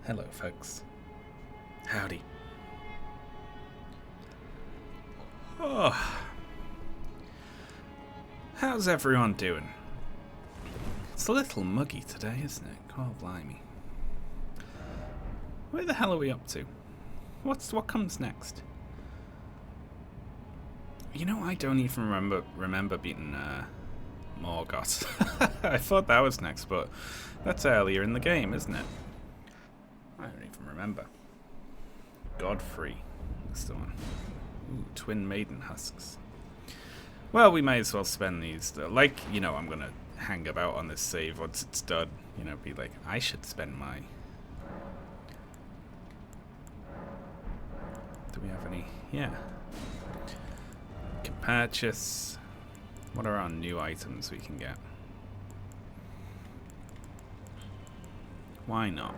Hello, folks. Howdy. Oh, how's everyone doing? It's a little muggy today, isn't it? God blimey. Where the hell are we up to? What comes next? You know, I don't even remember beating Morgoth. I thought that was next, but that's earlier in the game, isn't it? I don't even remember. Godfrey. That's the one. Ooh, twin maiden husks. Well, we may as well spend these. Like, you know, I'm going to hang about on this save once it's done. You know, be like, I should spend my... Do we have any? Yeah. We can purchase. What are our new items we can get? Why not?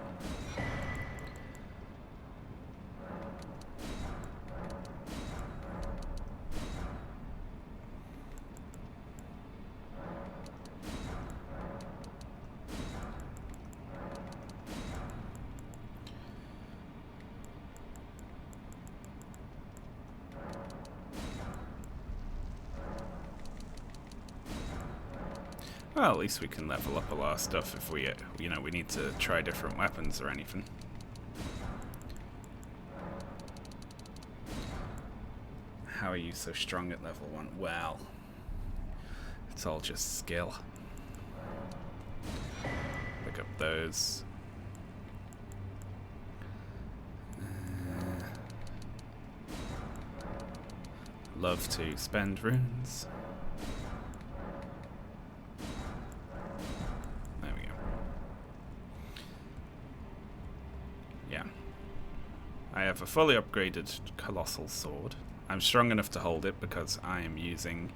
Well, at least we can level up a lot of stuff if we, you know, we need to try different weapons or anything. How are you so strong at level 1? Well, it's all just skill. Pick up those. Love to spend runes. There we go. Yeah. I have a fully upgraded colossal sword. I'm strong enough to hold it because I am using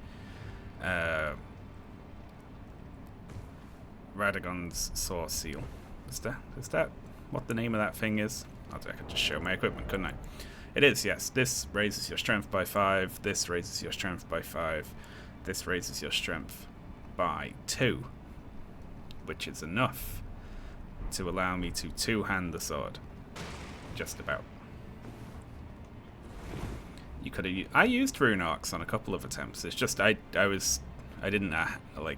Radagon's Source Seal. Is that what the name of that thing is? I could just show my equipment, couldn't I? It is, yes. This raises your strength by 5. This raises your strength by 5. This raises your strength by 2. Which is enough to allow me to two-hand the sword. Just about. You could have. I used rune arcs on a couple of attempts. It's just I didn't have. Oh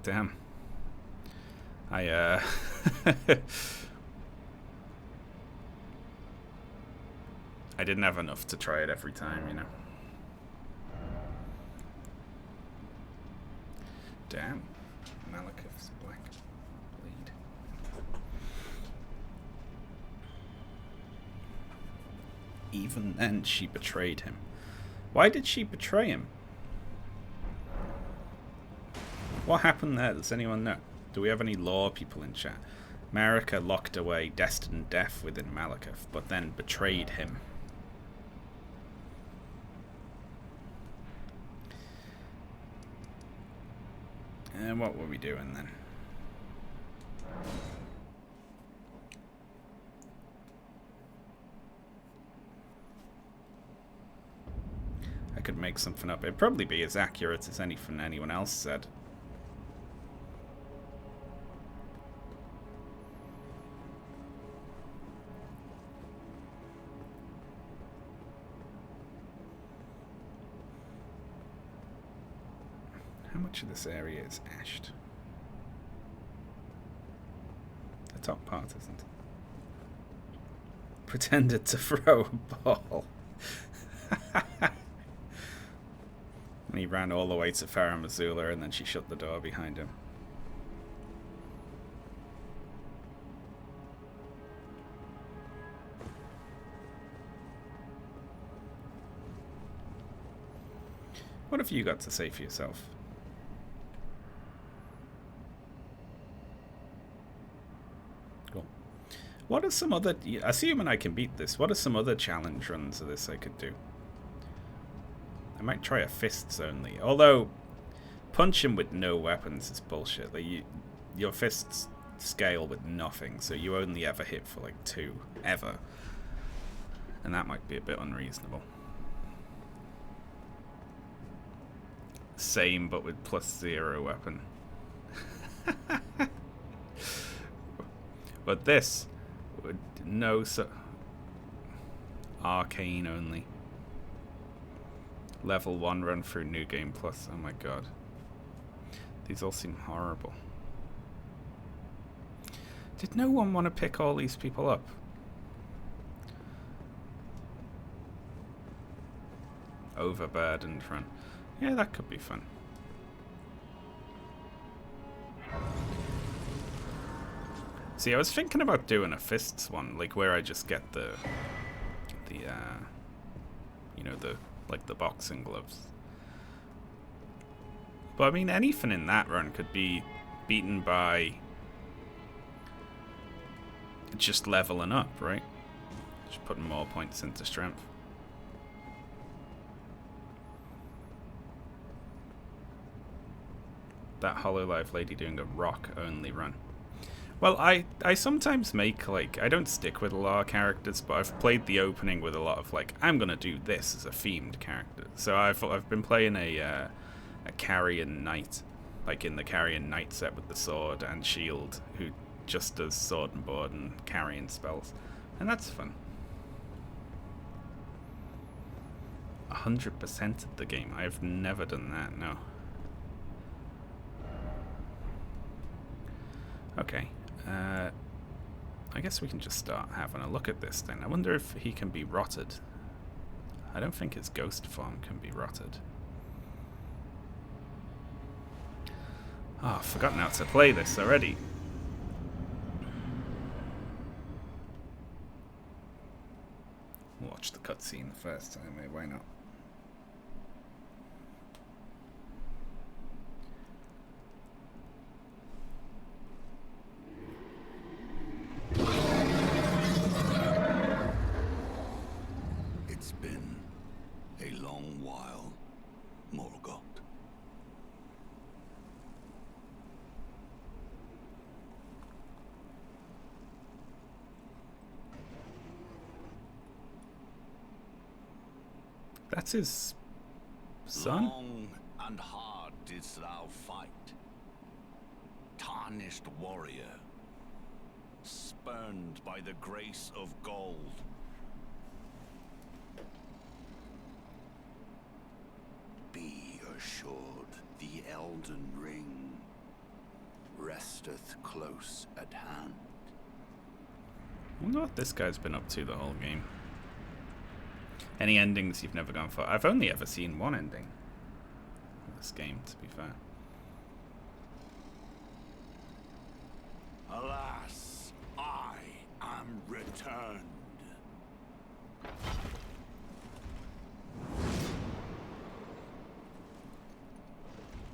damn. I didn't have enough to try it every time, you know. Damn. Malekith's black blade. Even then, she betrayed him. Why did she betray him? What happened there? Does anyone know? Do we have any lore people in chat? Marika locked away destined death within Malekith, but then betrayed him. And what were we doing then? I could make something up. It'd probably be as accurate as anything anyone else said. How much of this area is ashed? The top part isn't. Pretended to throw a ball. And he ran all the way to Farah Missoula and then she shut the door behind him. What have you got to say for yourself? Cool. What are some other... Assuming I can beat this, what are some other challenge runs of this I could do? I might try a fists only. Although, punching with no weapons is bullshit. Like your fists scale with nothing, so you only ever hit for like 2. Ever. And that might be a bit unreasonable. Same, but with +0 weapon. But this would arcane only. Level 1 run through New Game Plus. Oh my god. These all seem horrible. Did no one want to pick all these people up? Overburdened run. Yeah, that could be fun. See, I was thinking about doing a fists one, like where I just get the you know, the boxing gloves. But I mean, anything in that run could be beaten by just leveling up, right? Just putting more points into strength. That Hololive lady doing a rock only run. Well, I sometimes make, like, I don't stick with a lot of characters, but I've played the opening with a lot of, like, I'm gonna do this as a themed character. So I've been playing a Carrion Knight, like in the Carrion Knight set with the sword and shield, who just does sword and board and carrying spells, and that's fun. 100% of the game. I've never done that. No. Okay. I guess we can just start having a look at this then. I wonder if he can be rotted. I don't think his ghost form can be rotted. Oh, I've forgotten how to play this already. Watch the cutscene the first time, maybe. Why not? It's been a long while, Morgoth. That's his son? Long and hard didst thou fight, tarnished warrior, spurned by the grace of gold. Be assured, the Elden Ring resteth close at hand. I wonder what this guy's been up to the whole game. Any endings you've never gone for? I've only ever seen one ending in this game, to be fair. Alas, I am returned.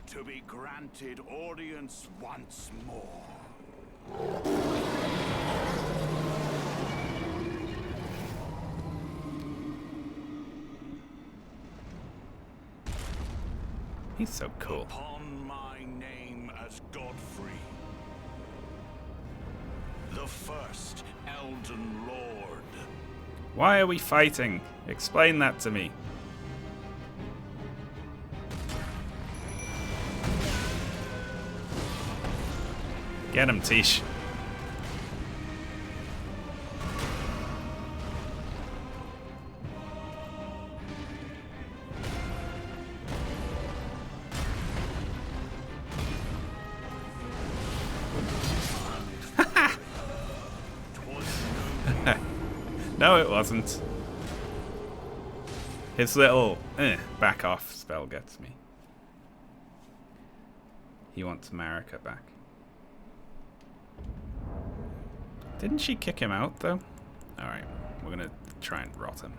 To be granted audience once more. He's so cool. Upon my name as Godfrey, the first Elden Lord. Why are we fighting? Explain that to me. Get him, Tish. No, it wasn't. His little back off spell gets me. He wants Marika back. Didn't she kick him out, though? Alright, we're gonna try and rot him.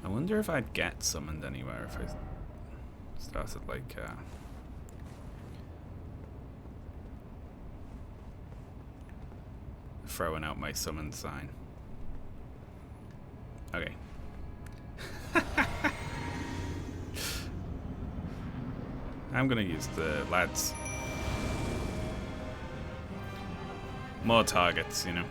I wonder if I'd get summoned anywhere if I started, like, throwing out my summon sign. Okay. I'm gonna use the lads. More targets, you know.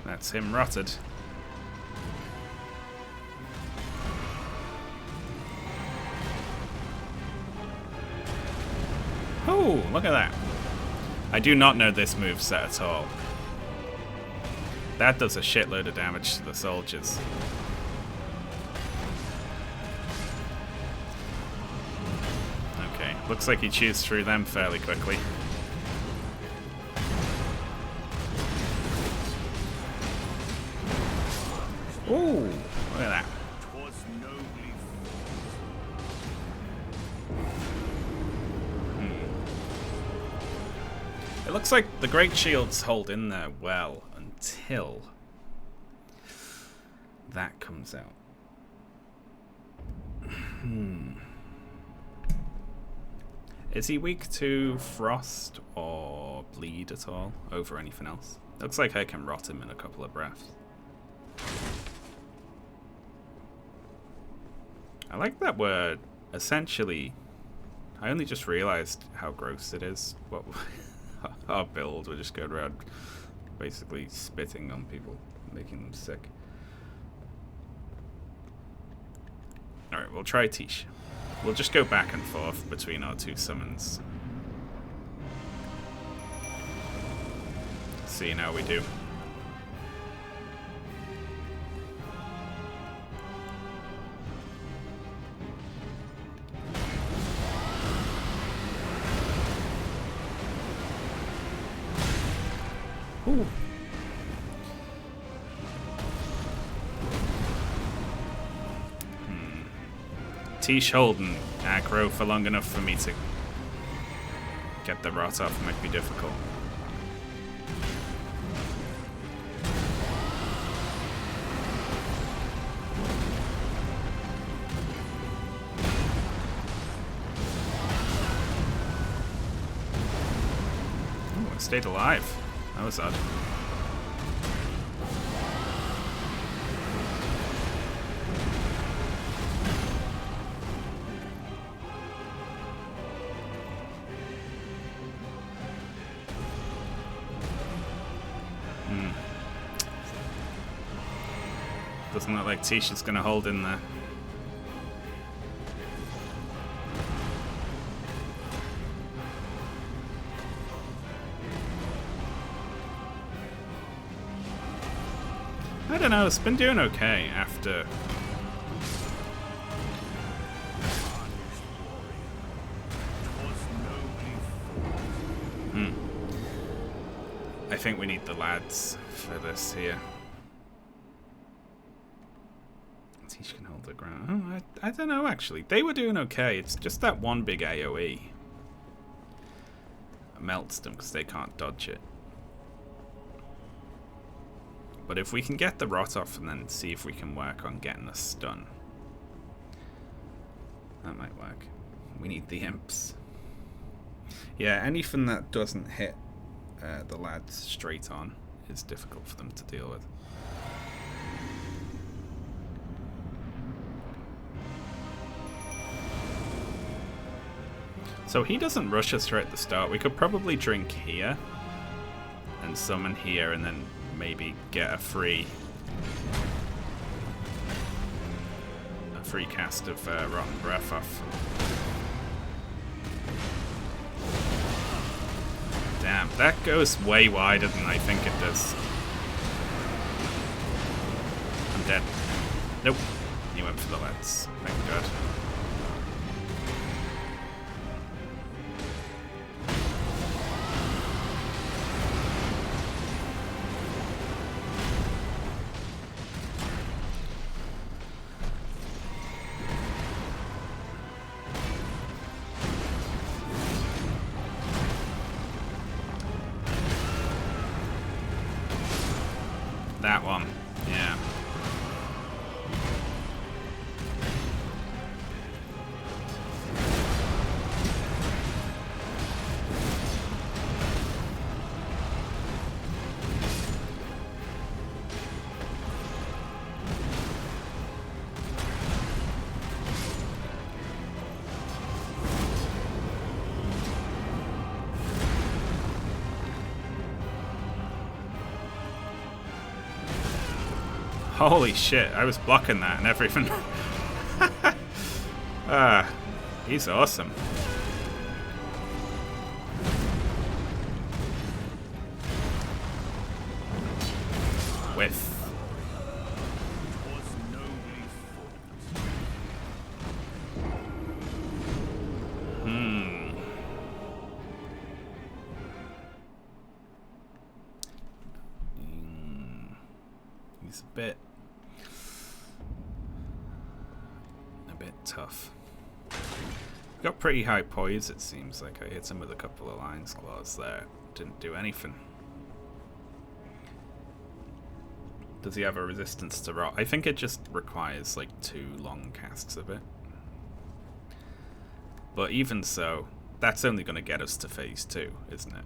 That's him rotted. Oh, look at that. I do not know this moveset at all. That does a shitload of damage to the soldiers. Okay, looks like he chews through them fairly quickly. Ooh, look at that. It looks like the Great Shields hold in there well until that comes out. Is he weak to frost or bleed at all over anything else? Looks like I can rot him in a couple of breaths. I like that we're essentially... I only just realized how gross it is. What our build, we're just going around basically spitting on people, making them sick. Alright, we'll try Tish. We'll just go back and forth between our two summons. See how we do. Ooh. Tish holding aggro for long enough for me to get the rot off might be difficult. Oh, I stayed alive. That was odd. Doesn't look like Tish is going to hold in there. I don't know, it's been doing okay after... I think we need the lads for this here. Tish can hold the ground. Oh, I don't know, actually. They were doing okay. It's just that one big AoE. Melts them because they can't dodge it. But if we can get the rot off and then see if we can work on getting a stun. That might work. We need the imps. Yeah, anything that doesn't hit the lads straight on is difficult for them to deal with. So he doesn't rush us right at the start. We could probably drink here and summon here and then maybe get a free cast of Rotten Breath off. Damn, that goes way wider than I think it does. I'm dead. Nope. He went for the lens. Thank God. That one. Yeah. Holy shit, I was blocking that and everything. He's awesome. With. He's a bit tough. Got pretty high poise, it seems like. I hit him with a couple of Lion's Claws there. Didn't do anything. Does he have a resistance to rot? I think it just requires like 2 long casts of it. But even so, that's only going to get us to phase 2, isn't it?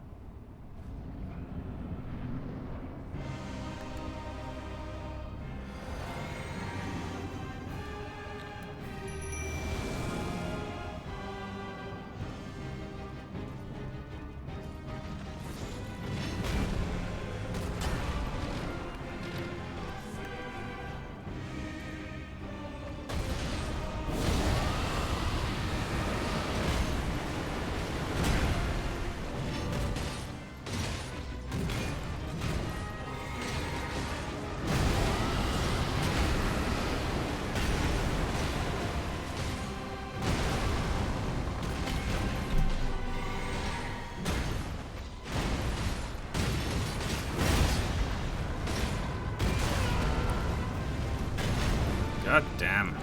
God damn.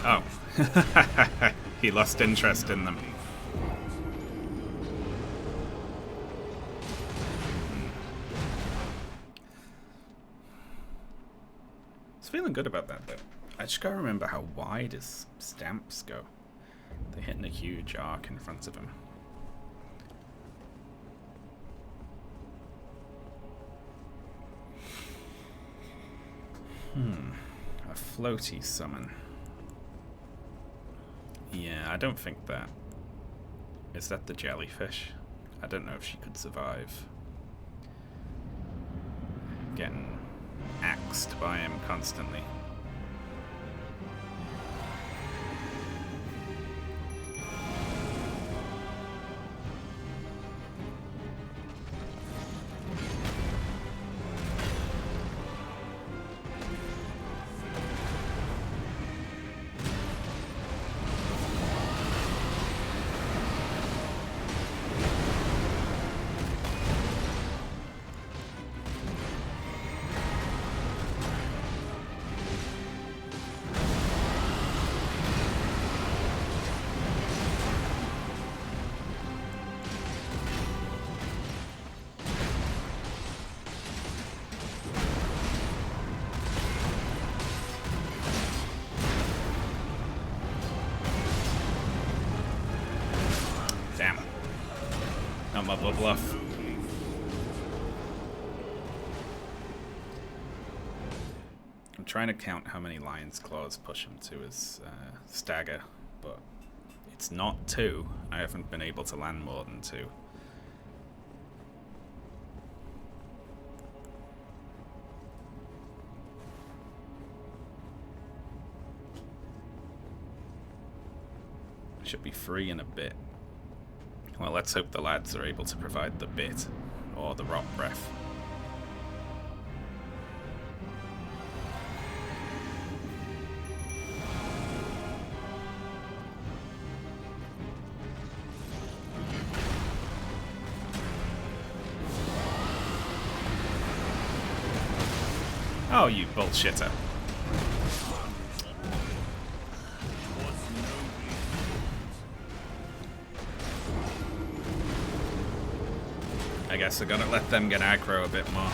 Oh. He lost interest in them. I was feeling good about that though. I just gotta remember how wide his stamps go. They're hitting a huge arc in front of him. A floaty summon. Yeah, I don't think that... Is that the jellyfish? I don't know if she could survive. Getting axed by him constantly. Damn. Not my bluff. I'm trying to count how many Lion's Claws push him to his stagger, but it's not 2. I haven't been able to land more than 2. Should be free in a bit. Well, let's hope the lads are able to provide the bit, or the rot breath. Oh, you bullshitter. I guess I gotta let them get aggro a bit more.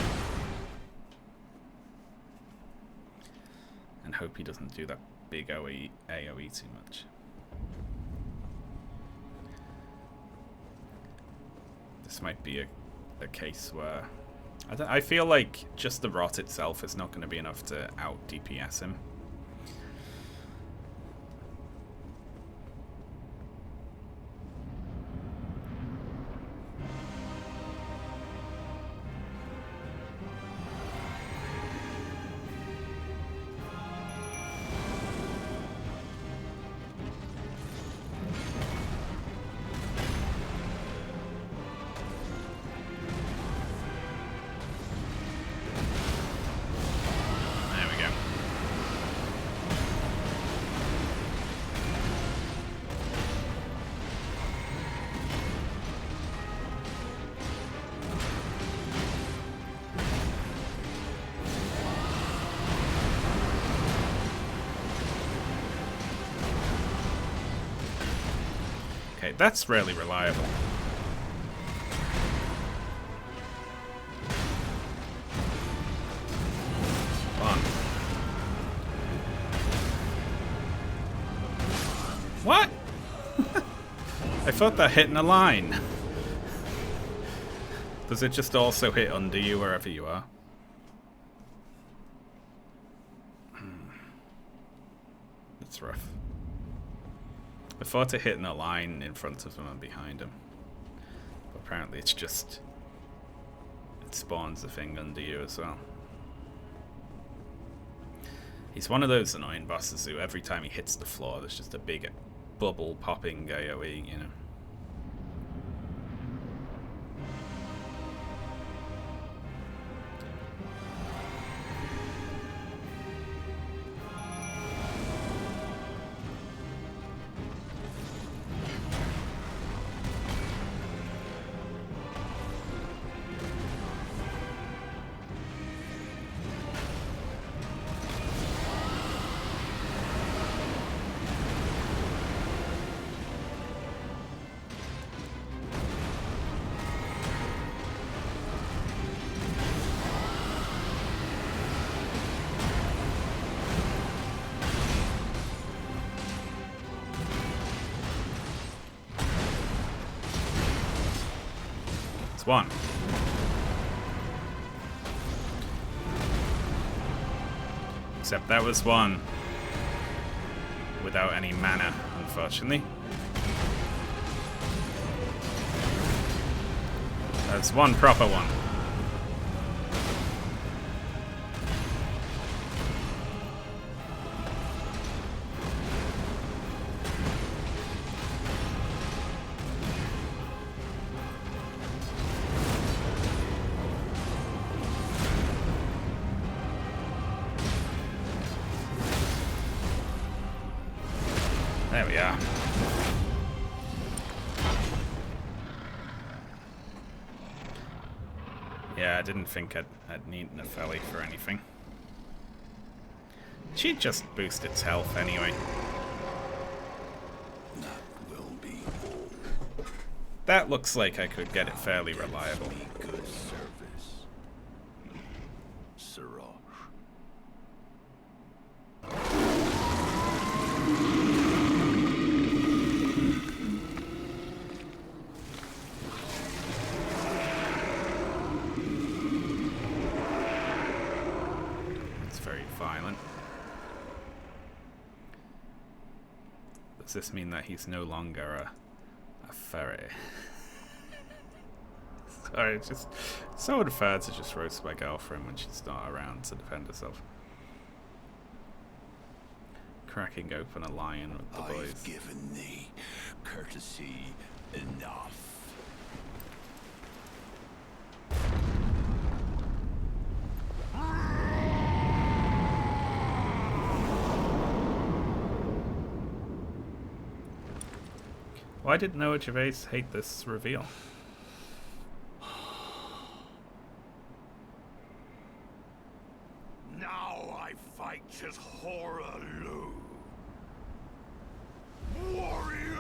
hope he doesn't do that big AoE too much. This might be a case where I feel like just the rot itself is not going to be enough to out DPS him. Okay, that's really reliable. Fun. What? I thought that hit in a line. Does it just also hit under you wherever you are? That's rough. I thought it hit in a line in front of him and behind him. But apparently it's just... it spawns the thing under you as well. He's one of those annoying bosses who every time he hits the floor there's just a big bubble popping AoE, you know. One. Except that was one without any mana, unfortunately. That's one proper one. There we are. Yeah, I didn't think I'd need Nepheli for anything. She'd just boost its health anyway. That will be all. That looks like I could get it fairly reliable. Good service. Siraj. Violent. Does this mean that he's no longer a fairy? Sorry, it's just so unfair to just roast my girlfriend when she's not around to defend herself. Cracking open a lion with the boys. I've given thee courtesy enough. Why did Noah Gervais hate this reveal? Now I fight as Horalu. Warrior!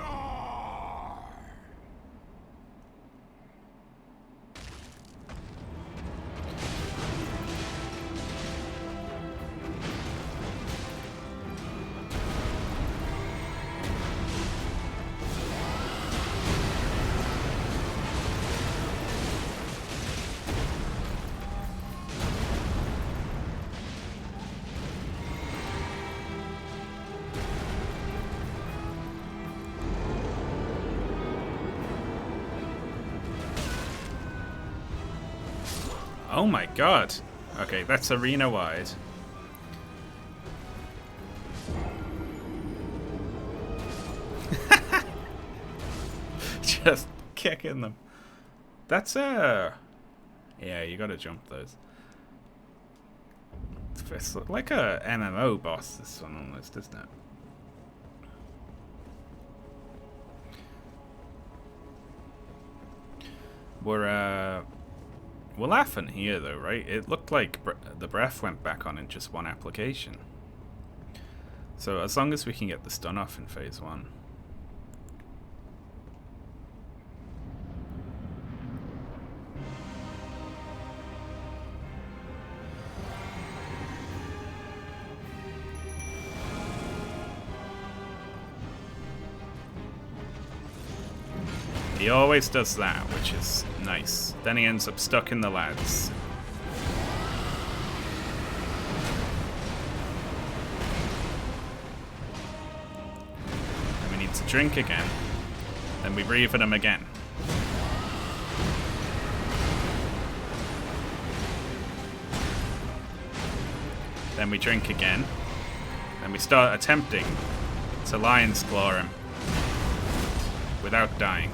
Oh my god. Okay, that's arena wide. Just kicking them. That's yeah, you gotta jump those. It's like a MMO boss, this one almost, isn't it? We're laughing here though, right? It looked like the breath went back on in just one application. So as long as we can get the stun off in phase 1. He always does that, which is nice. Then he ends up stuck in the lads. And we need to drink again. Then we breathe at him again. Then we drink again. Then we start attempting to lion's claw him without dying.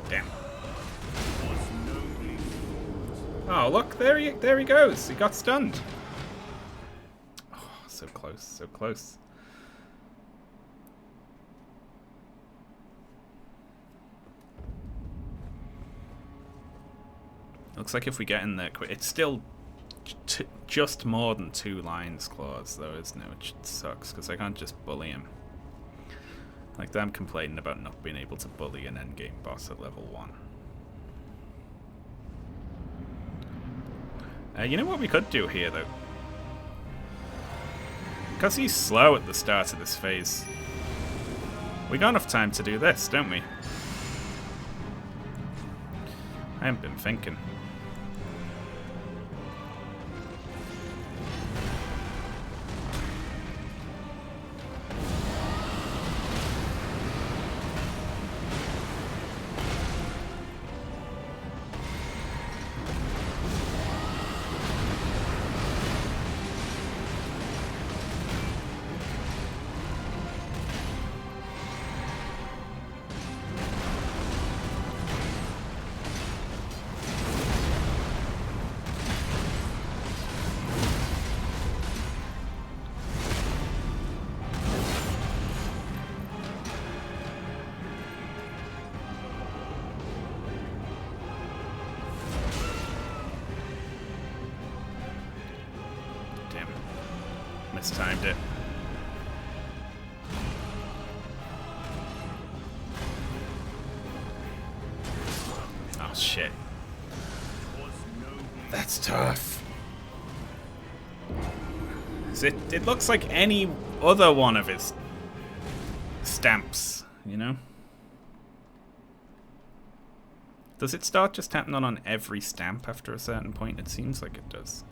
Damn. Oh, look, there he goes. He got stunned. Oh, so close, so close. Looks like if we get in there quick, it's still just more than 2 lion's claws, though, isn't it? Which sucks because I can't just bully him. Like, I'm complaining about not being able to bully an endgame boss at level 1. You know what we could do here, though? Because he's slow at the start of this phase, we got enough time to do this, don't we? I haven't been thinking. Mistimed it. Oh shit. That's tough. It looks like any other one of his stamps, you know? Does it start just happening on every stamp after a certain point? It seems like it does.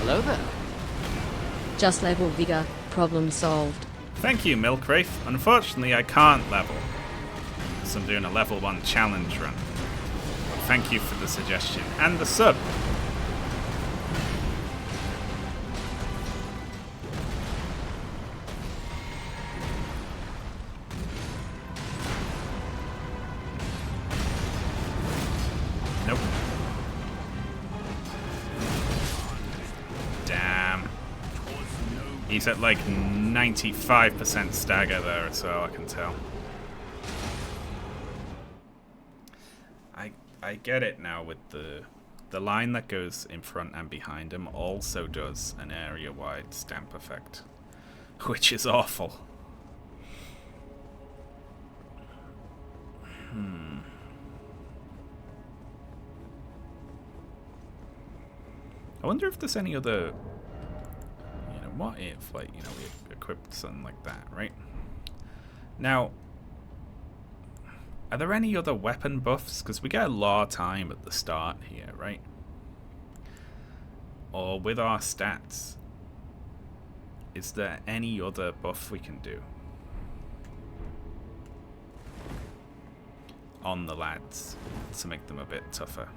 Hello there. Just level Vigor. Problem solved. Thank you, Milkwraith. Unfortunately, I can't level, so I'm doing a level 1 challenge run. But thank you for the suggestion and the sub. Nope. Damn. He's at like 95% stagger there as well, I can tell. I get it now with the the line that goes in front and behind him also does an area-wide stamp effect, which is awful. I wonder if there's any other, you know, what if, like, you know, we equipped something like that, right? Now, are there any other weapon buffs? Because we get a lot of time at the start here, right? Or with our stats, is there any other buff we can do on the lads to make them a bit tougher?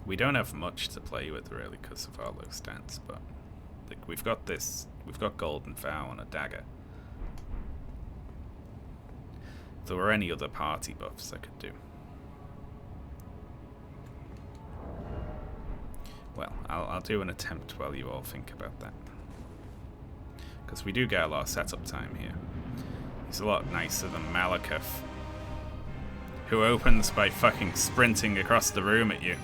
We don't have much to play with really because of our low stats, but like we've got golden vow and a dagger. If there were any other party buffs I could do. Well, I'll do an attempt while you all think about that. Because we do get a lot of setup time here. He's a lot nicer than Malekith, who opens by fucking sprinting across the room at you.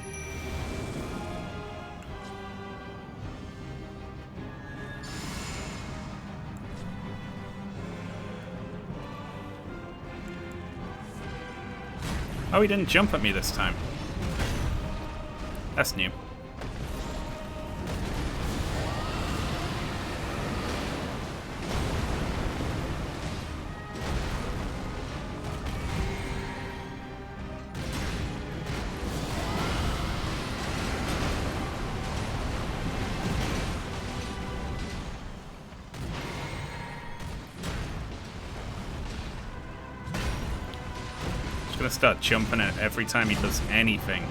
Oh, he didn't jump at me this time. That's new. Gonna start jumping it every time he does anything.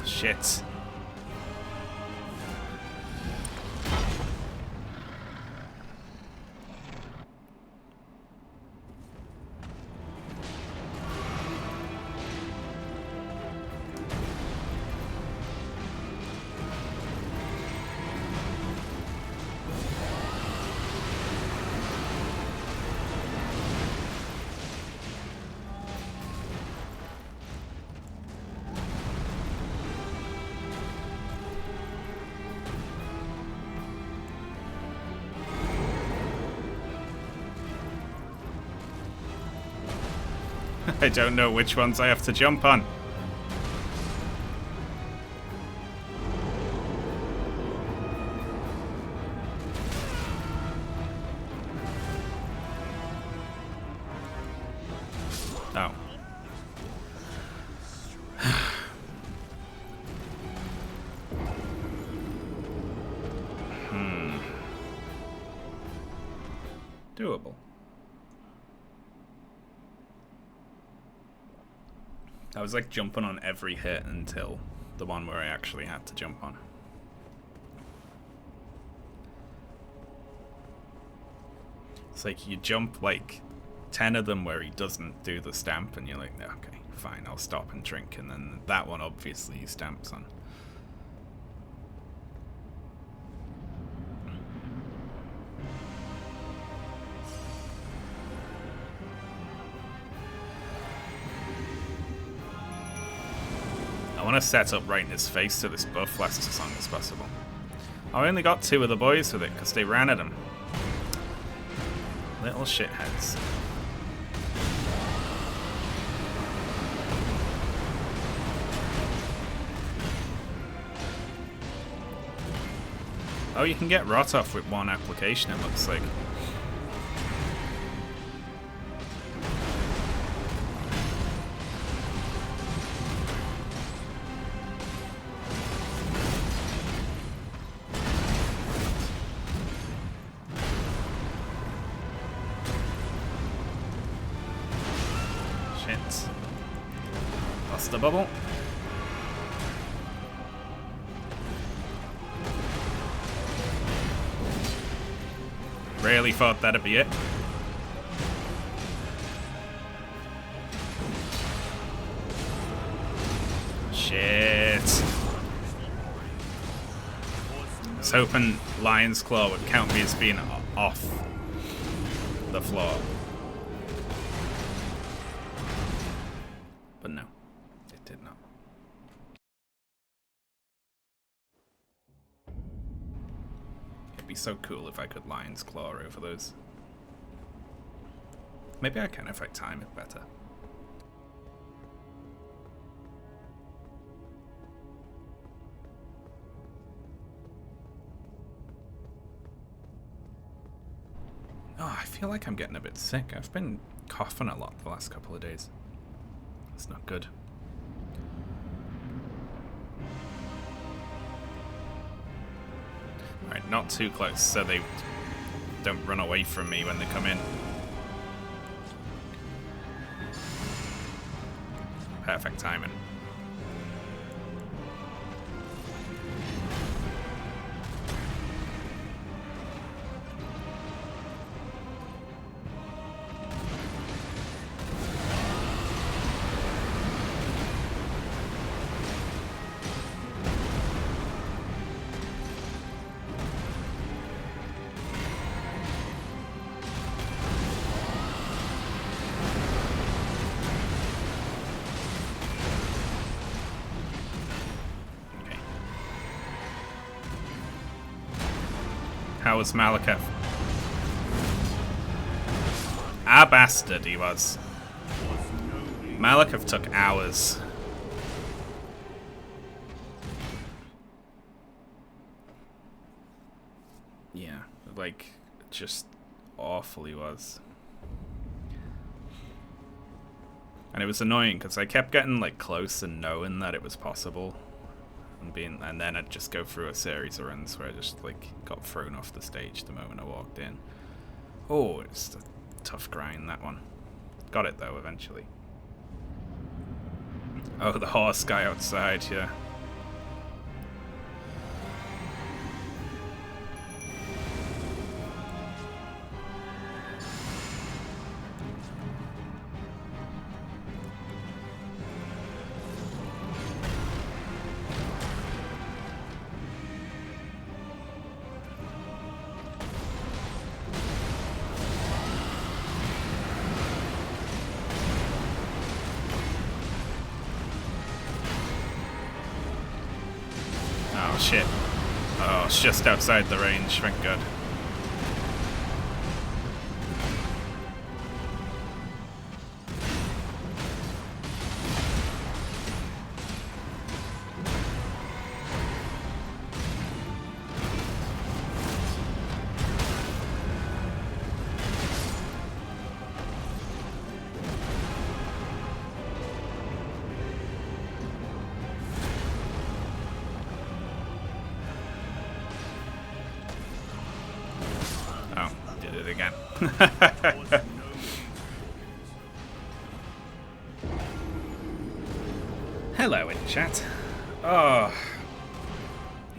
Shit. I don't know which ones I have to jump on. Oh. Doable. I was like jumping on every hit until the one where I actually had to jump on. It's like you jump like 10 of them where he doesn't do the stamp and you're like, okay, fine, I'll stop and drink, and then that one obviously he stamps on. I want to set up right in his face so this buff lasts as long as possible. I only got 2 of the boys with it because they ran at him. Little shitheads. Oh, you can get rot off with one application, it looks like. Buster Bubble. Really thought that'd be it. Shit. I was hoping Lion's Claw would count me as being off the floor. But no, it did not. It'd be so cool if I could Lion's Claw over those. Maybe I can if I time it better. Oh, I feel like I'm getting a bit sick. I've been coughing a lot the last couple of days. It's not good. Alright, not too close so they don't run away from me when they come in. Perfect timing. How was Malekith? A bastard he was. Malekith took hours. Yeah, like, just awful he was. And it was annoying because I kept getting like close and knowing that it was possible. And then I'd just go through a series of runs where I just like got thrown off the stage the moment I walked in. Oh, it's a tough grind, that one. Got it though eventually. Oh, the horse guy outside, yeah. Oh shit. Oh, it's just outside the range, thank God. Again. Hello in chat. Oh,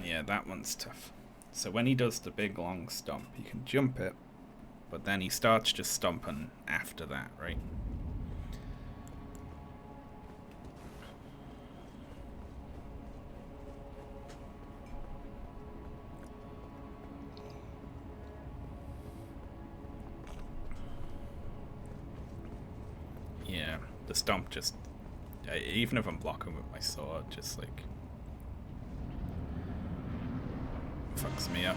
yeah, that one's tough. So when he does the big long stomp, you can jump it, but then he starts just stomping after that, right? Yeah, the stomp just, even if I'm blocking with my sword, just like fucks me up.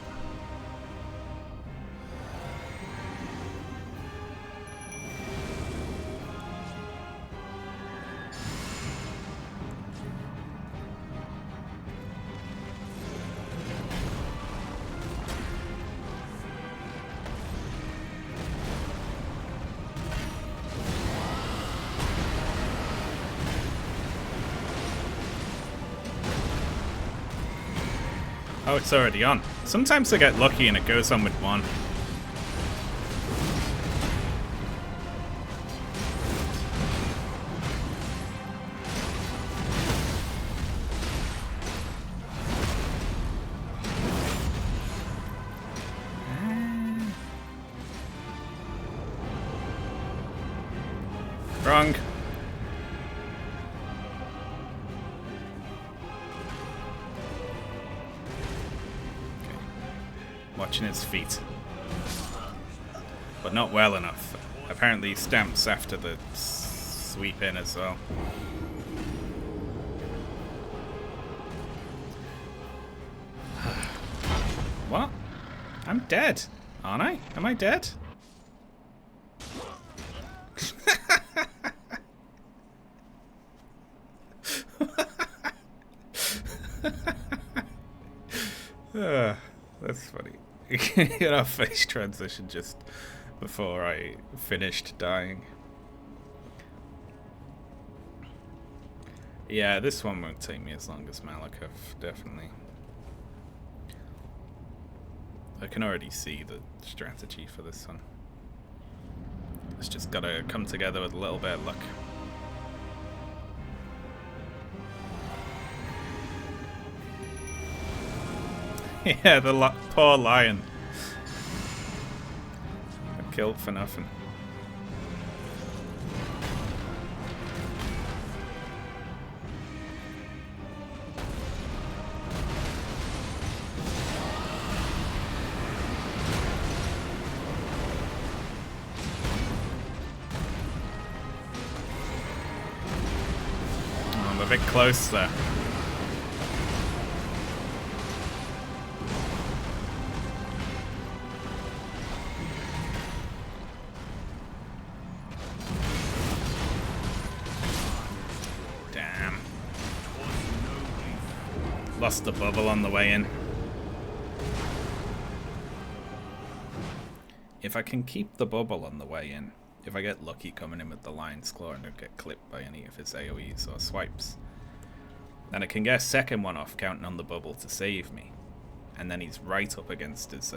Oh, it's already on. Sometimes I get lucky and it goes on with one. Wrong. Okay. Watching his feet. But not well enough. Apparently he stamps after the sweep in as well. What? I'm dead, aren't I? Am I dead? That's funny. You know, face transition just before I finished dying. Yeah, this one won't take me as long as Malakov, definitely. I can already see the strategy for this one. It's just gotta come together with a little bit of luck. Yeah, the poor lion. Got killed for nothing. Oh, I'm a bit close there. Lost the bubble on the way in. If I can keep the bubble on the way in, if I get lucky coming in with the lion's claw and don't get clipped by any of his AoEs or swipes, then I can get a second one off counting on the bubble to save me. And then he's right up against his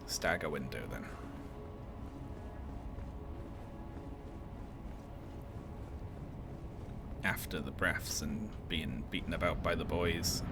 stagger window then. After the breaths and being beaten about by the boys.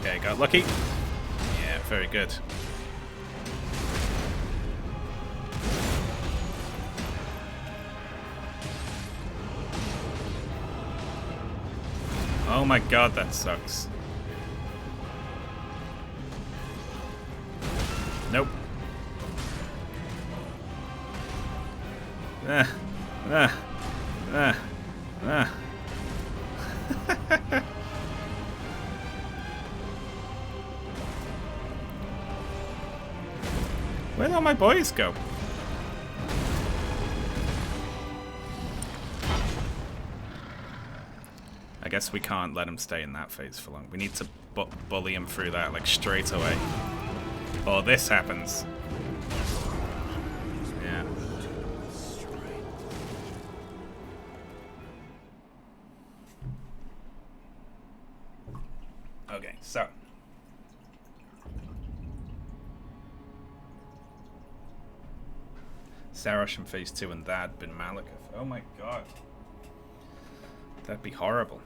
Okay, got lucky. Yeah, very good. Oh my god, that sucks. Nope. Ah. Ah. Ah. Ah. Where'd all my boys go? I guess we can't let him stay in that phase for long. We need to bully him through that, like, straight away. Or this happens. Yeah. Okay, so. Sarosh in phase 2 and that had been Malakov. Oh my god. That'd be horrible.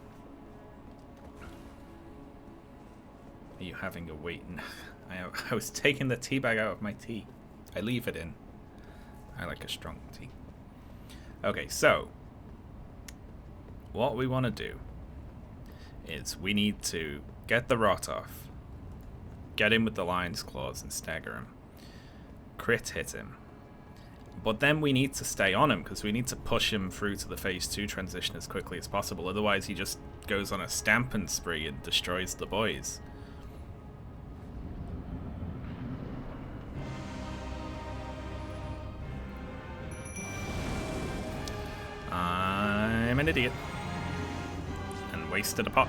Are you having a wait? I was taking the tea bag out of my tea. I leave it in. I like a strong tea. Okay, so what we want to do is we need to get the rot off, get him with the lion's claws and stagger him, crit hit him, But then we need to stay on him, because we need to push him through to the phase 2 transition as quickly as possible. Otherwise he just goes on a stamping spree and destroys the boys. I'm an idiot. And wasted a pot.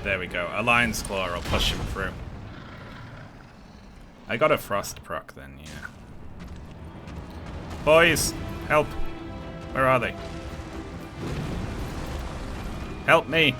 There we go. A Lion's Claw will push him through. I got a Frost proc then, yeah. Boys, help. Where are they? Help me.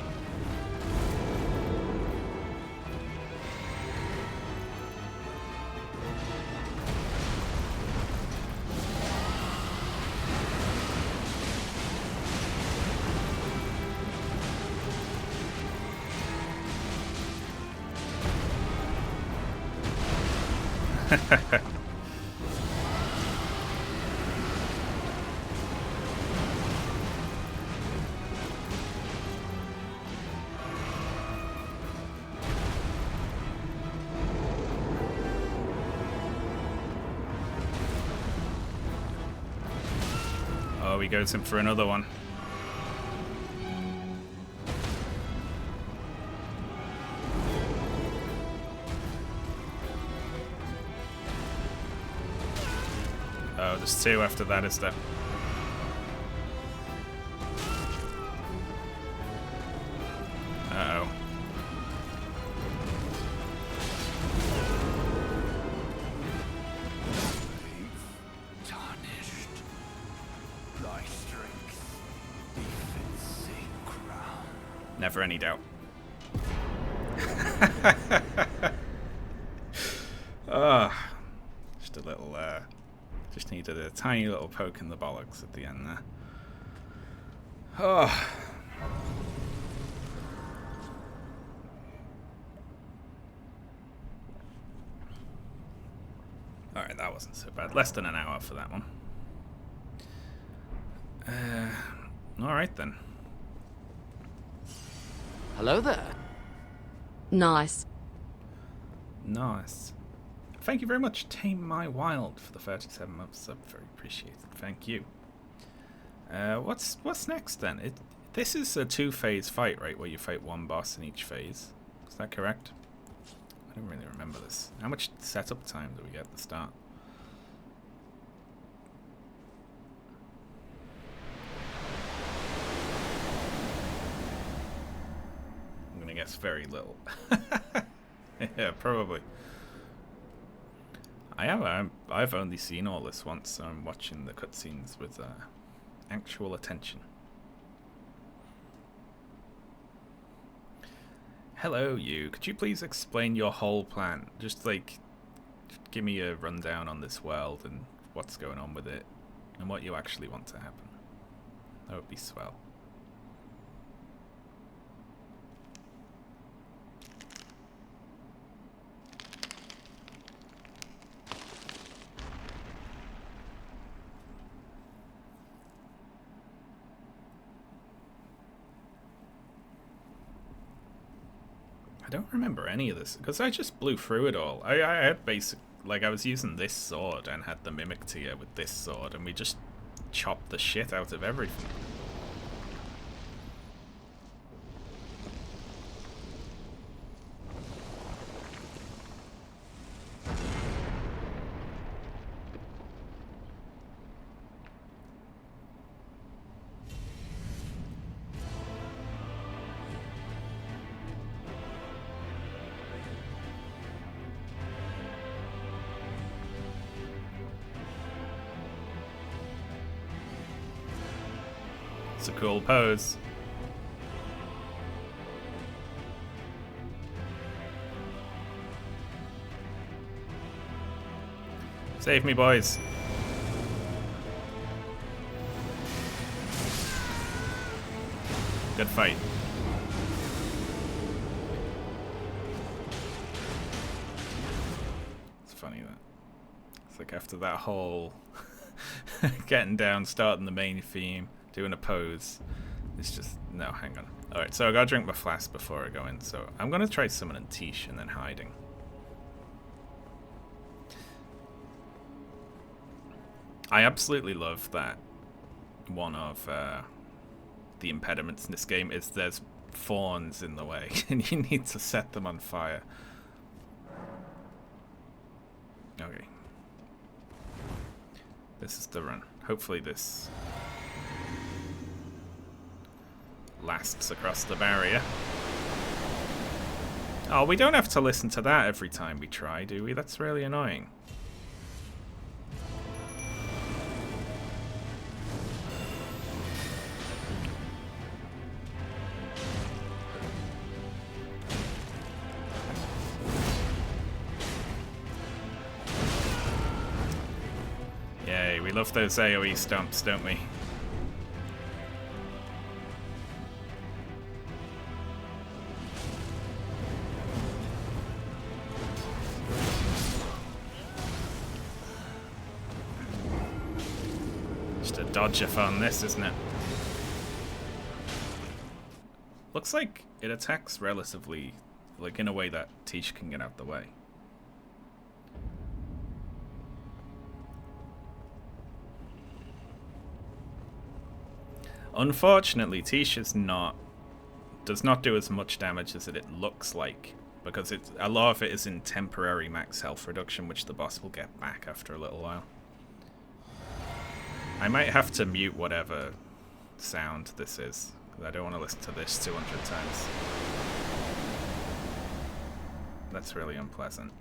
Oh, he goes in for another one. Oh, there's two after that, is there? Uh-oh. Tarnished. Thy strength befits a crown. Never any doubt. Ah, just a little, just needed a tiny little poke in the bollocks at the end there. Oh. Alright, that wasn't so bad. Less than an hour for that one. Alright then. Hello there. Nice. Nice. Thank you very much, Tame My Wild, for the 37 months sub. Very appreciated. Thank you. What's next then? This is a 2-phase fight, right? Where you fight one boss in each phase. Is that correct? I don't really remember this. How much setup time do we get at the start? I'm gonna guess very little. Yeah, probably. I've only seen all this once, so I'm watching the cutscenes with actual attention. Hello, you. Could you please explain your whole plan? Just like, give me a rundown on this world and what's going on with it, and what you actually want to happen. That would be swell. I don't remember any of this, because I just blew through it all. I had basic, like I was using this sword and had the Mimic tier with this sword, and we just chopped the shit out of everything. That's a cool pose. Save me, boys. Good fight. It's funny that. It's like after that whole getting down, starting the main theme, doing a pose. It's just, no, hang on. Alright, so I gotta drink my flask before I go in, so I'm gonna try summoning Tish and then hiding. I absolutely love that one of the impediments in this game is there's fawns in the way and you need to set them on fire. Okay. This is the run. Hopefully this lasts across the barrier. Oh, we don't have to listen to that every time we try, do we? That's really annoying. Yay, we love those AoE stomps, don't we? Just a dodger on this, isn't it? Looks like it attacks relatively, like in a way that Tish can get out the way. Unfortunately, Tish does not do as much damage as it looks like, because a lot of it is in temporary max health reduction, which the boss will get back after a little while. I might have to mute whatever sound this is, because I don't want to listen to this 200 times. That's really unpleasant.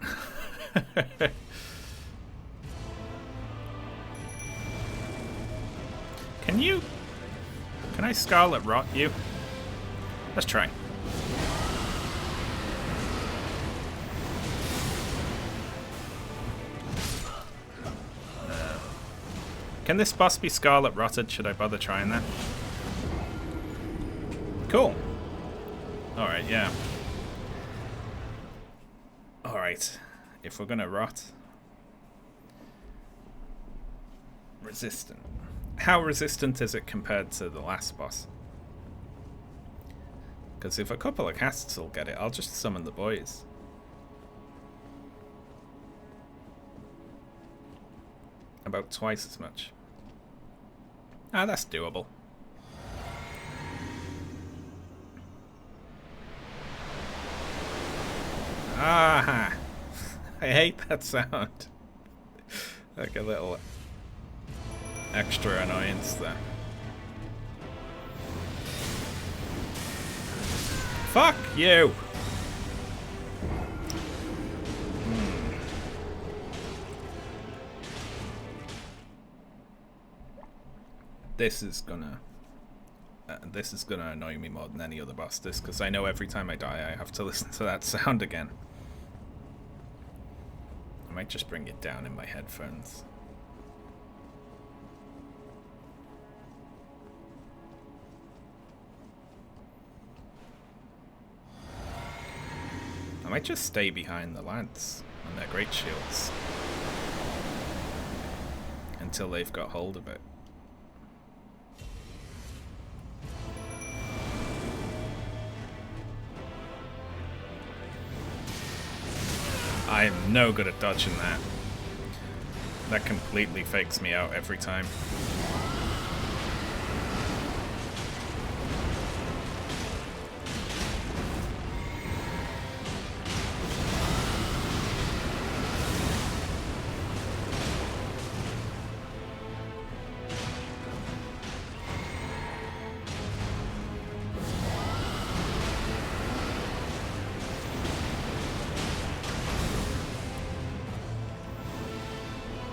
Can I Scarlet Rot you? Let's try. Can this boss be Scarlet Rotted? Should I bother trying that? Cool. Alright, yeah. Alright. If we're gonna rot. Resistant. How resistant is it compared to the last boss? Because if a couple of casts will get it, I'll just summon the boys. About twice as much. Ah, that's doable. Ah! I hate that sound. Like a little extra annoyance there. Fuck you! This is gonna annoy me more than any other boss, this, because I know every time I die I have to listen to that sound again. I might just bring it down in my headphones. I might just stay behind the lads and their great shields until they've got hold of it. I am no good at dodging that. That completely fakes me out every time.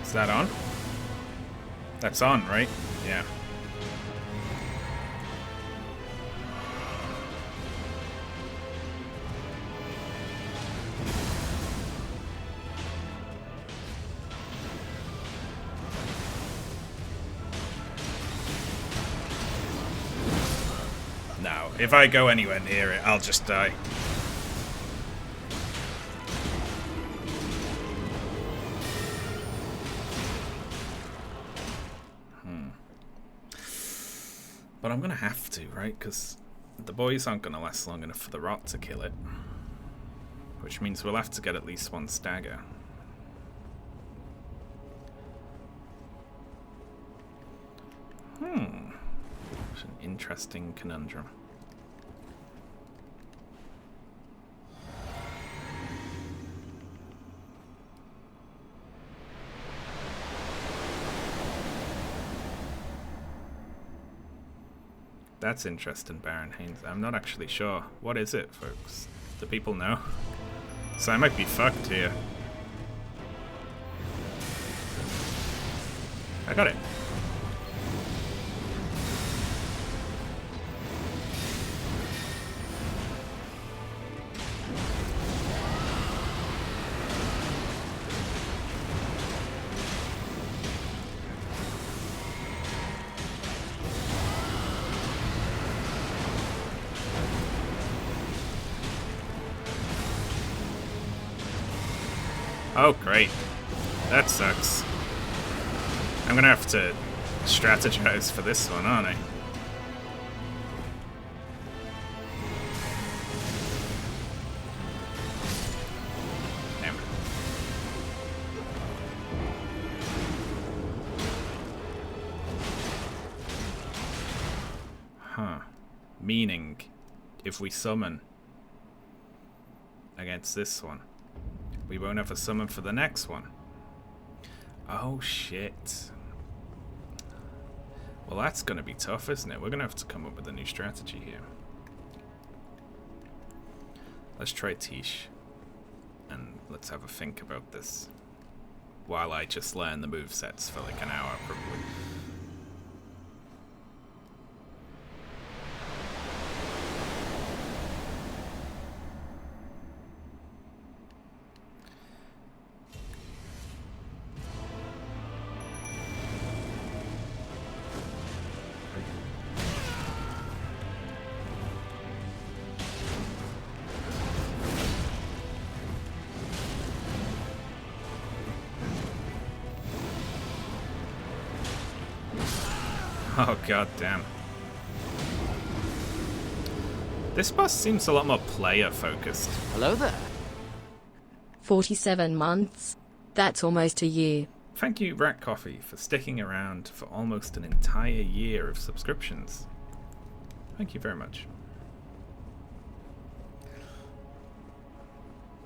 Is that on? That's on, right? Yeah. If I go anywhere near it, I'll just die. But I'm gonna have to, right? Because the boys aren't gonna last long enough for the rot to kill it. Which means we'll have to get at least one stagger. It's an interesting conundrum. That's interesting, Baron Haynes. I'm not actually sure. What is it, folks? Do people know? So I might be fucked here. I got it. Oh, great. That sucks. I'm gonna have to strategize for this one, aren't I? Damn. Huh. Meaning, if we summon against this one, we won't have a summon for the next one. Oh, shit. Well, that's going to be tough, isn't it? We're going to have to come up with a new strategy here. Let's try Tish. And let's have a think about this. While I just learn the movesets for like an hour, probably. Oh, god damn. This boss seems a lot more player focused. Hello there. 47 months. That's almost a year. Thank you, Rat Coffee, for sticking around for almost an entire year of subscriptions. Thank you very much.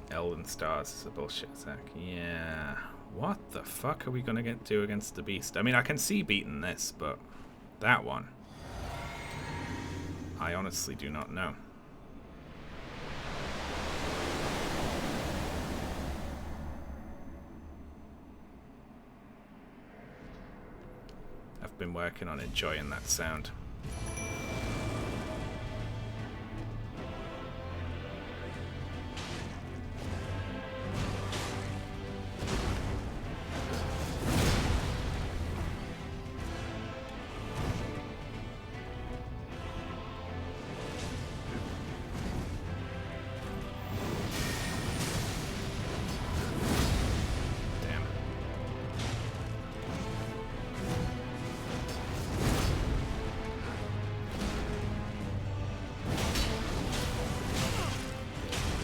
Elden Stars is a bullshit attack. Yeah. What the fuck are we gonna do against the beast? I mean, I can see beating this, but that one, I honestly do not know. I've been working on enjoying that sound.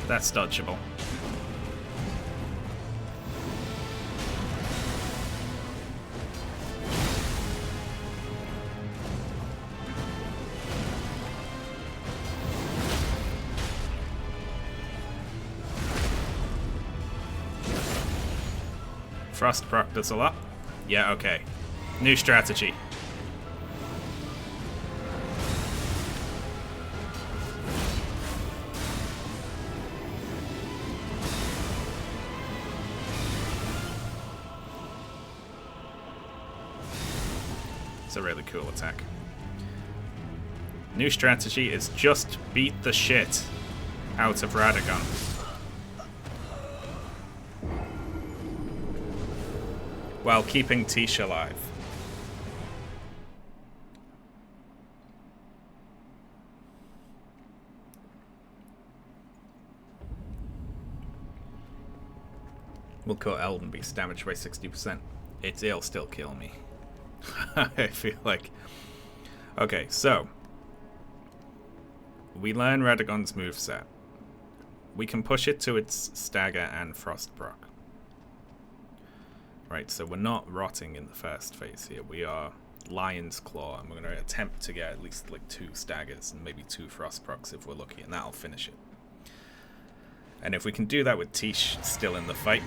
That's dodgeable. Frost proc does a lot. Yeah, okay. New strategy. A really cool attack. New strategy is just beat the shit out of Radagon. While keeping Tish alive. We'll cut Elden Beast damage by 60%. It'll still kill me. I feel like. Okay, so we learn Radagon's moveset. We can push it to its stagger and frost proc. Right, so we're not rotting in the first phase here. We are Lion's Claw, and we're going to attempt to get at least like 2 staggers and maybe 2 frost procs if we're lucky, and that'll finish it. And if we can do that with Tish still in the fight,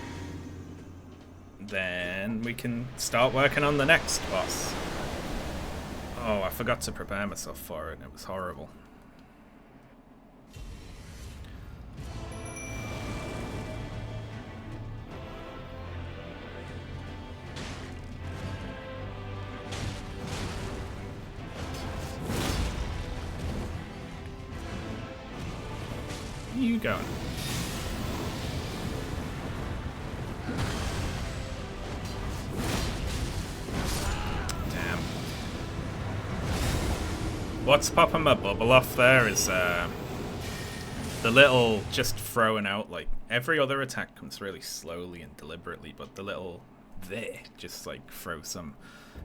then we can start working on the next boss. Oh, I forgot to prepare myself for it. It was horrible. Where are you going? What's popping my bubble off there is the little just throwing out, like, every other attack comes really slowly and deliberately, but the little there just like throw some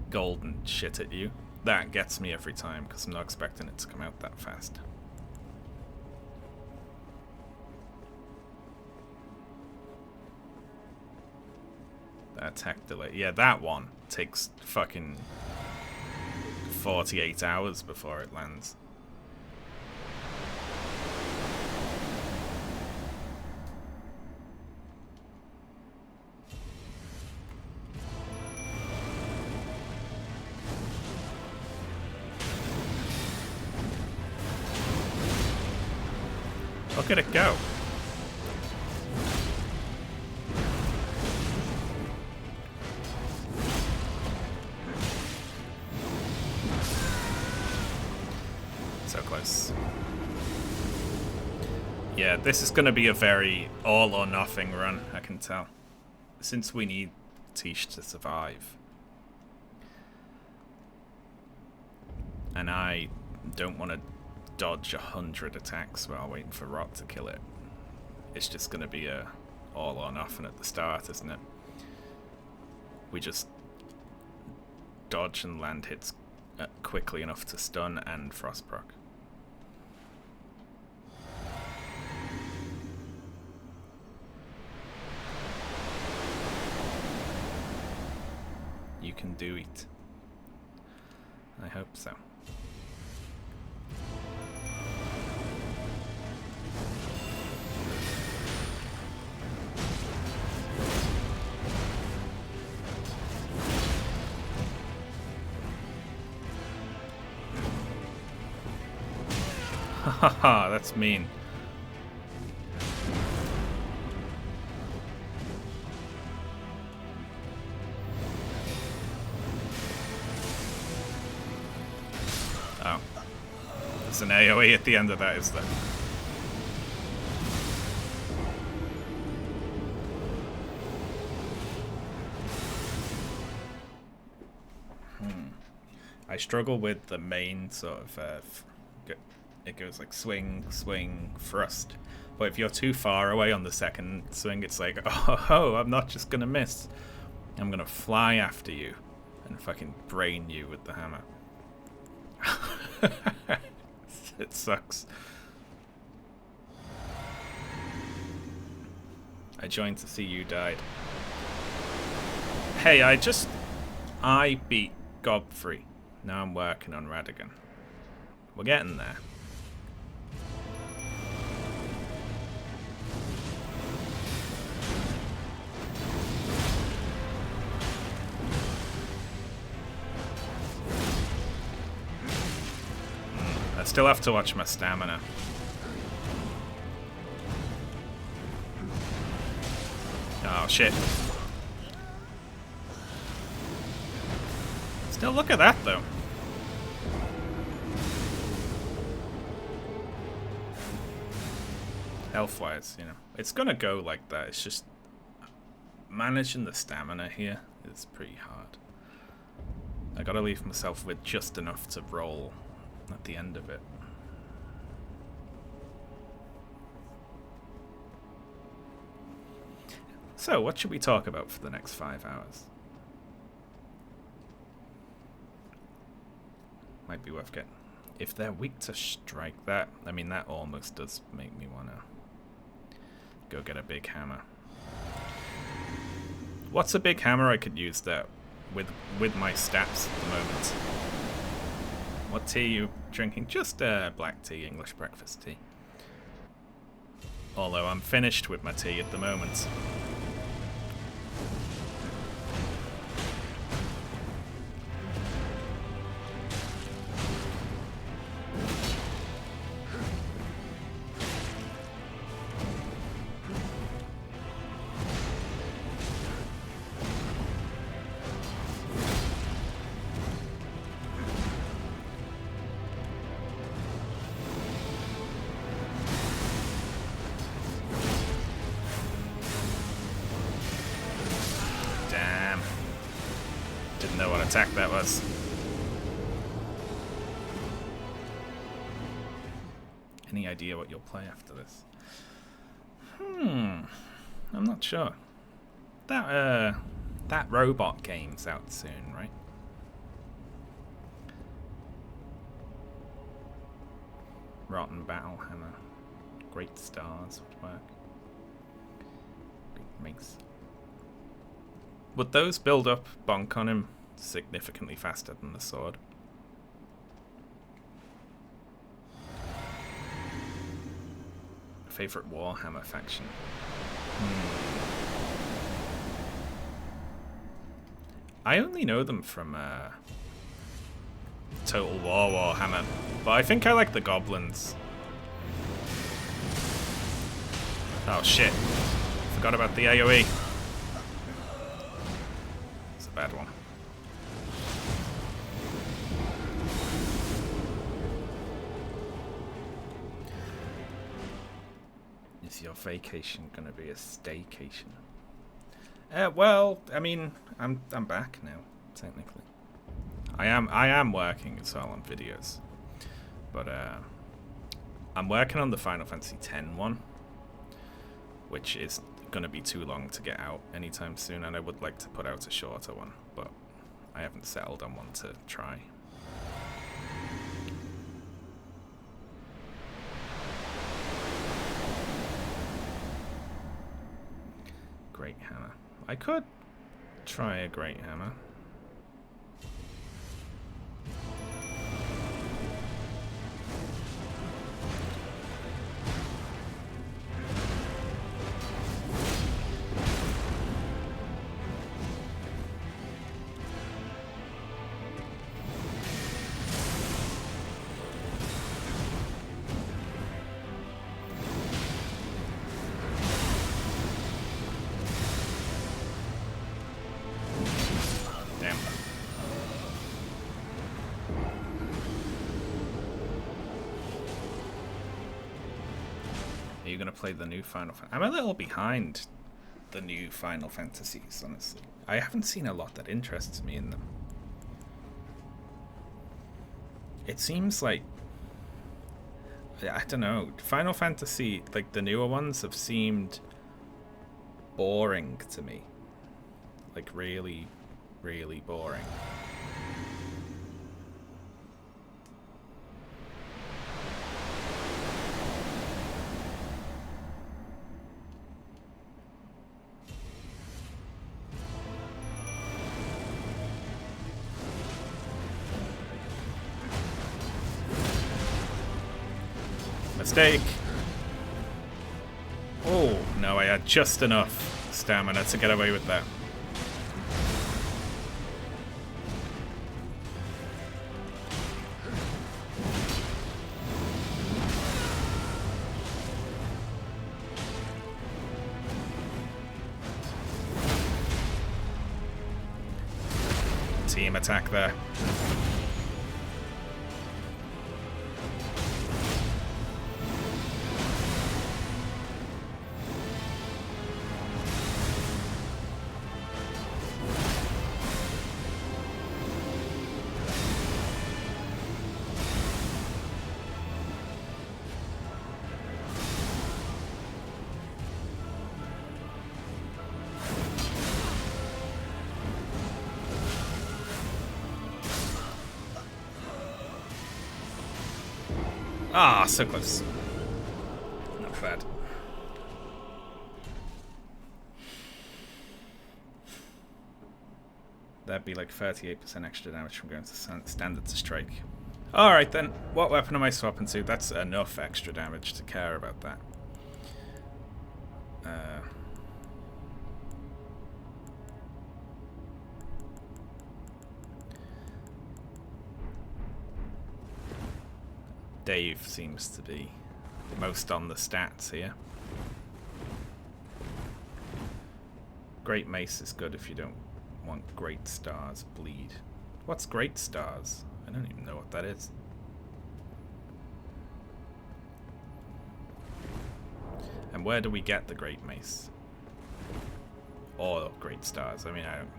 golden shit at you. That gets me every time because I'm not expecting it to come out that fast. That attack delay. Yeah, that one takes fucking 48 hours before it lands. Look at it go. So close. Yeah, this is going to be a very all or nothing run, I can tell. Since we need Tish to survive. And I don't want to dodge 100 attacks while waiting for Rot to kill it. It's just going to be a all or nothing at the start, isn't it? We just dodge and land hits quickly enough to stun and frost proc. You can do it. I hope so. Haha, that's mean. Oh. There's an AoE at the end of that, is there? I struggle with the main sort of it goes like swing, swing, thrust. But if you're too far away on the second swing, it's like, oh, I'm not just gonna miss. I'm gonna fly after you and fucking brain you with the hammer. It sucks. I joined to see you died. Hey, I beat Godfrey. Now I'm working on Radagon. We're getting there. I still have to watch my stamina. Oh shit. Still look at that though. Health-wise, you know. It's gonna go like that. It's just managing the stamina here is pretty hard. I gotta leave myself with just enough to roll at the end of it. So, what should we talk about for the next 5 hours? Might be worth getting. If they're weak to strike, that almost does make me want to go get a big hammer. What's a big hammer I could use there with my stats at the moment? What tea are you drinking? Just black tea, English breakfast tea. Although I'm finished with my tea at the moment. Attack that was. Any idea what you'll play after this? I'm not sure. That robot game's out soon, right? Rotten Battle Hammer. Great Stars would work. Makes. Would those build up bonk on him significantly faster than the sword? Favorite Warhammer faction? I only know them from Total War Warhammer, but I think I like the goblins. Oh shit, forgot about the AoE. It's a bad one. Is your vacation gonna be a staycation? Well, I mean, I'm back now, technically. I am working as well on videos, but I'm working on the Final Fantasy X one, which is gonna be too long to get out anytime soon, and I would like to put out a shorter one, but I haven't settled on one to try. Great Hammer. I could try a Great Hammer. Are you going to play the new Final Fantasy? I'm a little behind the new Final Fantasies, honestly. I haven't seen a lot that interests me in them. It seems like, I don't know, Final Fantasy, like the newer ones have seemed boring to me. Like really, really boring. Mistake. Oh, no, I had just enough stamina to get away with that. Team attack there. Ah, so close. Not bad. That'd be like 38% extra damage from going to standard to strike. Alright then, what weapon am I swapping to? That's enough extra damage to care about that. Dave seems to be most on the stats here. Great Mace is good if you don't want Great Stars bleed. What's Great Stars? I don't even know what that is. And where do we get the Great Mace? Or Great Stars? I mean, I don't...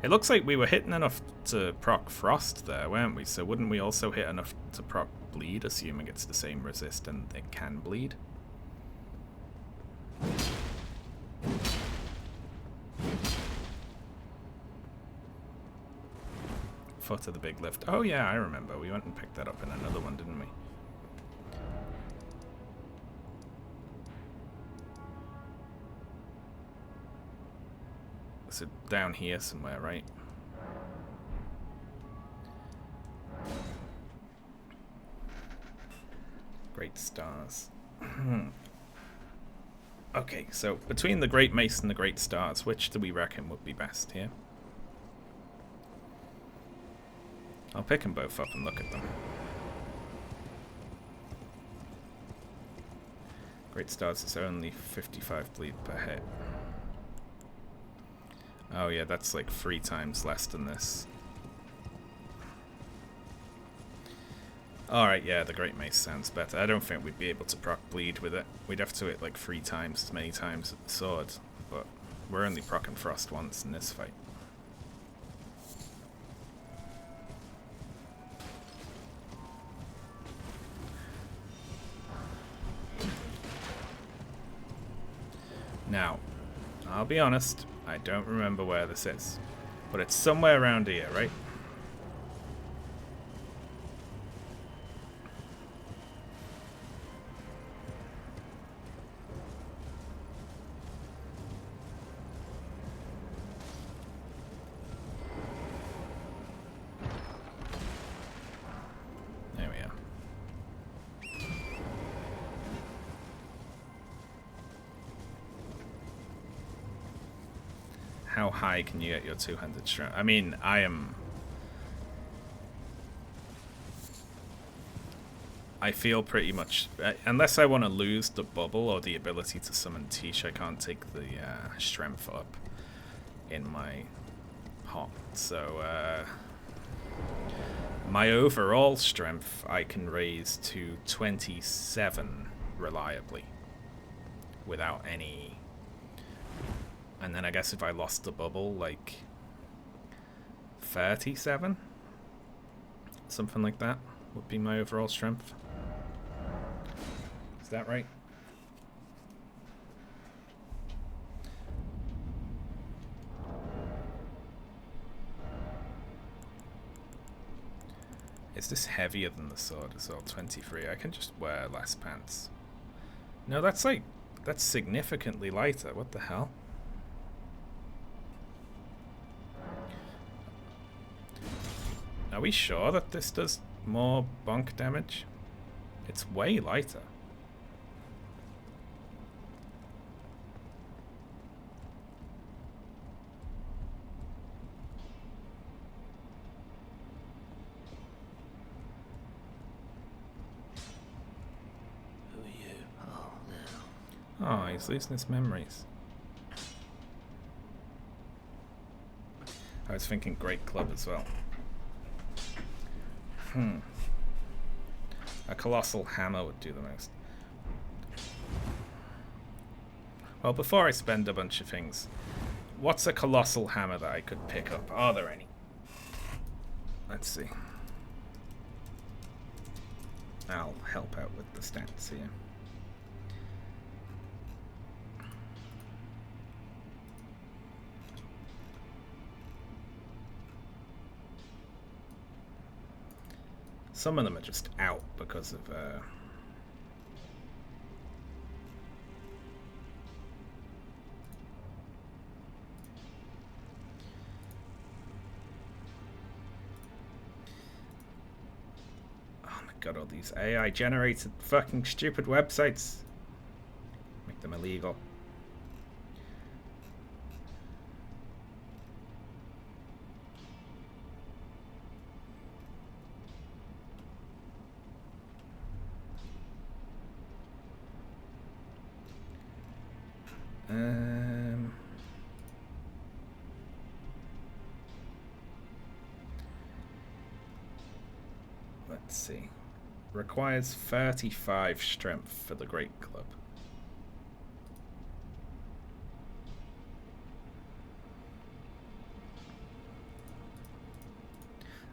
It looks like we were hitting enough to proc Frost there, weren't we? So wouldn't we also hit enough to proc Bleed, assuming it's the same resist and it can bleed? Foot of the Big Lift. Oh yeah, I remember. We went and picked that up in another one, didn't we? So down here somewhere, right? Great Stars. Okay, so between the Great Mace and the Great Stars, which do we reckon would be best here? I'll pick them both up and look at them. Great Stars is only 55 bleed per hit. Oh yeah, that's like 3 times less than this. Alright, yeah, the Great Mace sounds better. I don't think we'd be able to proc bleed with it. We'd have to hit like 3 times as many times with the sword, but we're only proccing Frost once in this fight. Now, I'll be honest, I don't remember where this is, but it's somewhere around here, right? There we are. How high can you get your 200 strength? I mean, I feel pretty much... unless I want to lose the bubble or the ability to summon Tish, I can't take the strength up in my pot. So, my overall strength I can raise to 27 reliably without any... And then I guess if I lost the bubble, like 37? Something like that would be my overall strength. Is that right? Is this heavier than the sword as well? 23. I can just wear less pants. No, that's like... that's significantly lighter. What the hell? Are we sure that this does more bonk damage? It's way lighter. Who are you? Oh, no. Oh, he's losing his memories. I was thinking Great Club as well. A Colossal Hammer would do the most. Well, before I spend a bunch of things, what's a Colossal Hammer that I could pick up? Are there any? Let's see. I'll help out with the stats here. Some of them are just out because of got all these AI generated fucking stupid websites. Make them illegal. Let's see. Requires 35 strength for the Great Club.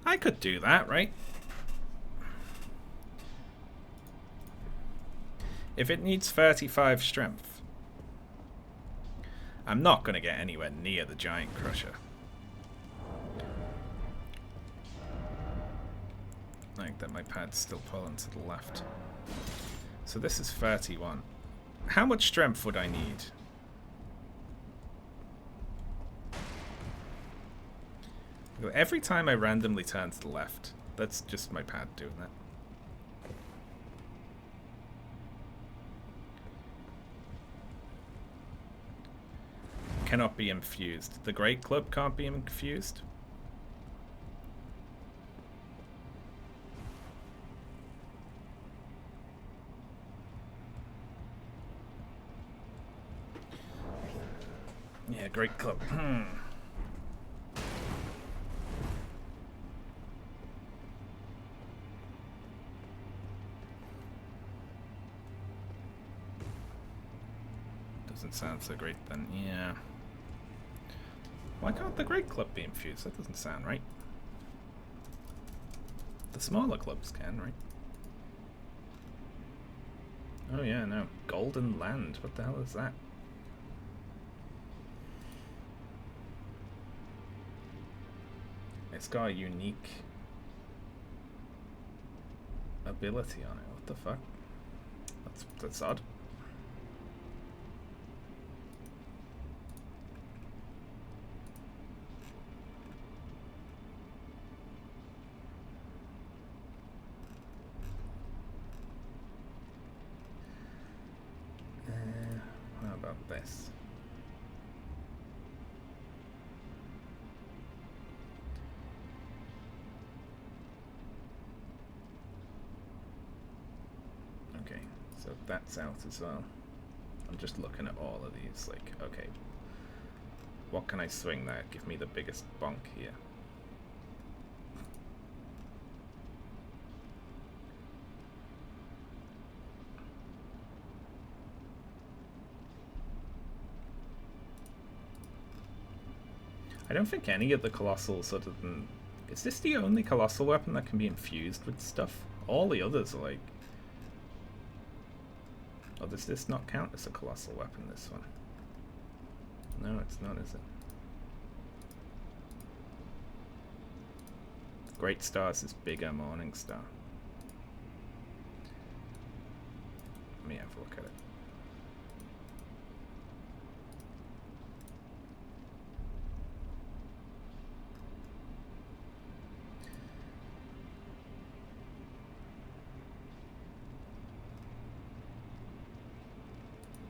I could do that, right? If it needs 35 strength, I'm not going to get anywhere near the Giant Crusher. Like that my pad's still pulling to the left. So this is 31. How much strength would I need? Every time I randomly turn to the left. That's just my pad doing that. Cannot be infused. The Great Club can't be infused. Yeah, Great Club. Doesn't sound so great then, yeah. Why can't the Great Club be infused? That doesn't sound right. The smaller clubs can, right? Oh yeah, no. Golden Land. What the hell is that? It's got a unique ability on it. What the fuck? That's odd. How about this? Okay, so that's out as well. I'm just looking at all of these, like, okay, what can I swing there? Give me the biggest bonk here. I don't think any of the colossals other than... Is this the only colossal weapon that can be infused with stuff? All the others are like... Oh, does this not count as a colossal weapon, this one? No, it's not, is it? Great Stars is bigger Morning Star. Let me have a look at it.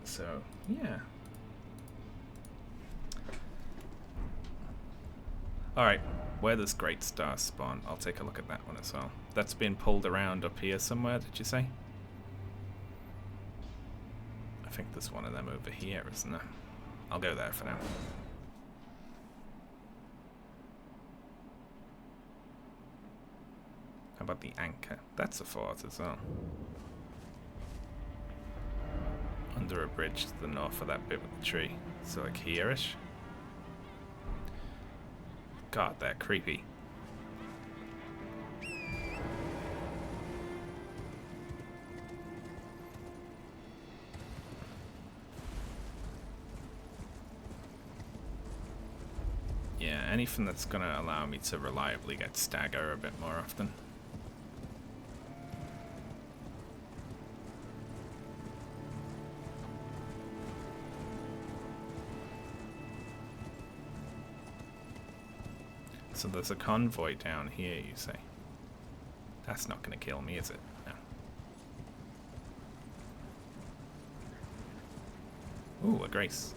So, yeah. Alright, where does Great Star spawn? I'll take a look at that one as well. That's been pulled around up here somewhere, did you say? I think there's one of them over here, isn't there? I'll go there for now. How about the anchor? That's a fort as well. Under a bridge to the north of that bit with the tree. So like here-ish. God, they're creepy. Yeah, anything that's gonna allow me to reliably get stagger a bit more often. So there's a convoy down here, you say? That's not going to kill me, is it? No. Ooh, a grace.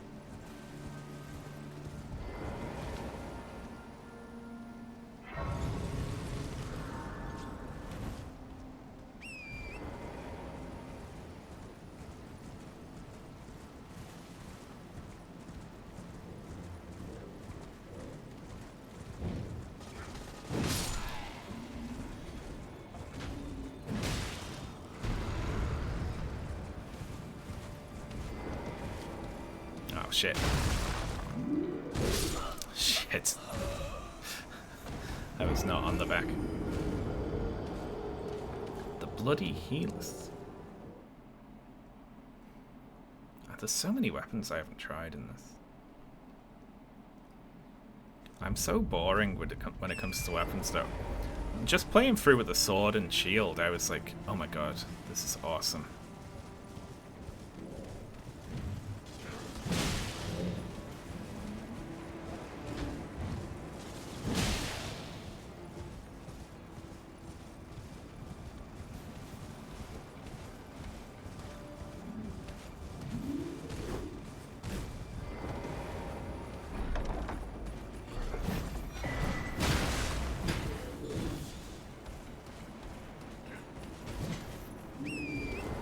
Oh, shit. Shit. I was not on the back. The bloody healers. There's so many weapons I haven't tried in this. I'm so boring when it comes to weapons, though. Just playing through with a sword and shield, I was like, oh my god, this is awesome.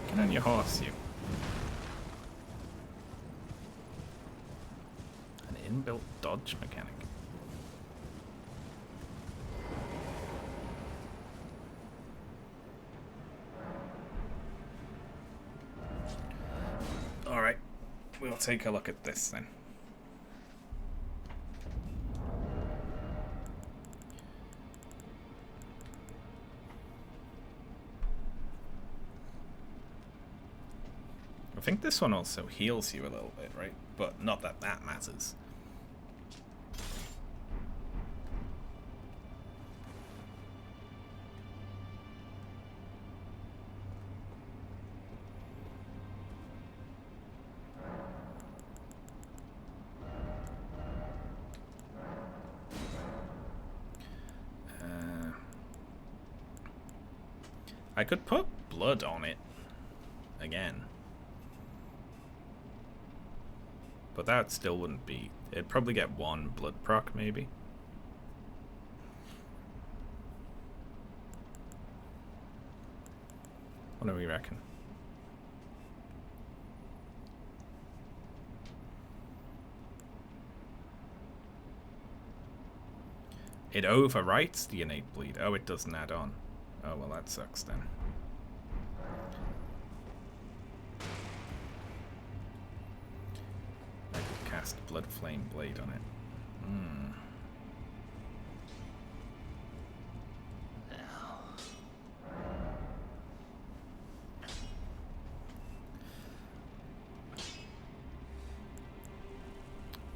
Get on your horse, you. An inbuilt dodge mechanic. Alright, we'll take a look at this then. I think this one also heals you a little bit, right? But not that that matters. I could put blood on it again. But that still wouldn't be... It'd probably get one blood proc, maybe. What do we reckon? It overwrites the innate bleed. Oh, it doesn't add on. Oh, well, that sucks then. I could cast Blood Flame Blade on it.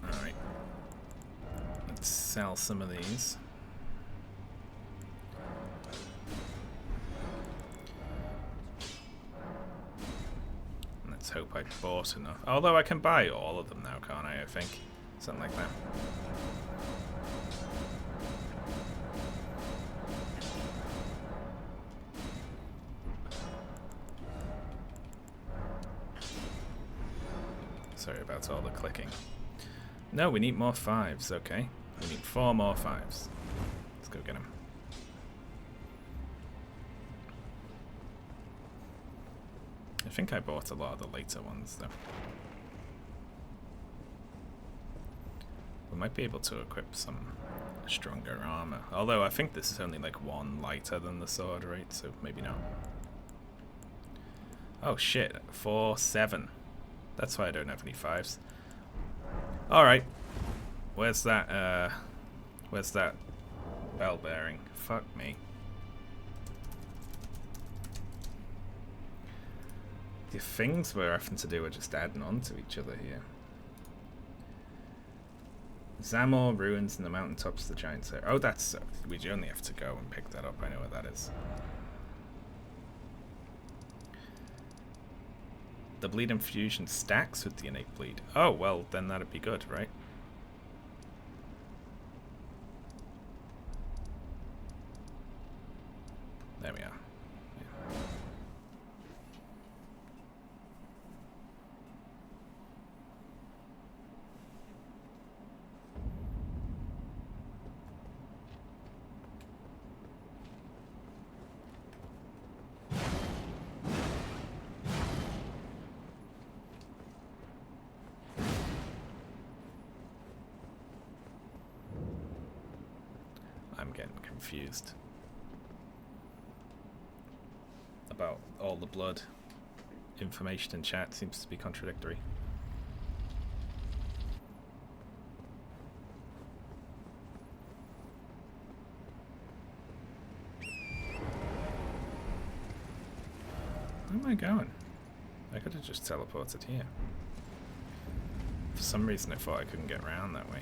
Alright. Let's sell some of these. Hope I bought enough. Although I can buy all of them now, can't I think. Something like that. Sorry about all the clicking. No, we need more 5s, okay. We need 4 more 5s. Let's go get them. I think I bought a lot of the later ones, though. We might be able to equip some stronger armor. Although I think this is only like 1 lighter than the sword, right? So maybe not. Oh shit, 4, 7. That's why I don't have any 5s. Alright. Where's that bell bearing? Fuck me. The things we're having to do are just adding on to each other here. Zamor ruins in the mountaintops, the giants there. Oh, that's... we only have to go and pick that up. I know what that is. The bleed infusion stacks with the innate bleed. Oh, well, then that'd be good, right? There we are. Yeah. I'm getting confused about all the blood. Information in chat seems to be contradictory. Where am I going? I could have just teleported here. For some reason I thought I couldn't get around that way.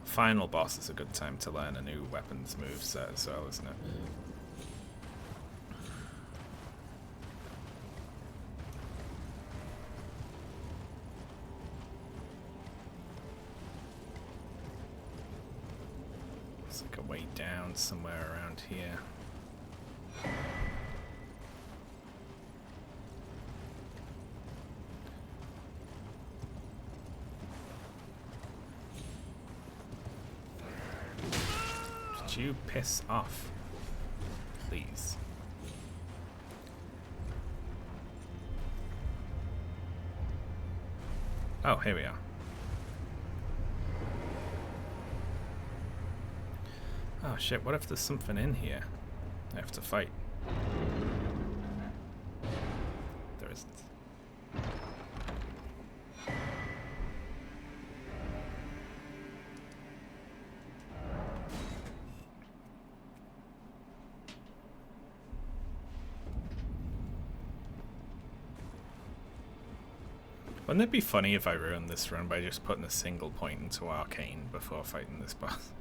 Final boss is a good time to learn a new weapons moveset as well, isn't it? It's like a way down somewhere around here. You piss off, please. Oh, here we are. Oh shit, what if there's something in here I have to fight? There isn't. Wouldn't it be funny if I ruined this run by just putting a single point into Arcane before fighting this boss?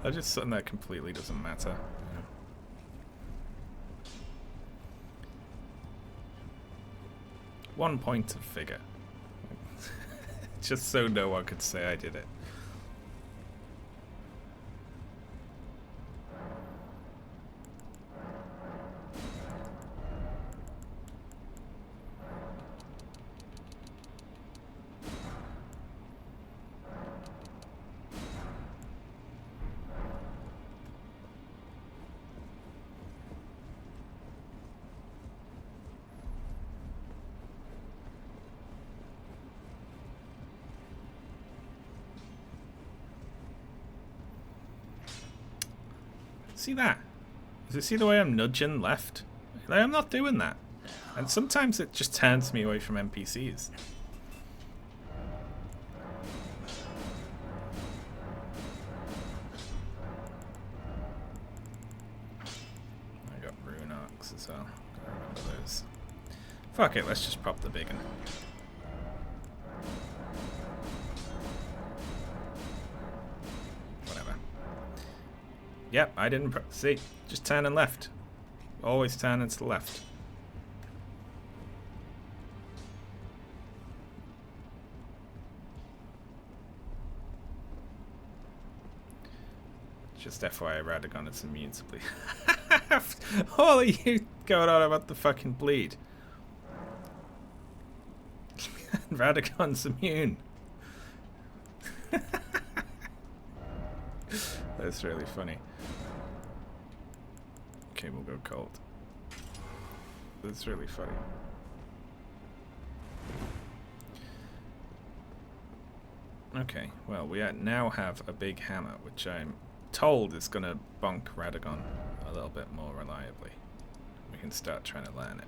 That's just something that completely doesn't matter. You know? One point of figure. Just so no one could say I did it. See that? Does it see the way I'm nudging left? Like, I'm not doing that. And sometimes it just turns me away from NPCs. I got rune arcs as well. Gotta remember those. Fuck it, let's just pop the big one. Yep, I didn't see. Just turning left. Always turning to the left. Just FYI, Radagon is immune to bleed. All of you going on about the fucking bleed. Radagon's immune. That's really funny. Okay, we'll go cold. That's really funny. Okay, well, we now have a big hammer, which I'm told is going to bonk Radagon a little bit more reliably. We can start trying to learn it.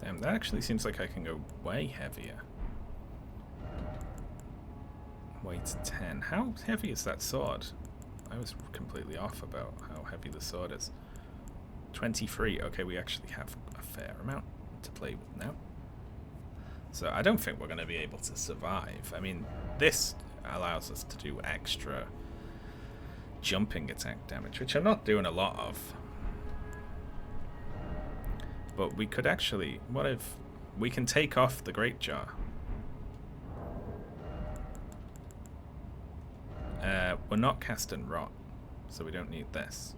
Damn, that actually seems like I can go way heavier. Weight 10. How heavy is that sword? I was completely off about how heavy the sword is. 23. Okay, we actually have a fair amount to play with now. So I don't think we're going to be able to survive. I mean, this allows us to do extra jumping attack damage, which I'm not doing a lot of. But we could actually... What if we can take off the Great Jar? We're not casting Rot, so we don't need this.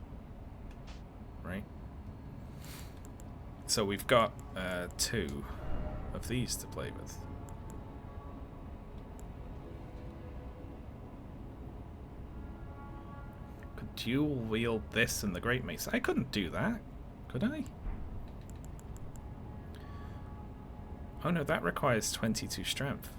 Right? So we've got 2 of these to play with. Could dual wield this and the Great Mace. I couldn't do that, could I? Oh no, that requires 22 strength.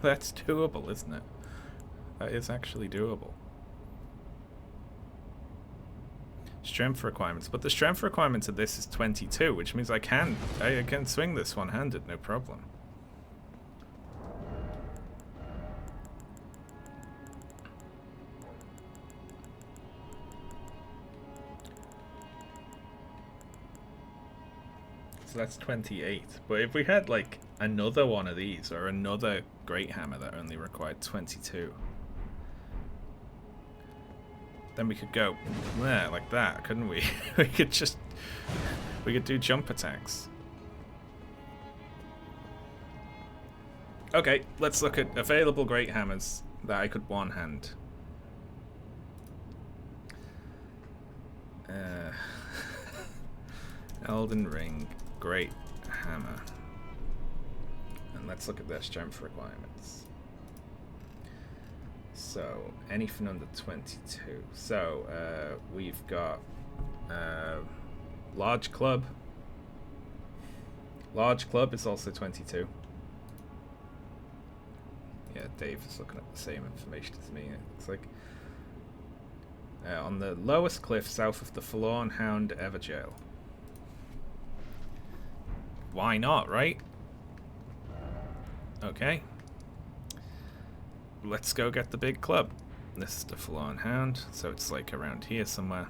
That's doable, isn't it? That is actually doable. Strength requirements, but the strength requirement of this is 22, which means I can swing this one-handed, no problem. So that's 28. But if we had like another one of these or another Great Hammer that only required 22, then we could go there like that, couldn't we? we could do jump attacks. Okay, let's look at available Great Hammers that I could one-hand. Elden Ring Great Hammer. And let's look at their strength requirements. So, anything under 22. So, we've got Large Club. Large Club is also 22. Yeah, Dave is looking at the same information as me, it looks like. On the lowest cliff south of the Forlorn Hound Everjail. Why not, right? Okay. Let's go get the big club. This is the Forlorn Hound, so it's like around here somewhere.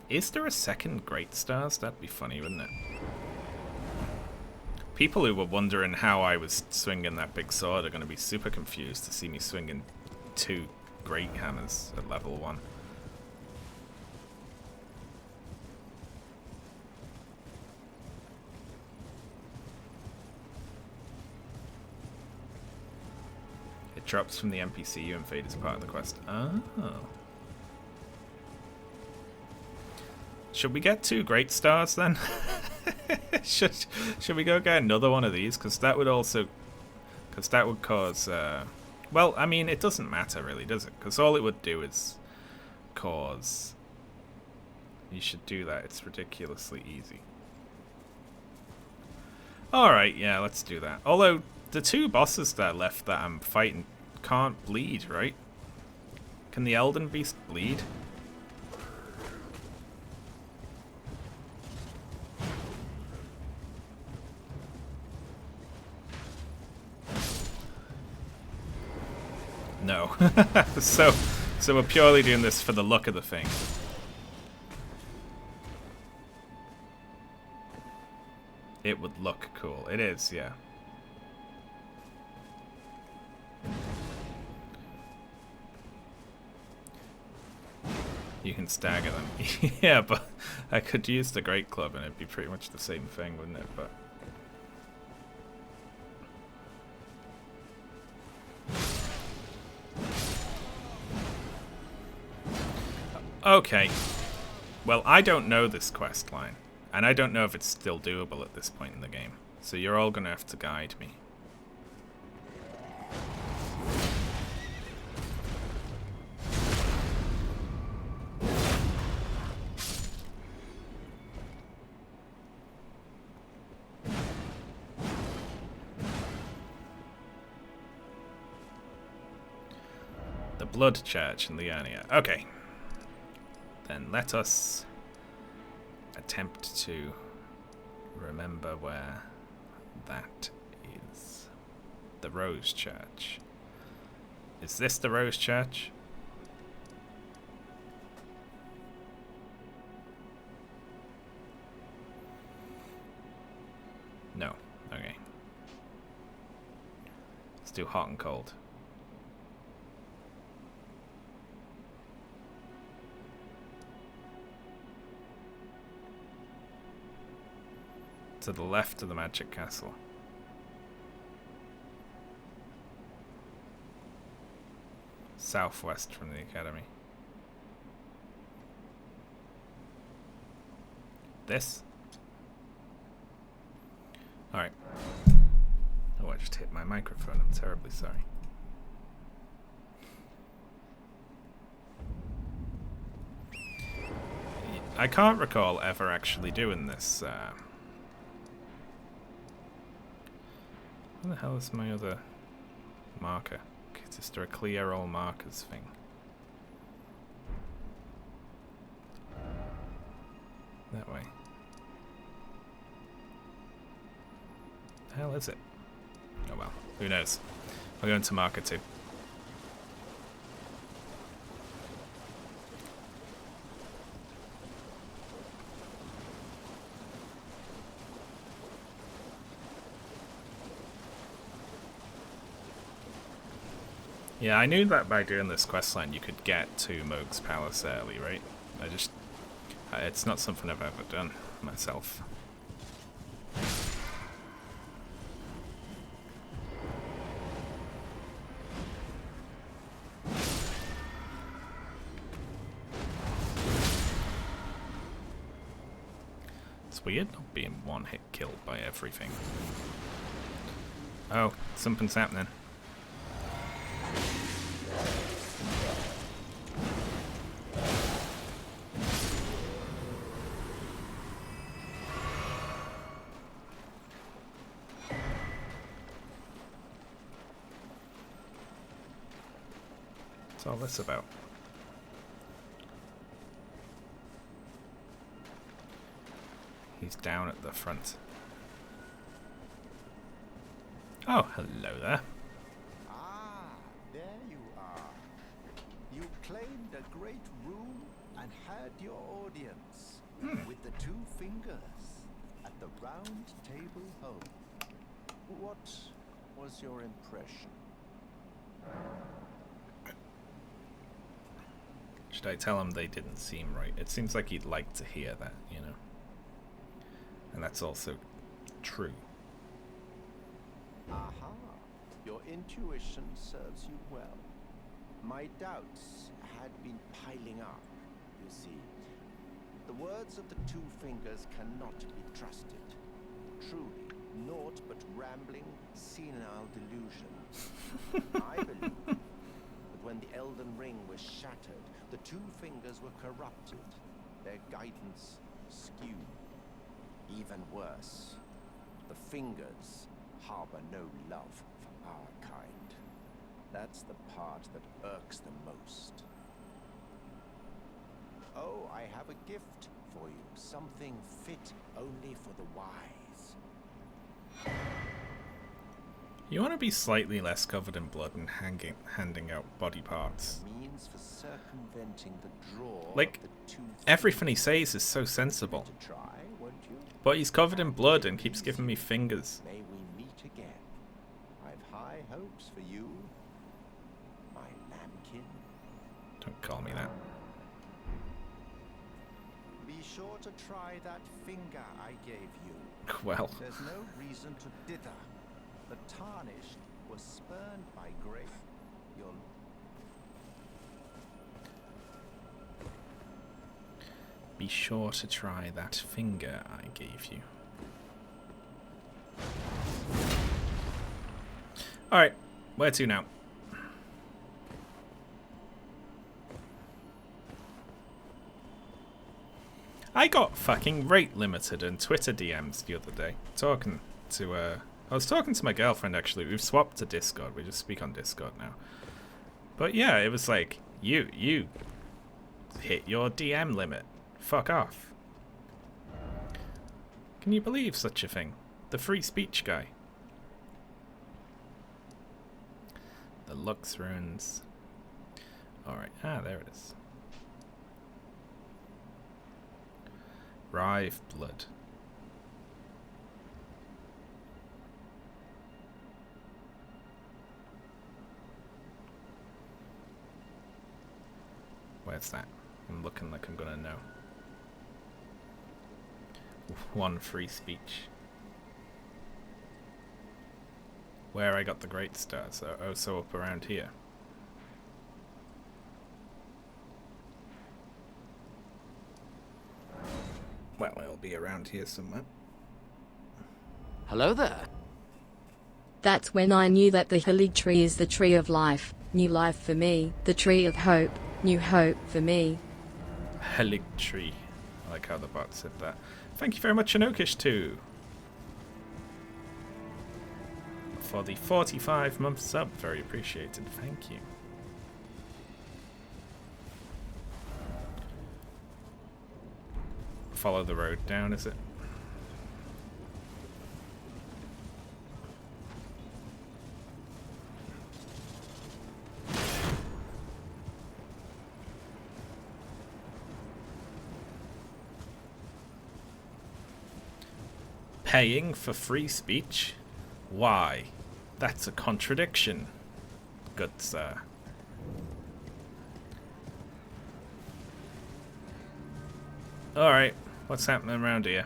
Is there a second Great Stars? That'd be funny, wouldn't it? People who were wondering how I was swinging that big sword are going to be super confused to see me swinging 2 Great Hammers at level 1. It drops from the NPC you invade as part of the quest. Oh. Should we get 2 Great Stars then? should we go get another one of these? Because that would also... Because that would cause... well, I mean, it doesn't matter really, does it? Because all it would do is cause... You should do that. It's ridiculously easy. Alright, yeah, let's do that. Although, the 2 bosses that are left that I'm fighting can't bleed, right? Can the Elden Beast bleed? No. so we're purely doing this for the look of the thing. It would look cool. It is, yeah. You can stagger them. Yeah, but I could use the Great Club and it'd be pretty much the same thing, wouldn't it? But okay. Well, I don't know this quest line, and I don't know if it's still doable at this point in the game. So you're all gonna have to guide me. The The Blood Church in Liurnia. Okay. Then let us attempt to remember where that is. The Rose Church. Is this the Rose Church? No. Okay. Let's do hot and cold. To the left of the Magic Castle. Southwest from the Academy. This? Alright. Oh, I just hit my microphone. I'm terribly sorry. I can't recall ever actually doing this. Where the hell is my other marker? Is there a clear all markers thing? That way. The hell is it? Oh well, who knows? I'll go into marker 2. Yeah, I knew that by doing this questline you could get to Moog's Palace early, right? It's not something I've ever done myself. It's weird not being one hit killed by everything. Oh, something's happening. What's all this about? He's down at the front. Oh, hello there. Ah, there you are. You claimed a great room and had your audience with the 2 fingers at the round table home. What was your impression? Should I tell him they didn't seem right? It seems like he'd like to hear that, you know. And that's also true. Aha, your intuition serves you well. My doubts had been piling up, you see. The words of the 2 fingers cannot be trusted. Truly, naught but rambling, senile delusion. I believe that when the Elden Ring was shattered, the 2 fingers were corrupted, their guidance skewed. Even worse, the fingers harbor no love for our kind. That's the part that irks them most. Oh, I have a gift for you, something fit only for the wise. You want to be slightly less covered in blood and handing out body parts. Means for circumventing the draw Like, of the 2 everything he says is so sensible. to try, won't you? But he's covered in blood and keeps giving me fingers. May we meet again. I've high hopes for you, my lambkin. Don't call me that. Be sure to try that finger I gave you. Well, There's no reason to dither. The tarnished was spurned by grace. You'll be sure to try that finger I gave you. Alright, where to now? I got fucking rate limited in Twitter DMs the other day. I was talking to my girlfriend actually. We've swapped to Discord. We just speak on Discord now. But yeah, it was like, you hit your DM limit. Fuck off. Can you believe such a thing? The free speech guy. The Lux runes. Alright, there it is. Rive blood. Where's that? I'm looking like I'm gonna know. One free speech. Where I got the great stars. So up around here. Well, it'll be around here somewhere. Hello there. That's when I knew that the Hillig tree is the tree of life, new life for me, the tree of hope, new hope for me. Helig tree. I like how the bot said that. Thank you very much, Anokish2, for the 45-month sub. Very appreciated. Thank you. Follow the road down, is it? Paying for free speech? Why? That's a contradiction, good sir. Alright, what's happening around here?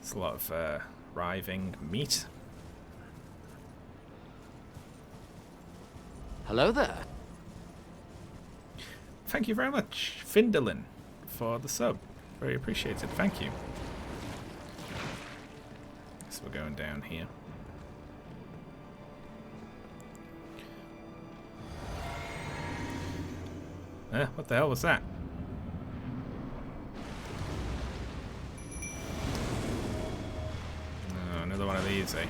There's a lot of writhing meat. Hello there. Thank you very much, Findolin, for the sub. Very appreciated. Thank you. So we're going down here. What the hell was that? Oh, another one of these, eh?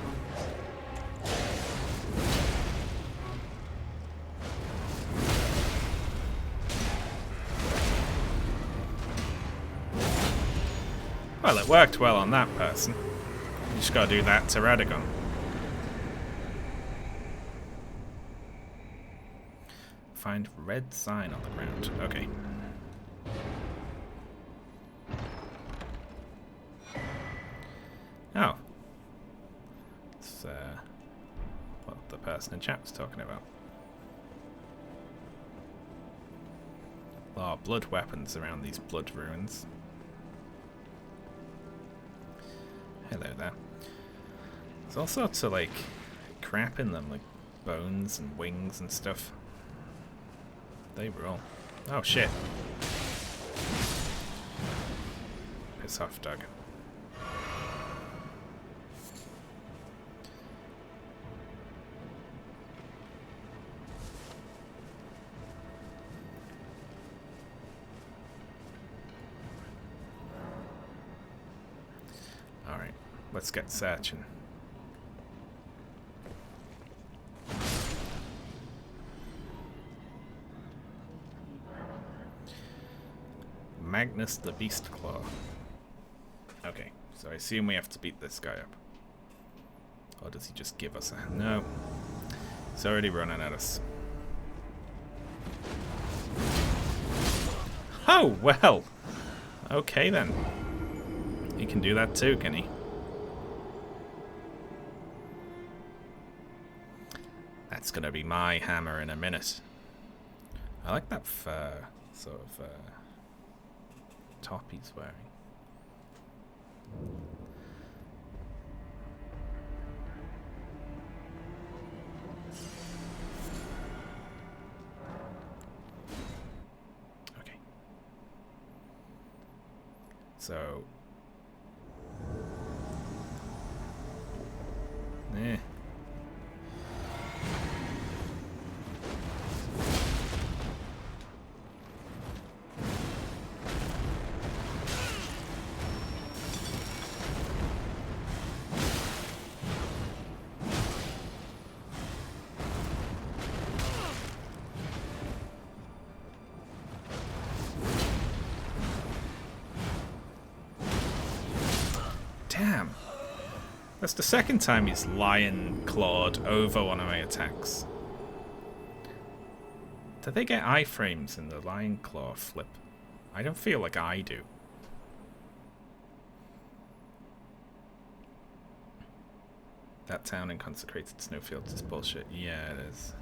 Well, it worked well on that person. You just gotta do that to Radagon. Find red sign on the ground. Okay. Oh. It's what the person in chat was talking about. A lot of blood weapons around these blood ruins. Hello there. There's all sorts of like crap in them, like bones and wings and stuff. They roll. Oh shit. Piss off, Doug. Alright, let's get searching. Magnus the Beast Claw. Okay, so I assume we have to beat this guy up. Or does he just give us a... No. He's already running at us. Oh, well. Okay then. He can do that too, can he? That's gonna be my hammer in a minute. I like that sort of top he's wearing. Okay. So... Eh. Damn. That's the second time he's lion clawed over one of my attacks. Do they get iframes in the lion claw flip? I don't feel like I do. That town in consecrated snowfields is bullshit. Yeah, it is.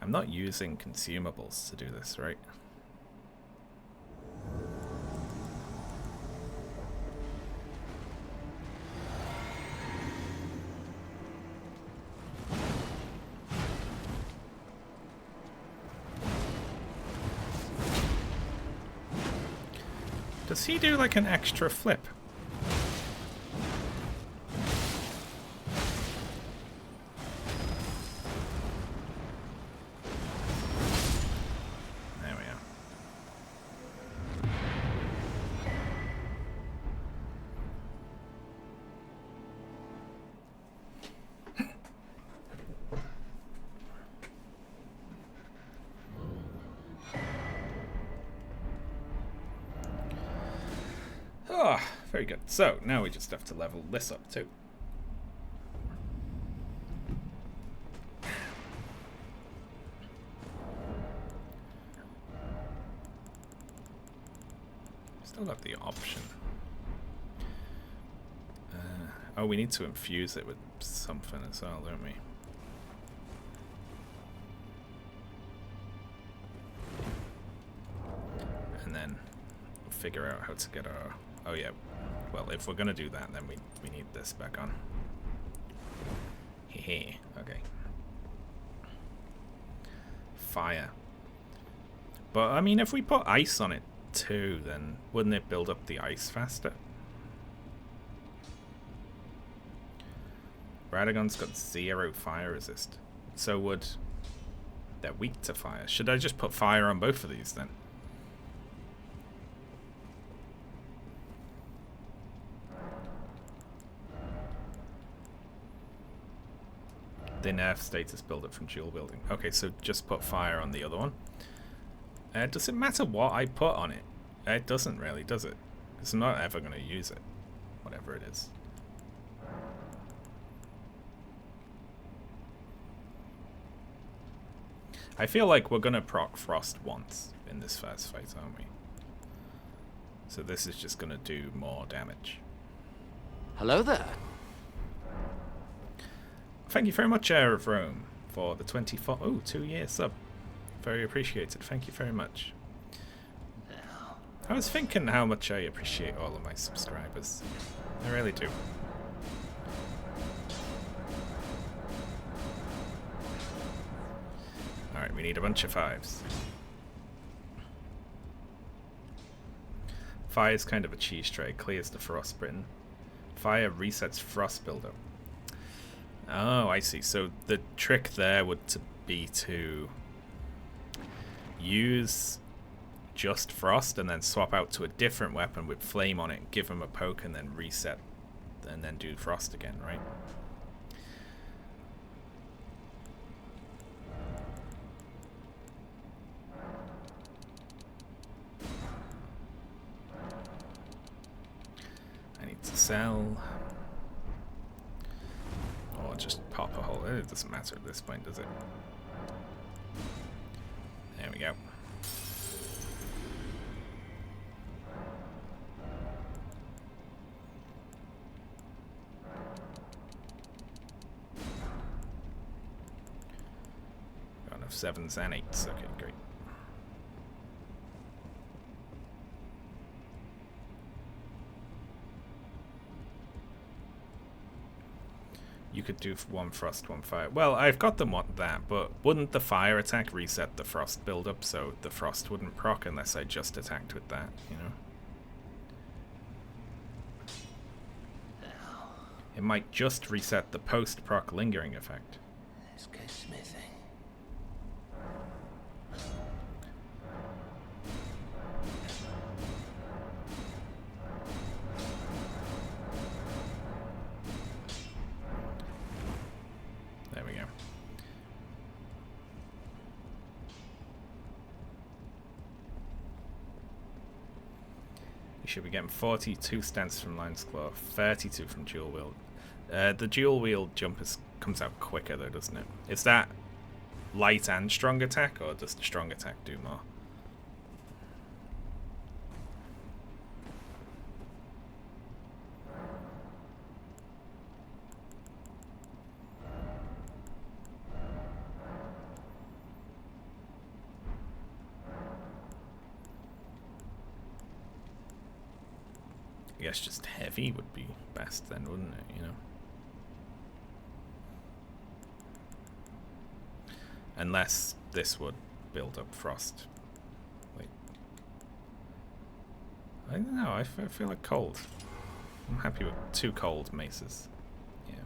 I'm not using consumables to do this, right? Does he do like an extra flip? There we are. Oh, very good. So now we just have to level this up too. Still got the option. Oh, we need to infuse it with something as well, don't we? And then we'll figure out how to get our... Oh yeah, well, if we're gonna do that, then we need this back on. Hehe, okay. Fire. But, I mean, if we put ice on it too, then wouldn't it build up the ice faster? Radagon's got 0 fire resist. So would... They're weak to fire. Should I just put fire on both of these then? The nerf status build-up from dual building. Okay, so just put fire on the other one. Does it matter what I put on it? It doesn't really, does it? Because I'm not ever going to use it. Whatever it is. I feel like we're going to proc Frost once in this first fight, aren't we? So this is just going to do more damage. Hello there. Thank you very much, Air of Rome, for the 24... Oh, 2-year sub. Very appreciated. Thank you very much. I was thinking how much I appreciate all of my subscribers. I really do. Alright, we need a bunch of 5s. Fire is kind of a cheese tray. Clears the frost Britain. Fire resets frost buildup. Oh, I see. So the trick there would be to use just frost and then swap out to a different weapon with flame on it, give him a poke, and then reset, and then do frost again, right? I need to sell. Or just pop a hole. It doesn't matter at this point, does it? There we go. Got enough 7s and 8s. Okay, great. You could do 1 frost, 1 fire. Well, I've got them on that, but wouldn't the fire attack reset the frost build-up, so the frost wouldn't proc unless I just attacked with that, you know? It might just reset the post-proc lingering effect. Let's go smithing. You should be getting 42 stance from Lion's Claw, 32 from Dual Wield. The Dual Wield jump comes out quicker though, doesn't it? Is that light and strong attack, or does the strong attack do more? I guess just heavy would be best then, wouldn't it, you know? Unless this would build up frost. Wait. I don't know, I feel like cold. I'm happy with 2 cold maces. Yeah.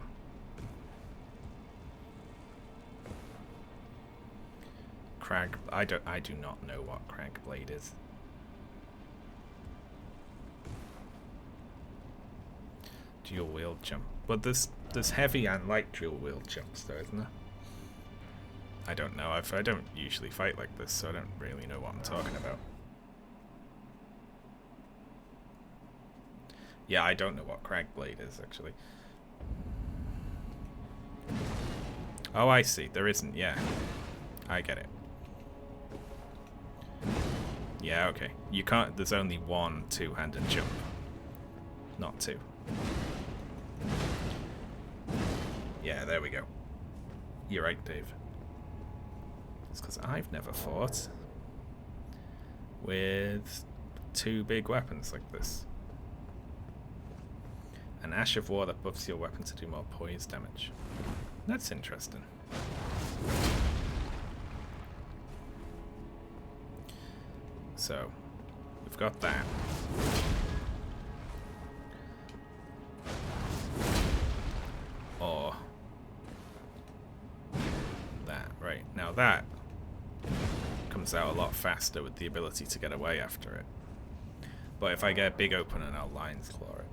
Crag, I do not know what Crag Blade is. Dual wield jump. But there's heavy and light dual wield jumps though, isn't there? I don't know. I don't usually fight like this, so I don't really know what I'm talking about. Yeah, I don't know what Crag Blade is actually. Oh, I see. There isn't. Yeah, I get it. Yeah, okay. You can't. There's only 1 two-handed jump, not 2. Yeah, there we go. You're right, Dave. It's because I've never fought with 2 big weapons like this. An Ash of War that buffs your weapon to do more poise damage. That's interesting. So, we've got that. Or that, right. Now that comes out a lot faster with the ability to get away after it. But if I get a big opener, I'll Lion's Claw it.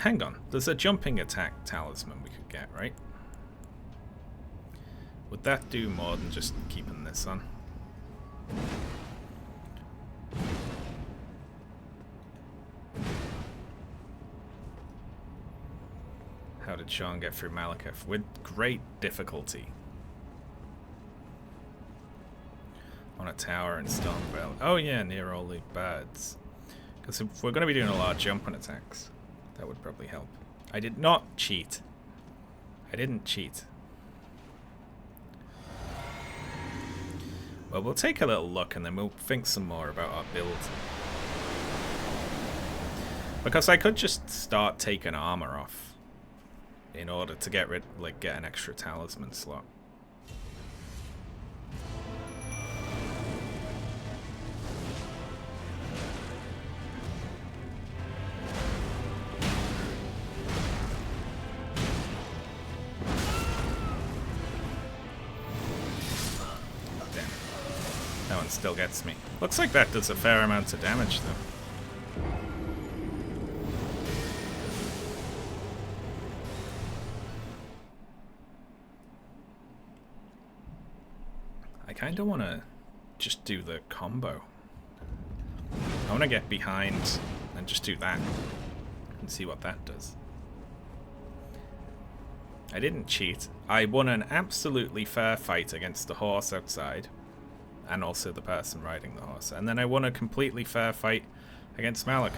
Hang on, there's a jumping attack talisman we could get, right? Would that do more than just keeping this on? How did Sean get through Malekith? With great difficulty. On a tower in Stormvale. Oh yeah, near all the birds. Because if we're going to be doing a lot of jumping attacks, that would probably help. I did not cheat. I didn't cheat. Well, we'll take a little look and then we'll think some more about our build. Because I could just start taking armor off in order to get an extra talisman slot. Still gets me. Looks like that does a fair amount of damage though. I kind of want to just do the combo. I want to get behind and just do that and see what that does. I didn't cheat. I won an absolutely fair fight against the horse outside. And also the person riding the horse. And then I won a completely fair fight against Malekith.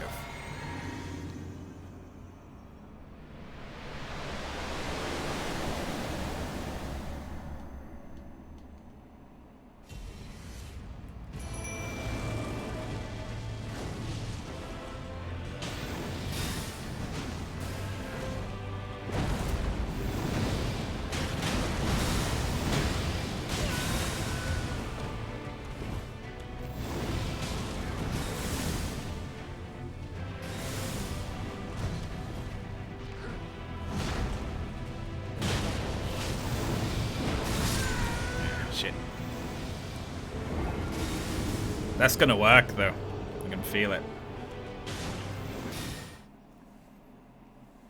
That's gonna work though. I can feel it.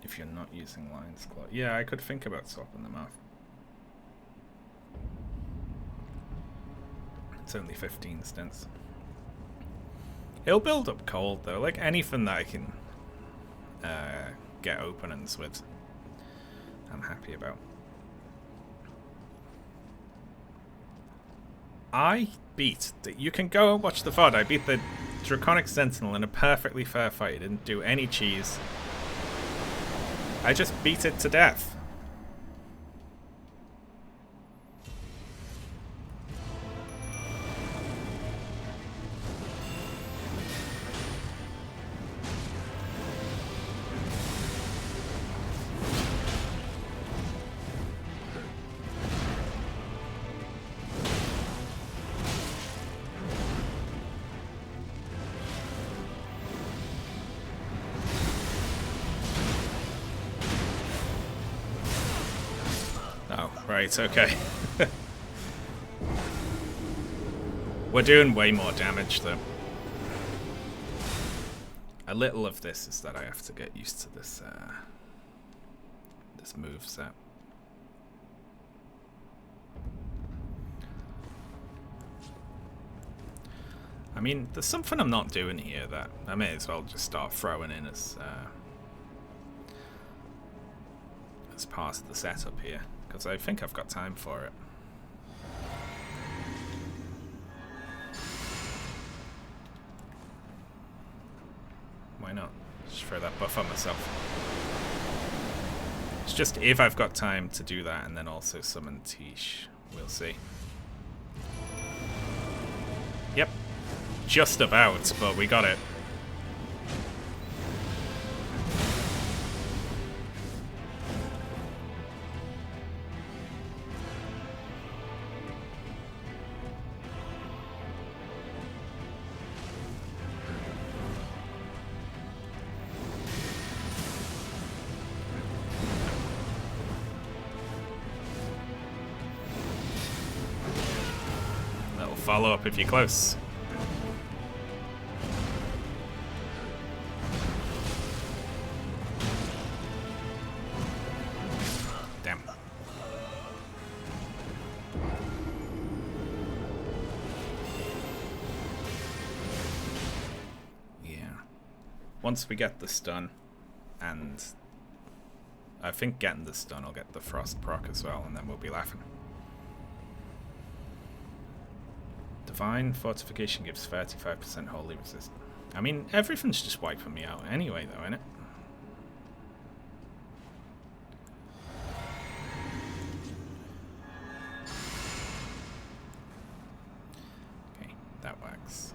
If you're not using Lion's Claw. Yeah, I could think about swapping them off. It's only 15 stints. It'll build up cold though, like anything that I can get openings with, I'm happy about. I beat, you can go and watch the VOD, I beat the Draconic Sentinel in a perfectly fair fight. I didn't do any cheese. I just beat it to death. Right, okay. We're doing way more damage though. A little of this is that I have to get used to this this move set. I mean, there's something I'm not doing here that I may as well just start throwing in as part of the setup here, because I think I've got time for it. Why not? Just throw that buff on myself. It's just if I've got time to do that and then also summon Tish. We'll see. Yep. Just about, but we got it. Follow up if you're close. Damn. Yeah. Once we get the stun, and I think getting the stun, I'll get the frost proc as well, and then we'll be laughing. Divine Fortification gives 35% holy resist. I mean, everything's just wiping me out anyway, though, innit? Okay, that works.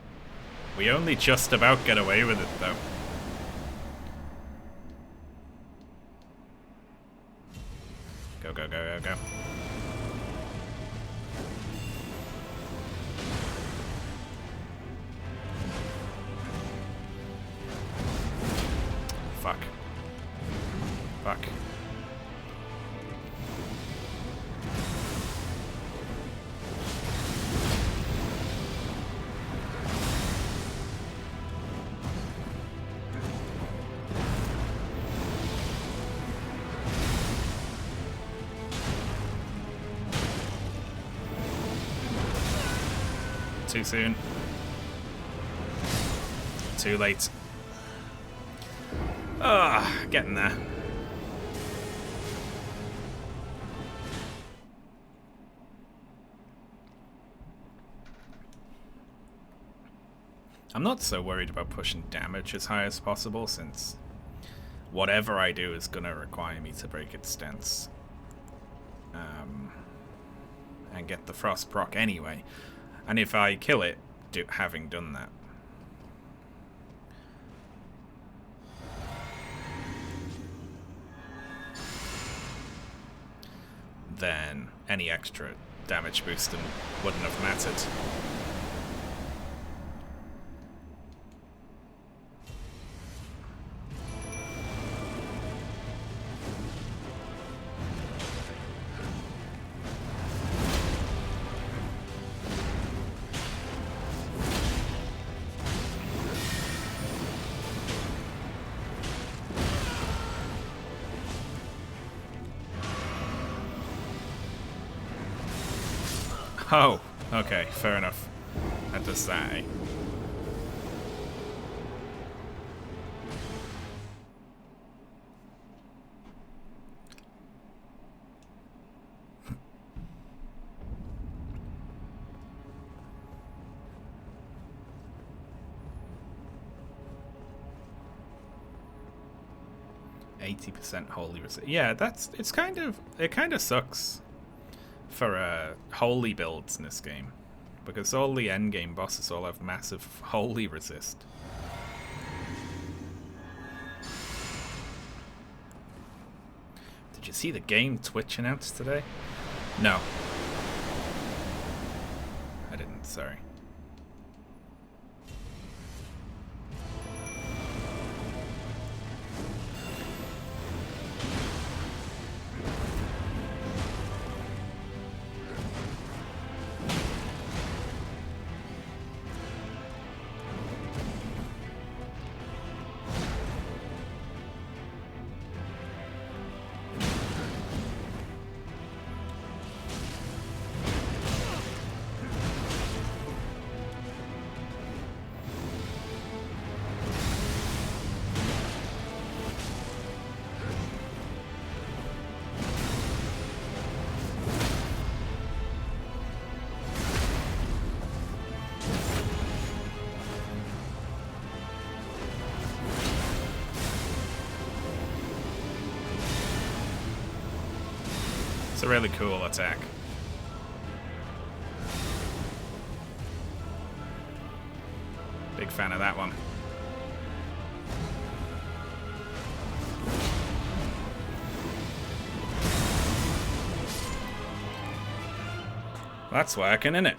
We only just about get away with it, though. Go, go, go, go, go. Fuck. Fuck. Too soon. Too late. Ah, getting there. I'm not so worried about pushing damage as high as possible, since whatever I do is gonna require me to break its stance. And get the frost proc anyway. And if I kill it, having done that, then any extra damage boosting wouldn't have mattered. Oh, okay, fair enough. to say. %, holy resist. Yeah, it kind of sucks for holy builds in this game, because all the end game bosses all have massive holy resist. Did you see the game Twitch announced today? No. I didn't, sorry. It's a really cool attack. Big fan of that one. That's working, isn't it?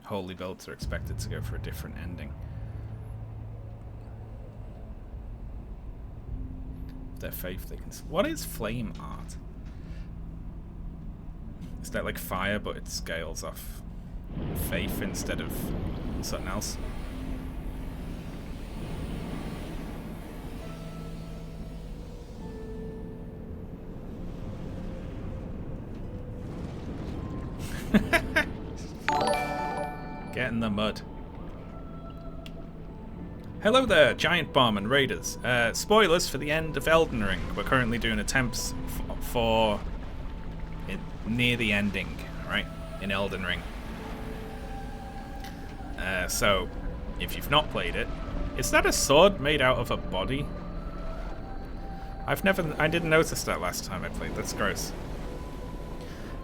Holy builds are expected to go for a different ending. Their faith, they can. What is flame art? Is that like fire, but it scales off faith instead of something else? Get in the mud. Hello there, Giant Bomb and Raiders. Spoilers for the end of Elden Ring. We're currently doing attempts for near the ending, right, in Elden Ring. So, if you've not played it, is that a sword made out of a body? I didn't notice that last time I played. That's gross.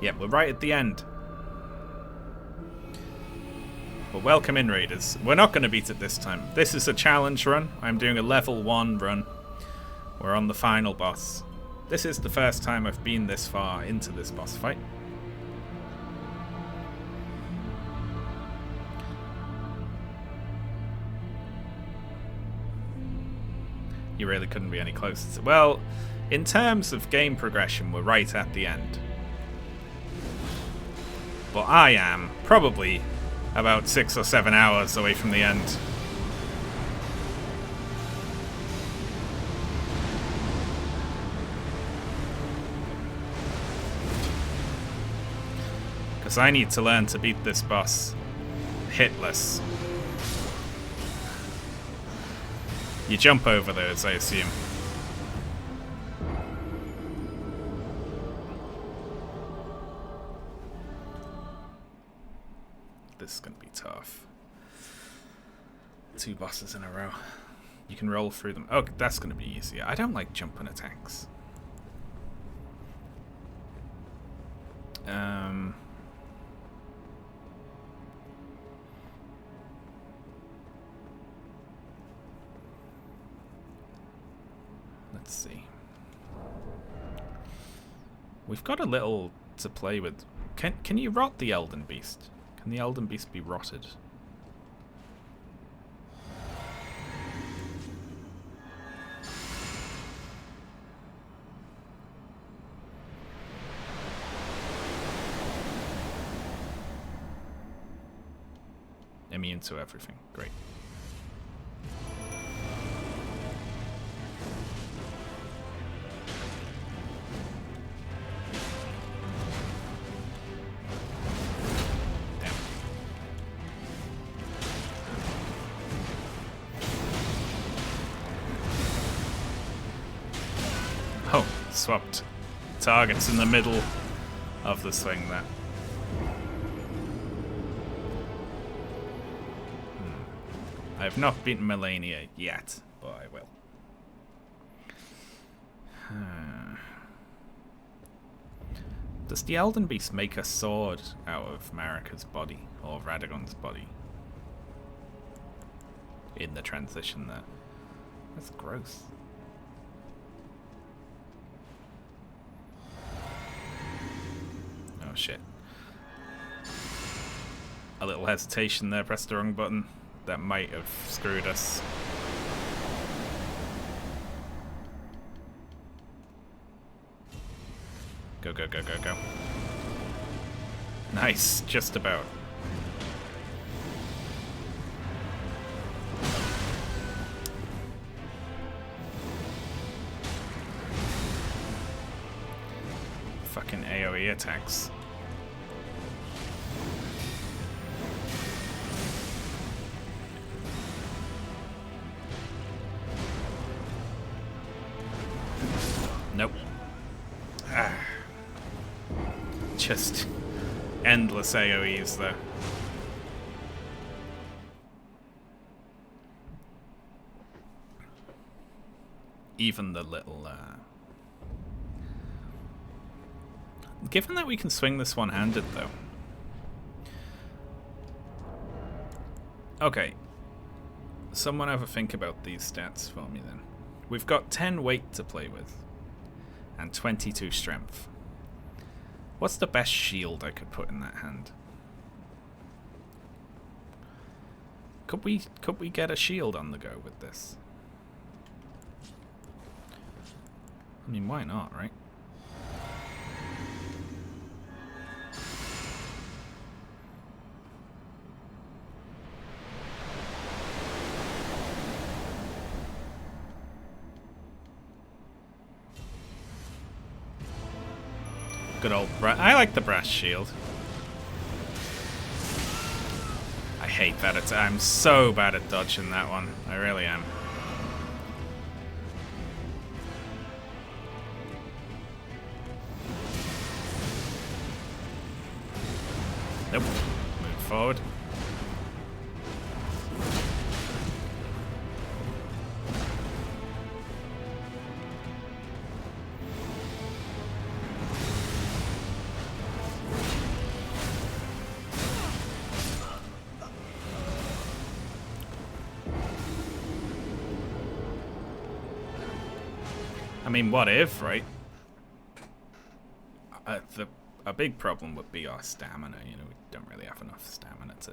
Yep, we're right at the end. But welcome in, Raiders. We're not going to beat it this time. This is a challenge run. I'm doing a level 1 run. We're on the final boss. This is the first time I've been this far into this boss fight. You really couldn't be any closer. Well, in terms of game progression, we're right at the end. But I am probably about 6 or 7 hours away from the end. Because I need to learn to beat this boss hitless. You jump over those, I assume. This is going to be tough. 2 bosses in a row. You can roll through them. Oh, that's going to be easier. I don't like jumping attacks. Let's see. We've got a little to play with. Can you rot the Elden Beast? Can the Elden Beast be rotted? Immune to everything. Great. swapped targets in the middle of the swing there. I have not beaten Melania yet, but I will. Does the Elden Beast make a sword out of Marika's body, or Radagon's body? In the transition there. That's gross. Oh shit. A little hesitation there, pressed the wrong button. That might have screwed us. Go, go, go, go, go. Nice, just about. Fucking AoE attacks. Nope. Ah. Just endless AoEs though. Even the little given that we can swing this one-handed though. Okay. Someone have a think about these stats for me then. We've got 10 weight to play with and 22 strength. What's the best shield I could put in that hand? Could we get a shield on the go with this? I mean, why not, right? Good old I like the brass shield. I hate that. I'm so bad at dodging that one. I really am. Nope. Move forward. I mean, what if, right? A big problem would be our stamina. You know, we don't really have enough stamina to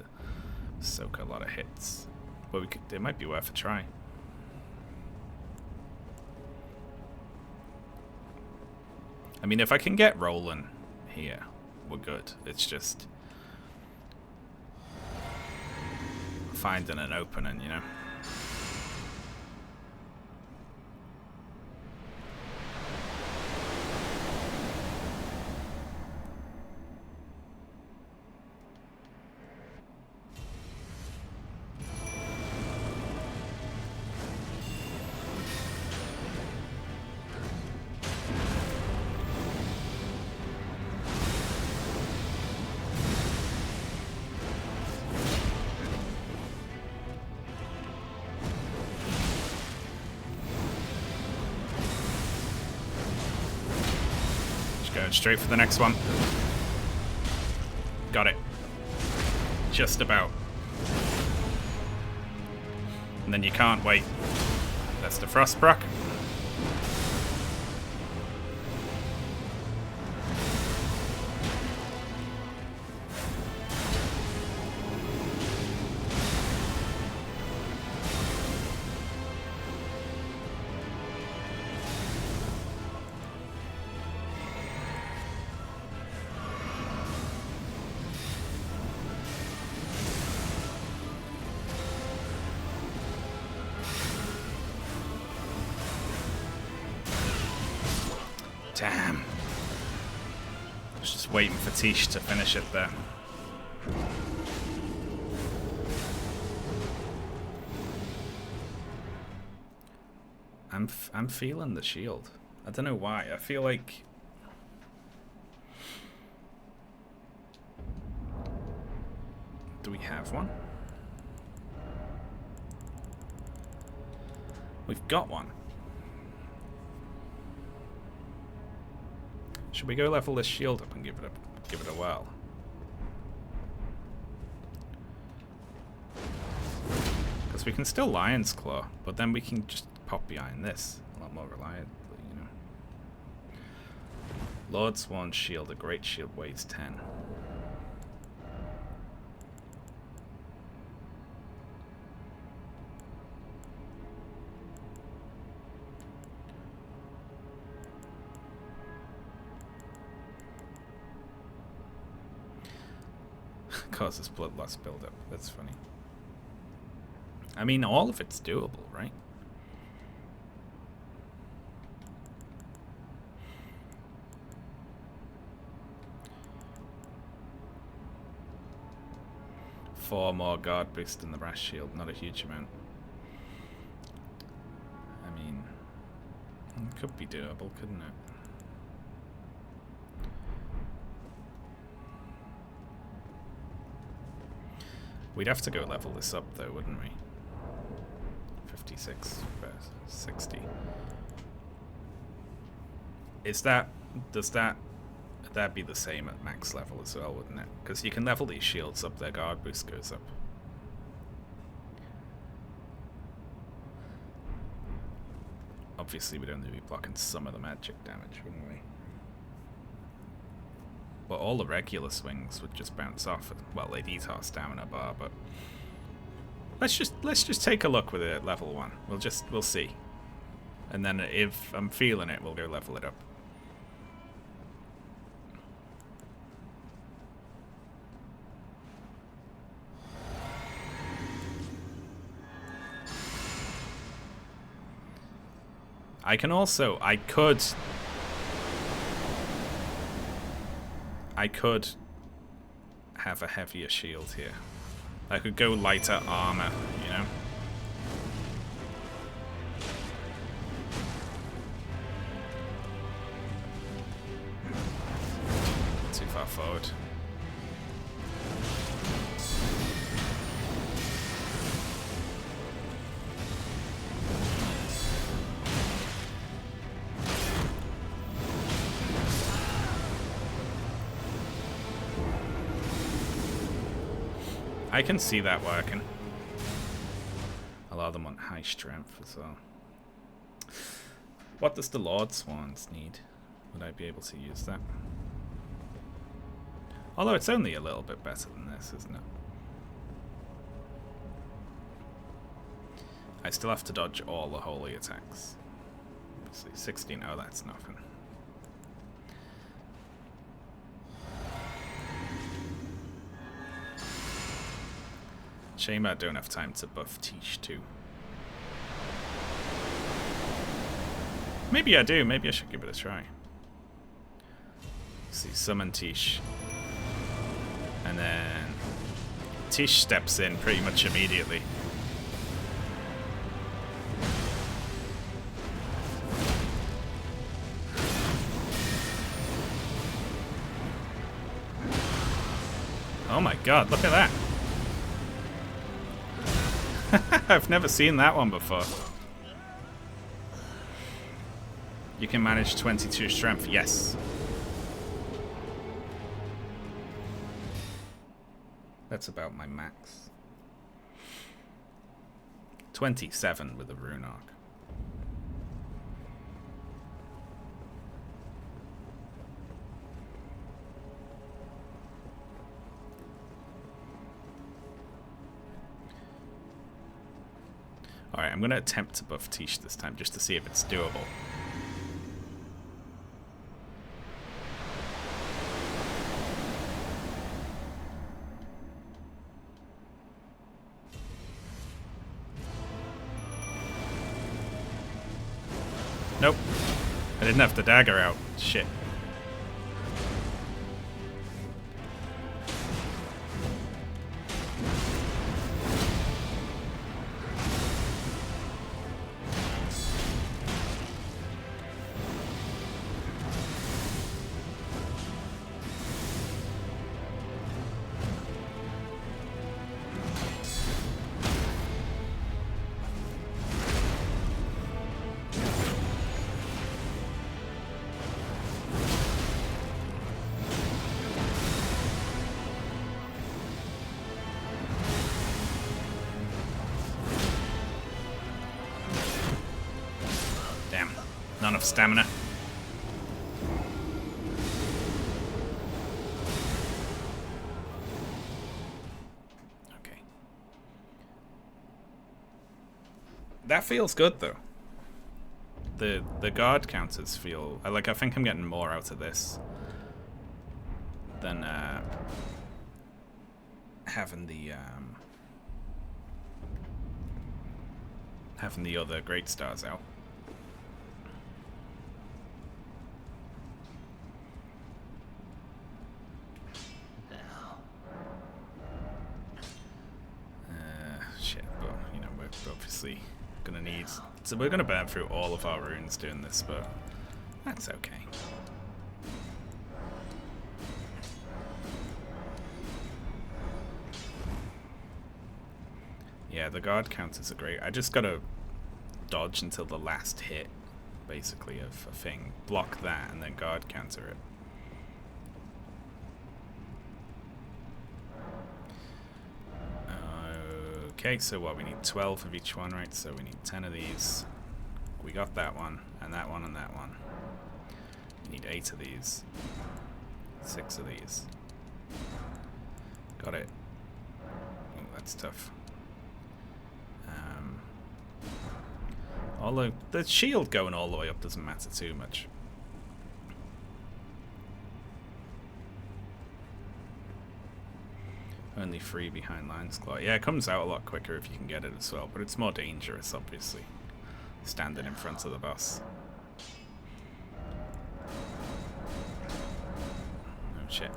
soak a lot of hits. But we could, it might be worth a try. I mean, if I can get rolling here, we're good. It's just finding an opening, you know? Going straight for the next one. Got it. Just about. And then you can't wait. That's the frost proc. Damn. I was just waiting for Tish to finish it there. I'm feeling the shield. I don't know why. I feel like... Do we have one? We've got one. Should we go level this shield up and give it a whirl? Because we can still Lion's Claw, but then we can just pop behind this a lot more reliably, you know. Lord Swan's shield, a great shield, weighs 10. Causes blood loss buildup. That's funny. I mean, all of it's doable, right? Four more guard boost in the brass shield, not a huge amount. I mean, it could be doable, couldn't it? We'd have to go level this up though, wouldn't we? 56 versus 60. Is that... Does that... That'd be the same at max level as well, wouldn't it? Because you can level these shields up, their guard boost goes up. Obviously we'd only be blocking some of the magic damage, wouldn't we? But all the regular swings would just bounce off. Well, they'd eat our stamina bar, but let's just take a look with it at level 1. We'll see, and then if I'm feeling it, we'll go level it up. I could have a heavier shield here. I could go lighter armor, you know? Too far forward. I can see that working. A lot of them want high strength as well. What does the Lord Swans need? Would I be able to use that? Although it's only a little bit better than this, isn't it? I still have to dodge all the holy attacks. Obviously, 16. Oh, that's nothing. Shame I don't have time to buff Tish too. Maybe I do. Maybe I should give it a try. See, summon Tish. And then Tish steps in pretty much immediately. Oh my god, look at that. I've never seen that one before. You can manage 22 strength, yes. That's about my max. 27 with a rune arc. Alright, I'm going to attempt to buff Tish this time, just to see if it's doable. Nope. I didn't have the dagger out. Shit. Not enough stamina. Okay. That feels good though. The guard counters feel I think I'm getting more out of this than having the other great stars out. Shit, but you know we're obviously gonna need. So we're gonna burn through all of our runes doing this, but that's okay. Yeah, the guard counters are great. I just gotta dodge until the last hit, basically, of a thing. Block that and then guard counter it. Okay, so what? We need 12 of each one, right? So we need 10 of these. We got that one, and that one, and that one. We need 8 of these. 6 of these. Got it. Oh, that's tough. Although the shield going all the way up doesn't matter too much. Only 3 behind Lion's Claw. Yeah, it comes out a lot quicker if you can get it as well, but it's more dangerous, obviously, standing in front of the boss. Oh shit.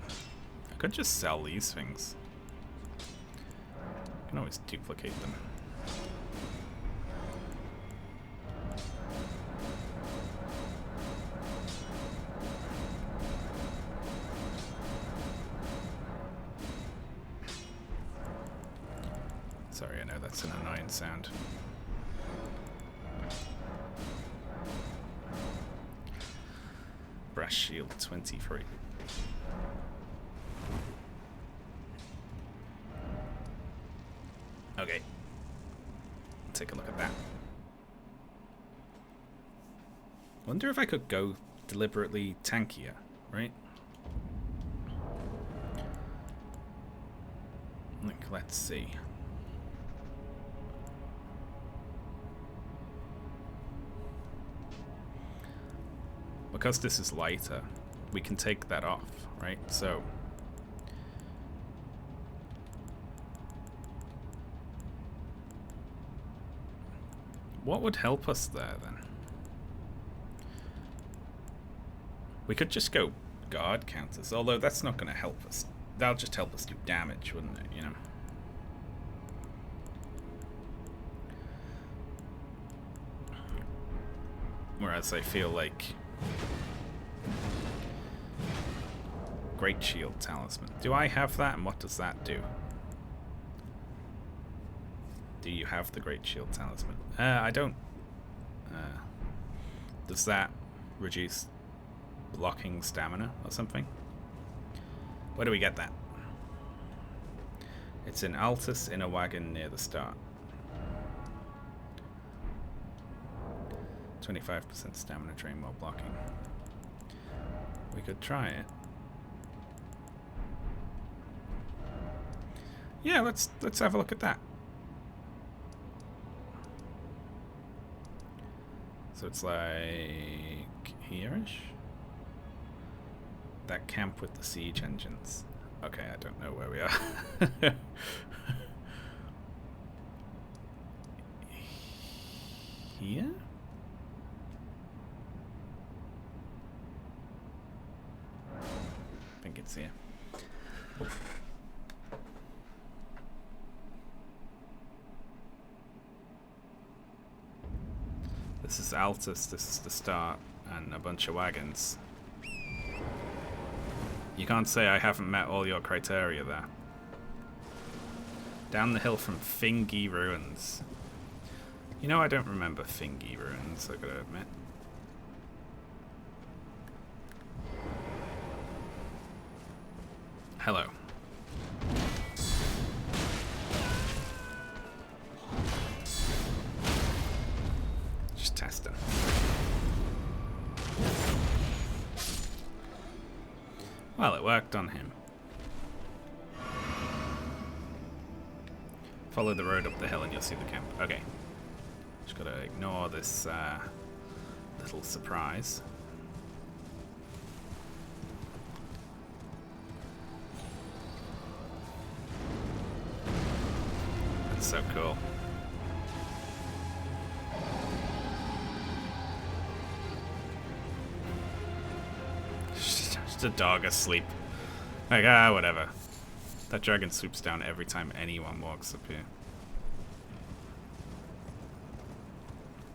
I could just sell these things. I can always duplicate them. Sorry, I know that's an annoying sound. Brass shield 23. Okay. Take a look at that. Wonder if I could go deliberately tankier, right? Like, let's see. Because this is lighter, we can take that off, right? So what would help us there then? We could just go guard counters, although that's not going to help us. That'll just help us do damage, wouldn't it, you know? Whereas I feel like Great Shield Talisman. Do I have that, and what does that do? Do you have the Great Shield Talisman? I don't. Does that reduce blocking stamina or something? Where do we get that? It's in Altus in a wagon near the start. 25% stamina drain while blocking. We could try it. Yeah, let's have a look at that. So it's like here-ish? That camp with the siege engines. Okay, I don't know where we are. Here? I think it's here. This is Altus, this is the start, and a bunch of wagons. You can't say I haven't met all your criteria there. Down the hill from Fingy Ruins. You know, I don't remember Fingy Ruins, I gotta admit. Hello. Just testing. Well, it worked on him. Follow the road up the hill and you'll see the camp. Okay. Just gotta ignore this little surprise. That's so cool. Just a dog asleep. Like, whatever. That dragon swoops down every time anyone walks up here.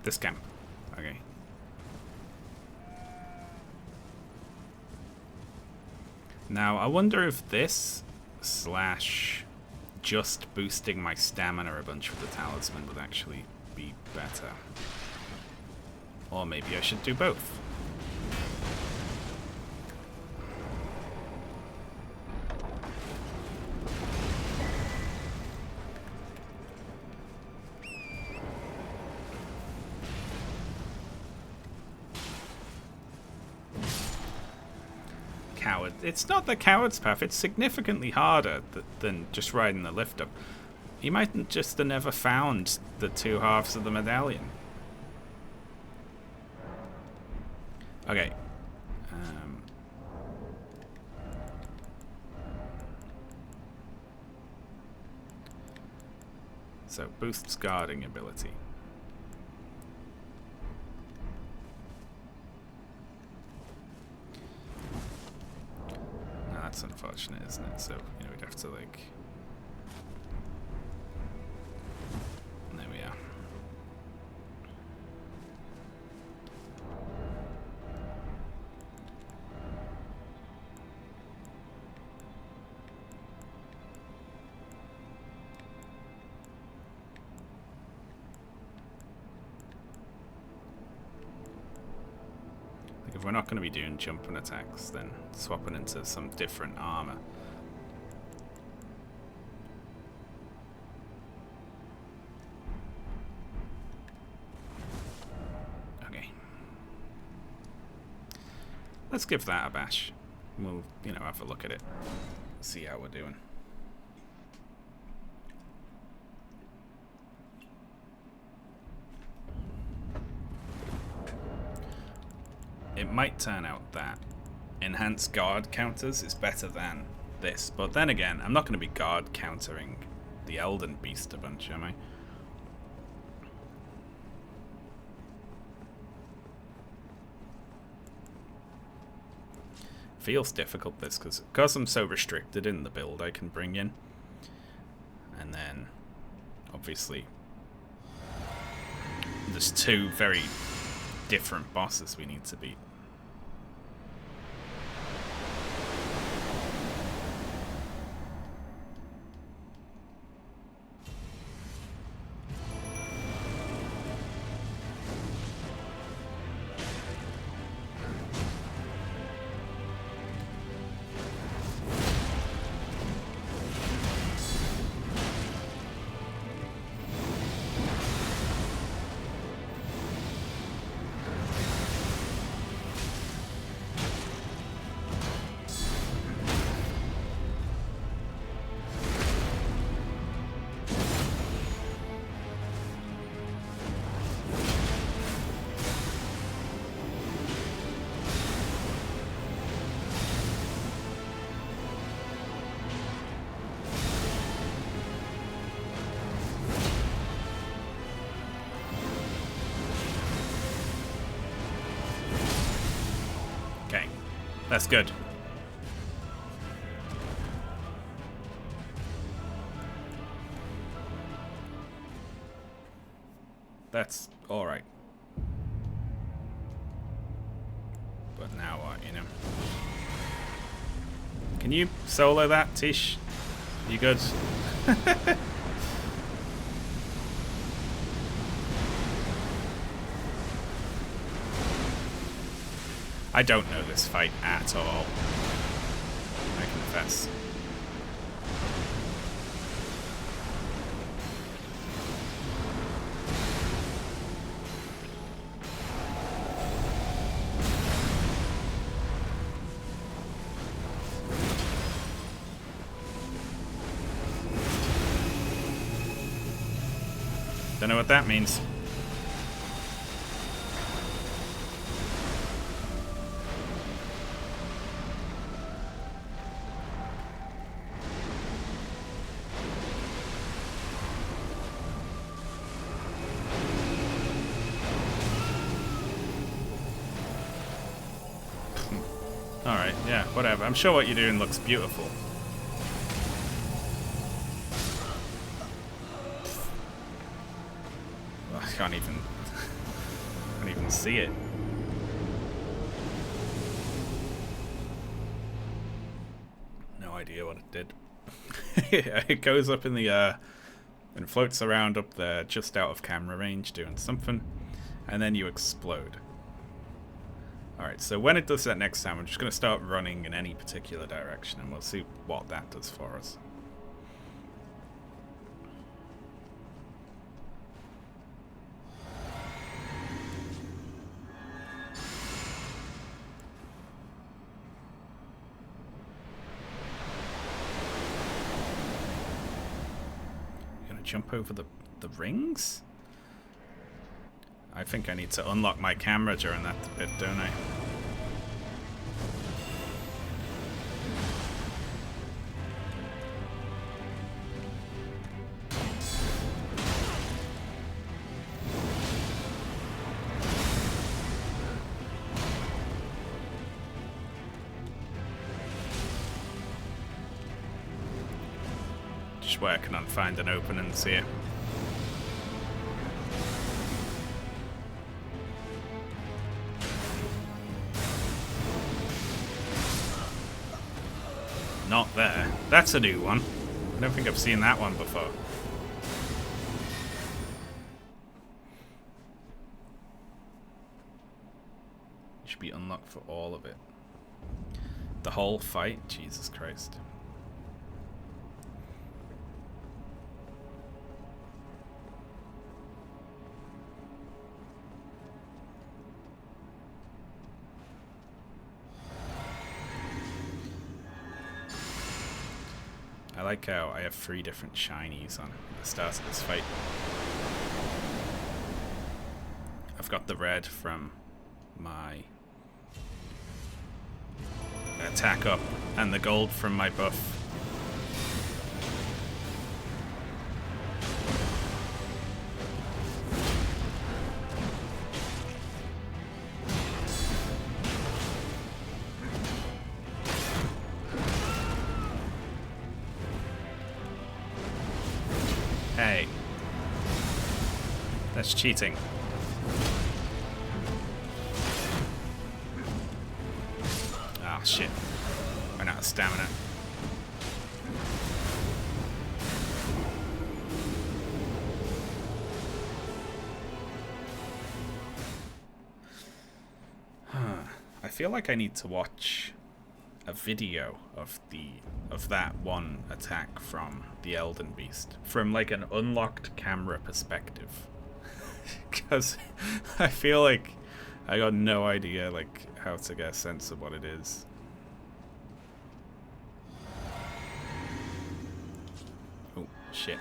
This camp. Okay. Now, I wonder if this slash just boosting my stamina a bunch with the talisman would actually be better. Or maybe I should do both. Coward. It's not the coward's path, it's significantly harder than just riding the lift up. He might just have never found the two halves of the medallion. Okay. So, boosts guarding ability. That's unfortunate, isn't it? So, you know, we'd have to, like... There we are. If we're not going to be doing jumping attacks, then swapping into some different armor. Okay. Let's give that a bash. We'll, you know, have a look at it. See how we're doing. It might turn out that enhanced guard counters is better than this, but then again, I'm not going to be guard countering the Elden beast a bunch, am I? Feels difficult this, because I'm so restricted in the build I can bring in. And then, obviously, there's two very different bosses we need to beat. That's good. That's alright. But now what, you know? Can you solo that, Tish? You good? I don't know this fight at all, I confess. Don't know what that means. Alright, yeah, whatever. I'm sure what you're doing looks beautiful. I can't even see it. No idea what it did. It goes up in the air and floats around up there just out of camera range doing something, and then you explode. Alright, so when it does that next time, I'm just going to start running in any particular direction and we'll see what that does for us. Gonna jump over the rings? I think I need to unlock my camera during that bit, don't I? Just working on finding openings here. Not there. That's a new one. I don't think I've seen that one before. Should be unlocked for all of it. The whole fight? Jesus Christ. I like how I have 3 different shinies on the start of this fight. I've got the red from my attack up and the gold from my buff. Hey. That's cheating. Ah, shit. Ran out of stamina. I feel like I need to watch a video of that one attack from the Elden Beast from like an unlocked camera perspective, because I feel like I got no idea like how to get a sense of what it is. Oh shit.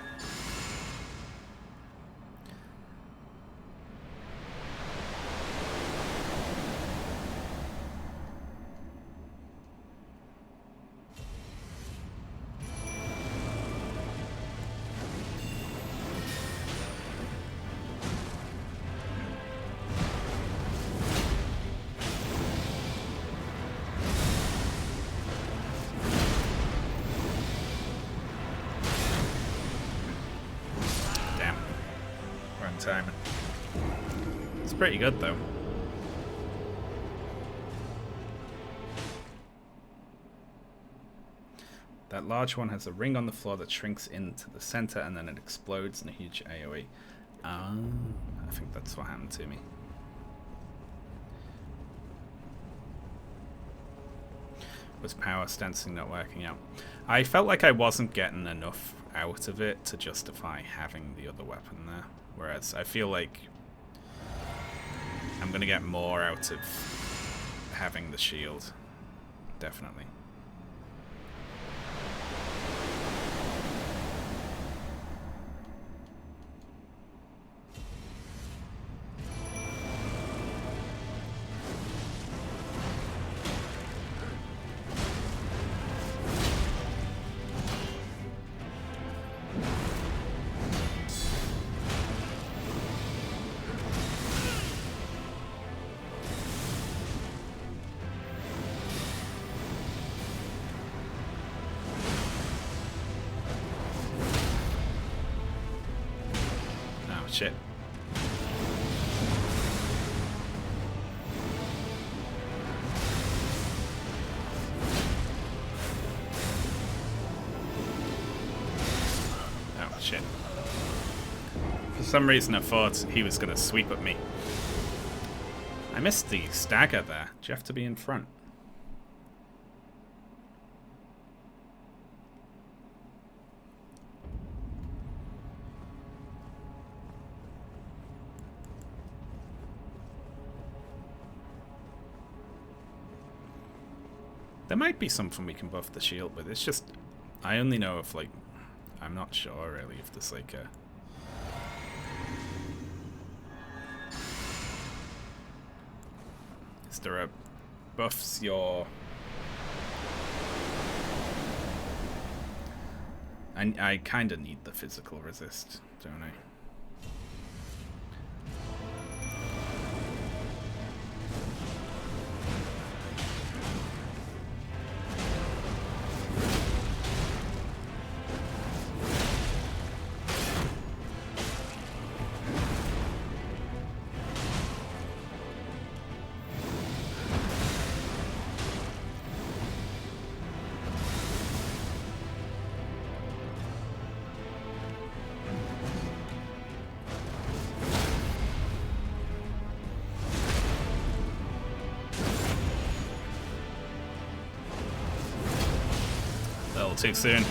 Timing. It's pretty good though. That large one has a ring on the floor that shrinks into the center and then it explodes in a huge AoE. I think that's what happened to me. Was power stancing not working out? I felt like I wasn't getting enough out of it to justify having the other weapon there. Whereas I feel like I'm going to get more out of having the shield. Definitely. shit. Oh, shit. For some reason I thought he was going to sweep at me. I missed the stagger there. Do you have to be in front? There might be something we can buff the shield with. It's just, I only know if, like, I'm not sure really if there's like a... Is there a buffs your... I kind of need the physical resist, don't I? Too soon.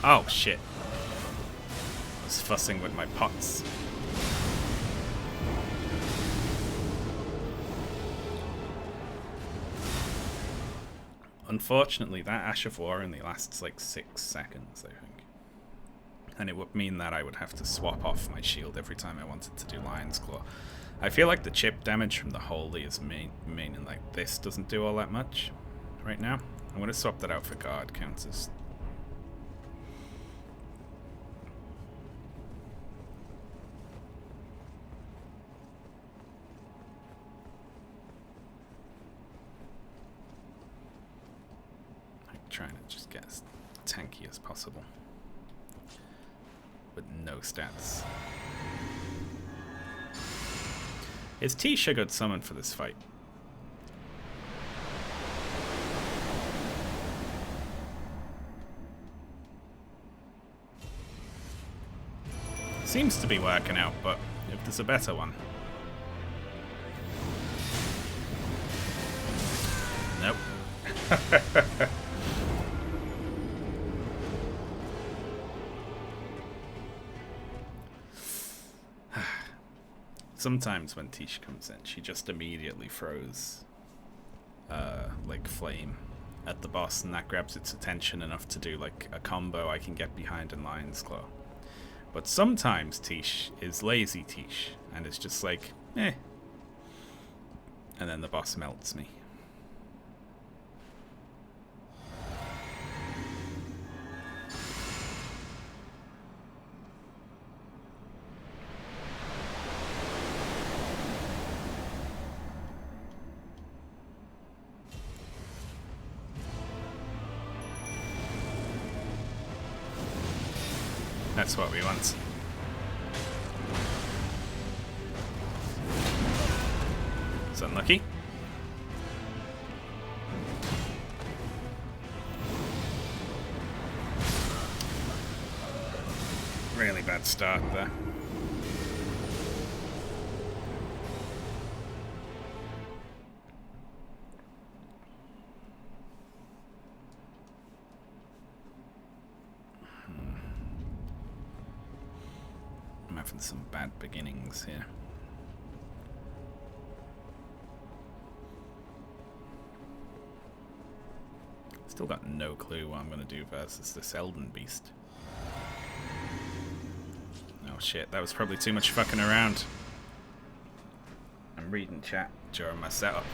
Oh shit. I was fussing with my pots. Unfortunately, that Ash of War only lasts like 6 seconds, I think. And it would mean that I would have to swap off my shield every time I wanted to do Lion's Claw. I feel like the chip damage from the Holy is meaning like this doesn't do all that much right now. I'm going to swap that out for guard counters. I'm trying to just get as tanky as possible with no stats. Is Tish a good summon for this fight? Seems to be working out, but if there's a better one. Nope. Sometimes when Tish comes in, she just immediately throws like flame at the boss, and that grabs its attention enough to do like a combo I can get behind in Lion's Claw. But sometimes Tish is lazy Tish, and it's just like, eh. And then the boss melts me. That's what we want. It's unlucky. Really bad start there. I'm having some bad beginnings here. Still got no clue what I'm going to do versus this Elden beast. Oh shit, that was probably too much fucking around. I'm reading chat during my setup.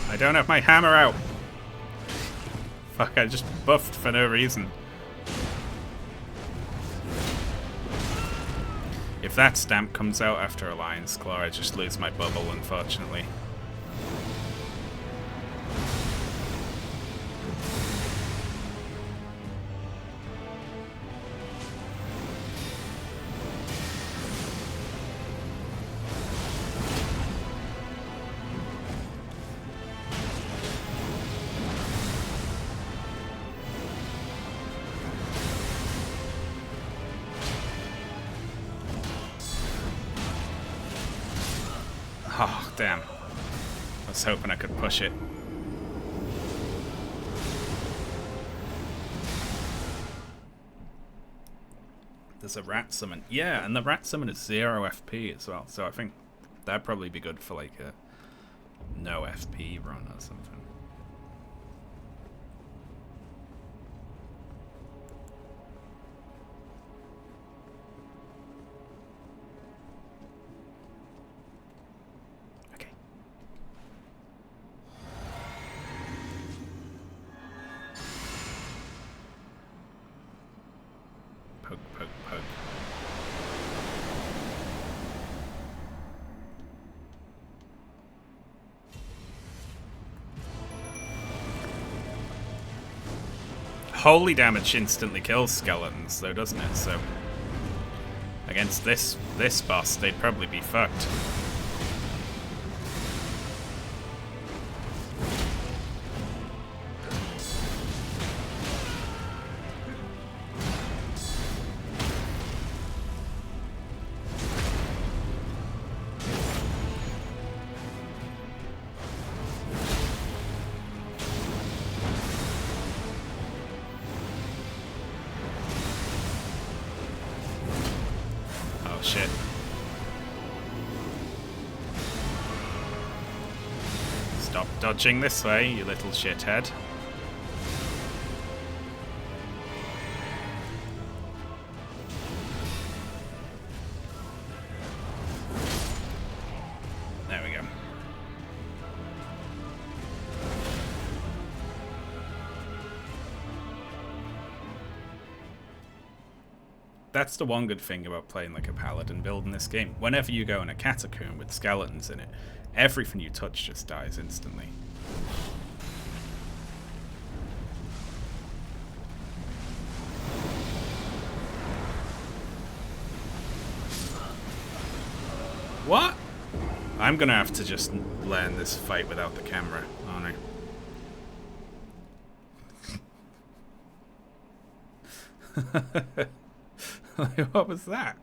I don't have my hammer out. Fuck, I just buffed for no reason. If that stamp comes out after a Lion's Claw, I just lose my bubble, unfortunately. Oh, damn. I was hoping I could push it. There's a rat summon. Yeah, and the rat summon is 0 FP as well, so I think that'd probably be good for like a no FP run or something. Okay. Poke, poke, poke. Holy damage instantly kills skeletons, though, doesn't it? So against this boss, they'd probably be fucked. Shit. Stop dodging this way, you little shithead. There we go. That's the one good thing about playing like a paladin build in this game. Whenever you go in a catacomb with skeletons in it, everything you touch just dies instantly. What? I'm gonna have to just learn this fight without the camera, aren't I? What was that?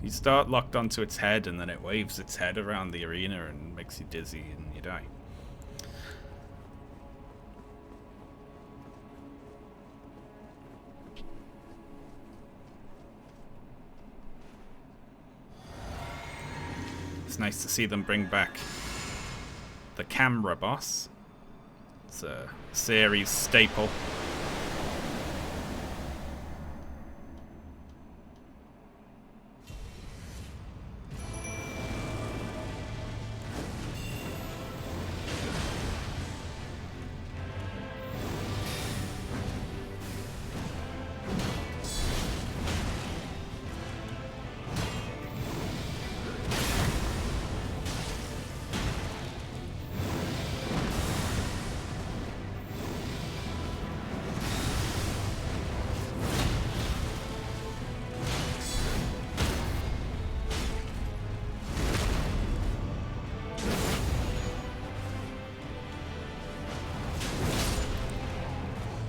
You start locked onto its head and then it waves its head around the arena and makes you dizzy and you die. It's nice to see them bring back the camera boss. It's a series staple.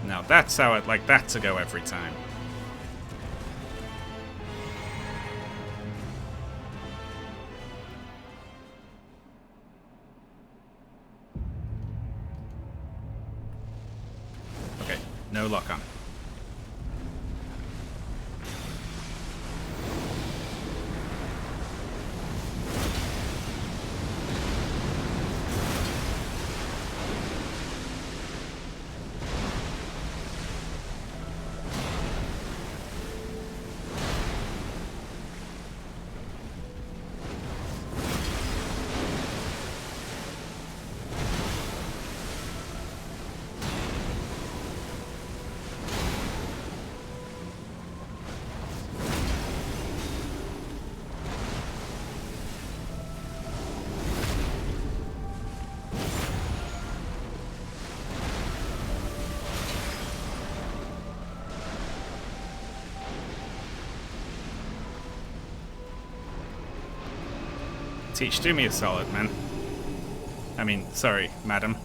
Now that's how I'd like that to go every time. Okay, no lock on. Teach, do me a solid, man. I mean, sorry, madam.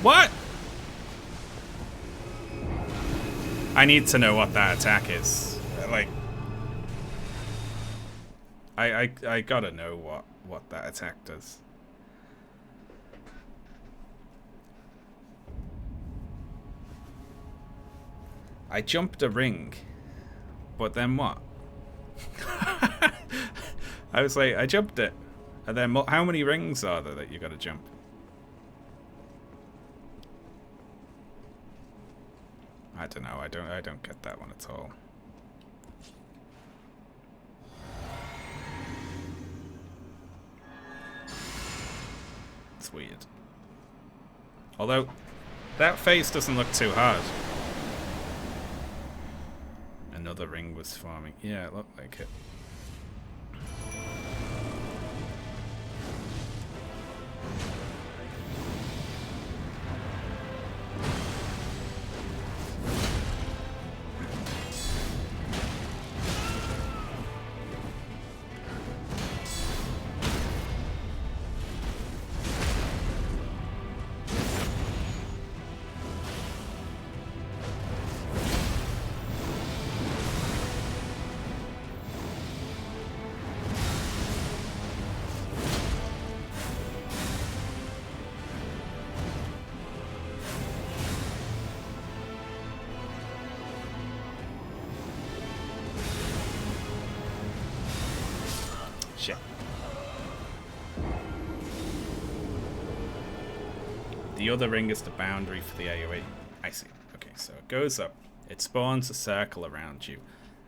What? I need to know what that attack is. Like, I gotta know what that attack does. I jumped a ring, but then what? I was like, I jumped it, and then how many rings are there that you gotta jump? I don't know. I don't get that one at all. It's weird. Although that face doesn't look too hard. Another ring was forming. Yeah, it looked like it. Shit. The other ring is the boundary for the AoE. I see. Okay, so it goes up. It spawns a circle around you.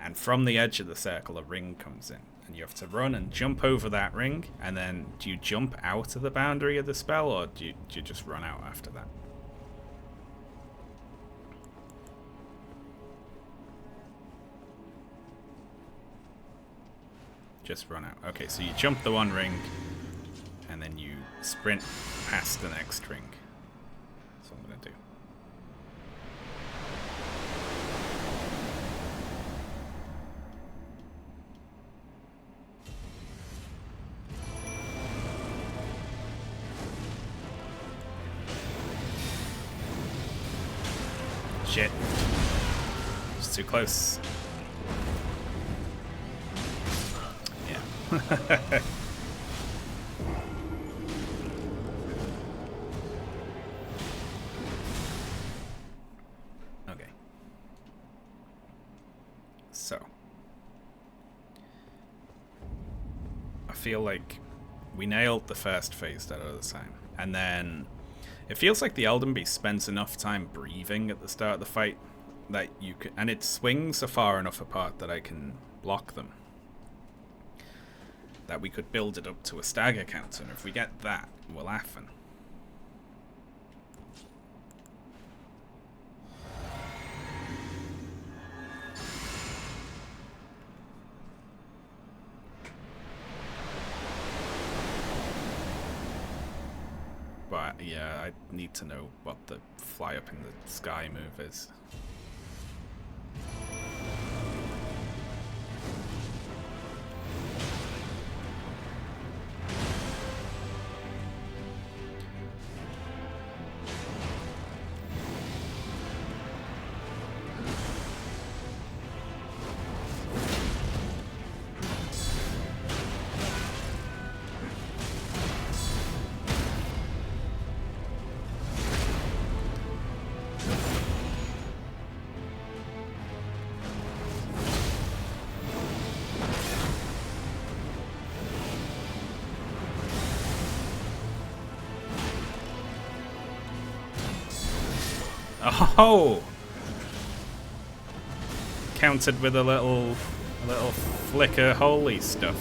And from the edge of the circle, a ring comes in. And you have to run and jump over that ring. And then, do you jump out of the boundary of the spell, or do you just run out after that? Just run out. Okay, so you jump the one ring, and then you sprint past the next ring. That's what I'm gonna do. Shit. It's too close. Okay. So. I feel like we nailed the first phase that other time. And then it feels like the Elden Beast spends enough time breathing at the start of the fight that you can, and its swings are far enough apart that I can block them. That we could build it up to a stagger counter, and if we get that, we're laughing. But yeah, I need to know what the fly up in the sky move is. Oh! Countered with a little flicker holy stuff.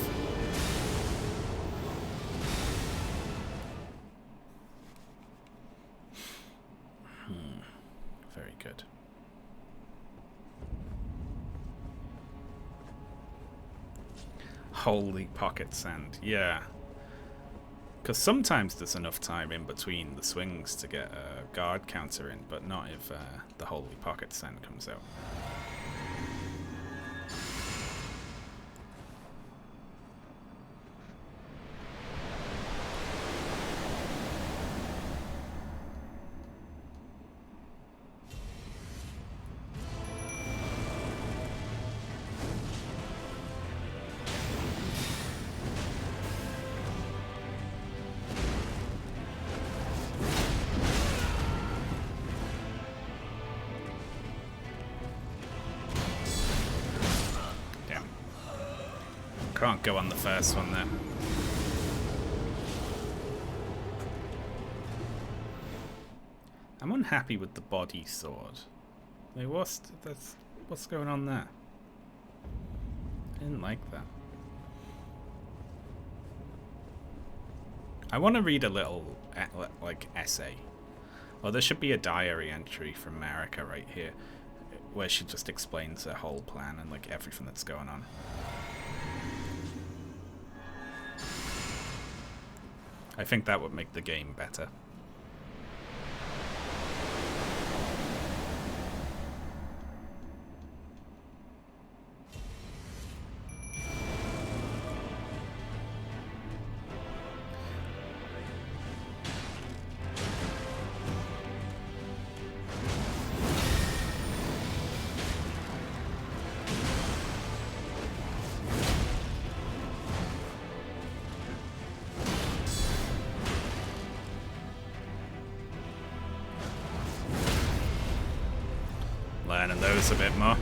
Very good. Holy pocket sand, yeah. Because sometimes there's enough time in between the swings to get a guard counter in, but not if the Holy Pocket Send comes out. Can't go on the first one there. I'm unhappy with the body sword. Like, what's going on there? I didn't like that. I want to read a little like essay. Well, there should be a diary entry from Marika right here, where she just explains her whole plan and like everything that's going on. I think that would make the game better. Learning those a bit more.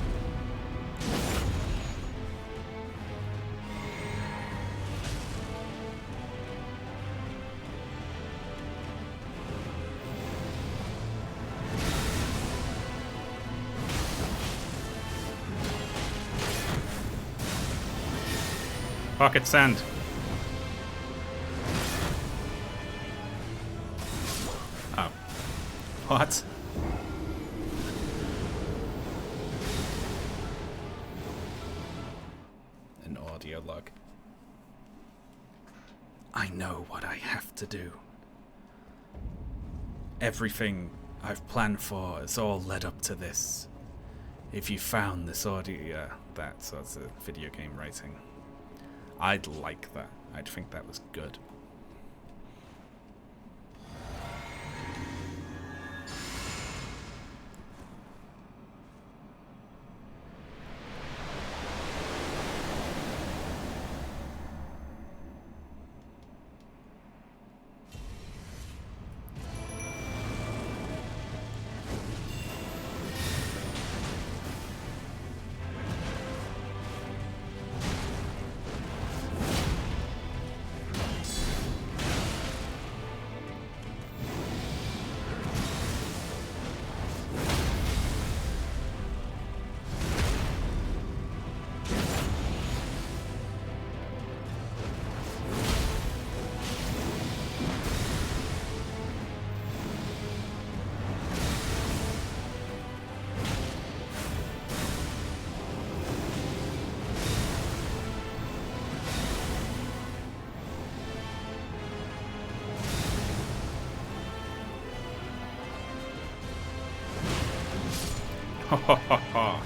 Pocket Sand. Oh. What? An audio log. I know what I have to do. Everything I've planned for has all led up to this. If you found this audio, that's a video game writing. I'd like that. I'd think that was good. Ho ho ho ho.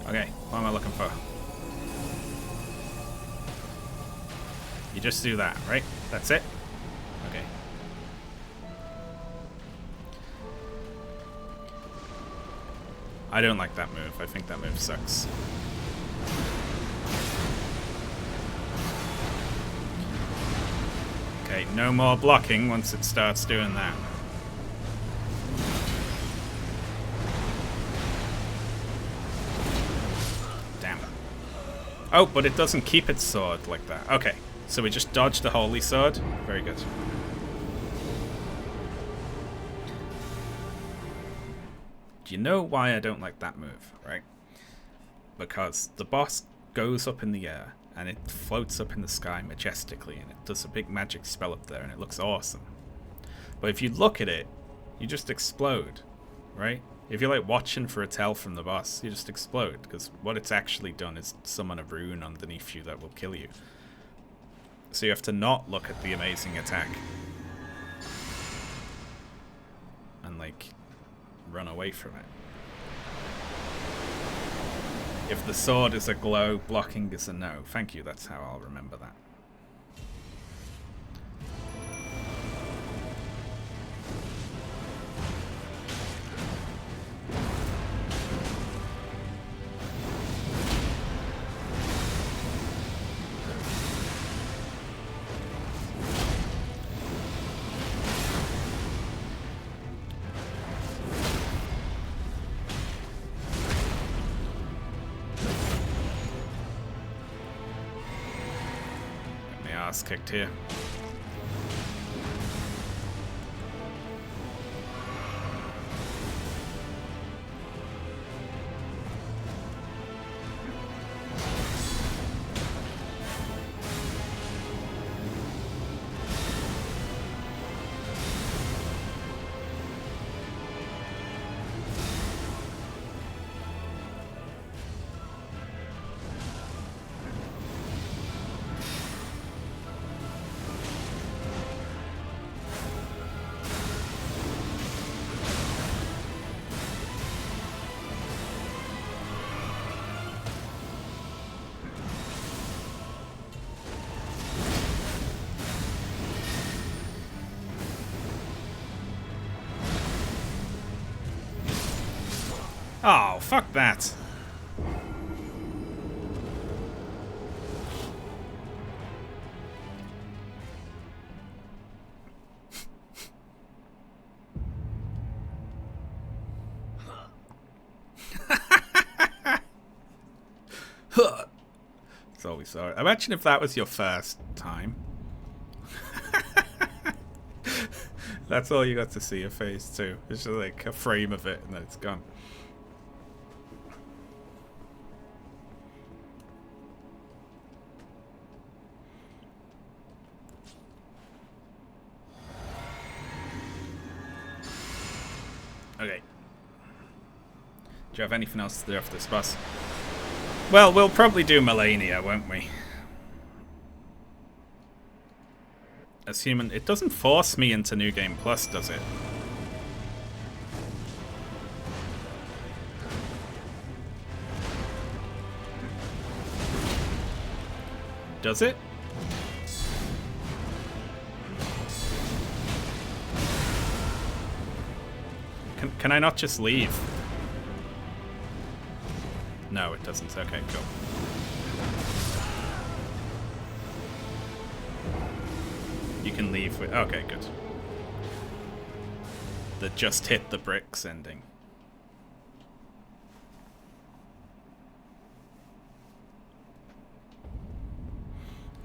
Okay, what am I looking for? just do that, right? That's it? Okay. I don't like that move. I think that move sucks. Okay, no more blocking once it starts doing that. Damn. Oh, but it doesn't keep its sword like that. Okay, so we just dodged the holy sword. Very good. Do you know why I don't like that move, right? Because the boss goes up in the air and it floats up in the sky majestically and it does a big magic spell up there and it looks awesome. But if you look at it, you just explode, right? If you're like watching for a tell from the boss, you just explode because what it's actually done is summon a rune underneath you that will kill you. So you have to not look at the amazing attack and like run away from it. If the sword is a glow, blocking is a no. Thank you, that's how I'll remember that. Kicked here. Oh, fuck that. That's all we saw. Imagine if that was your first time. That's all you got to see, your face too. It's just like a frame of it and then it's gone. Okay. Do you have anything else to do after this boss? Well, we'll probably do Melania, won't we? Assuming it doesn't force me into New Game Plus, does it? Does it? Can I not just leave? No, it doesn't. Okay, cool. You can leave with... Okay, good. The just hit the bricks ending.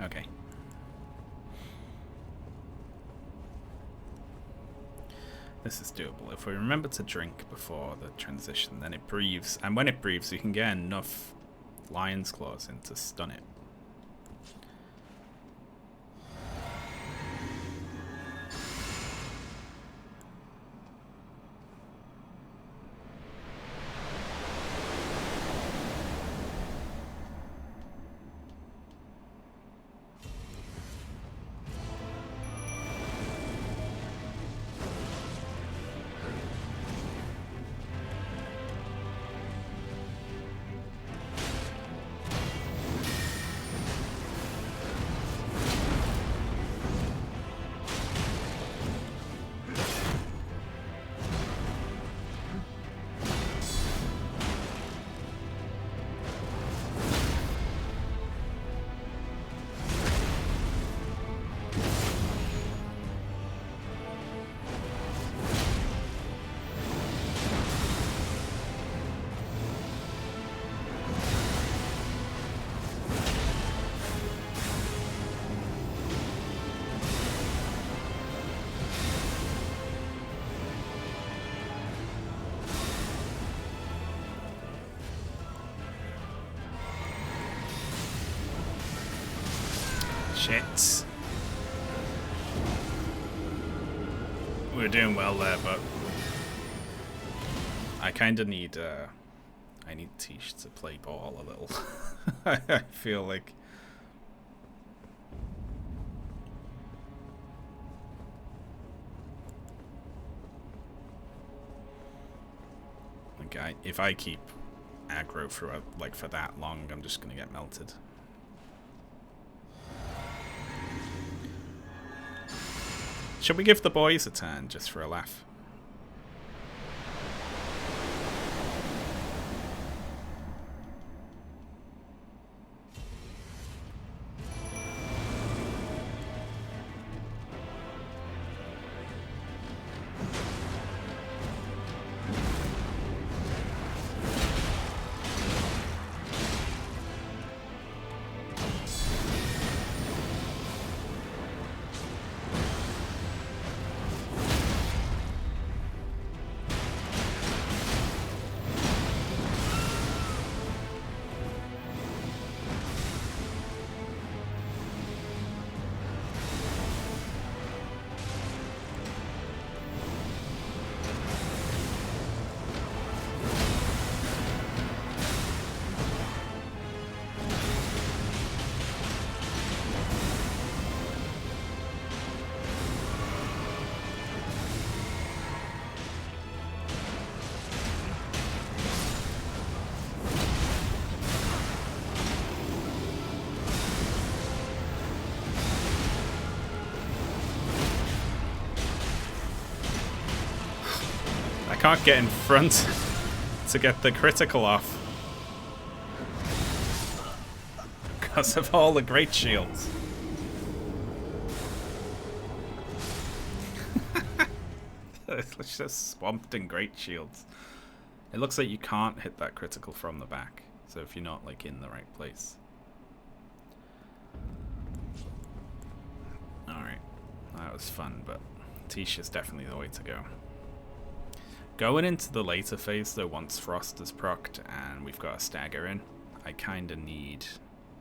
Okay. This is doable. If we remember to drink before the transition, then it breathes. And when it breathes, you can get enough lion's claws in to stun it. Shit. We were doing well there, but I kind of need I need Tish to play ball a little. I feel like if I keep aggro for that long, I'm just gonna get melted. Should we give the boys a turn just for a laugh? I can't get in front to get the critical off because of all the great shields. It's just swamped in great shields. It looks like you can't hit that critical from the back, so if you're not like in the right place. Alright, that was fun, but Tisha's definitely the way to go. Going into the later phase though, once Frost is procced and we've got a stagger in, I kinda need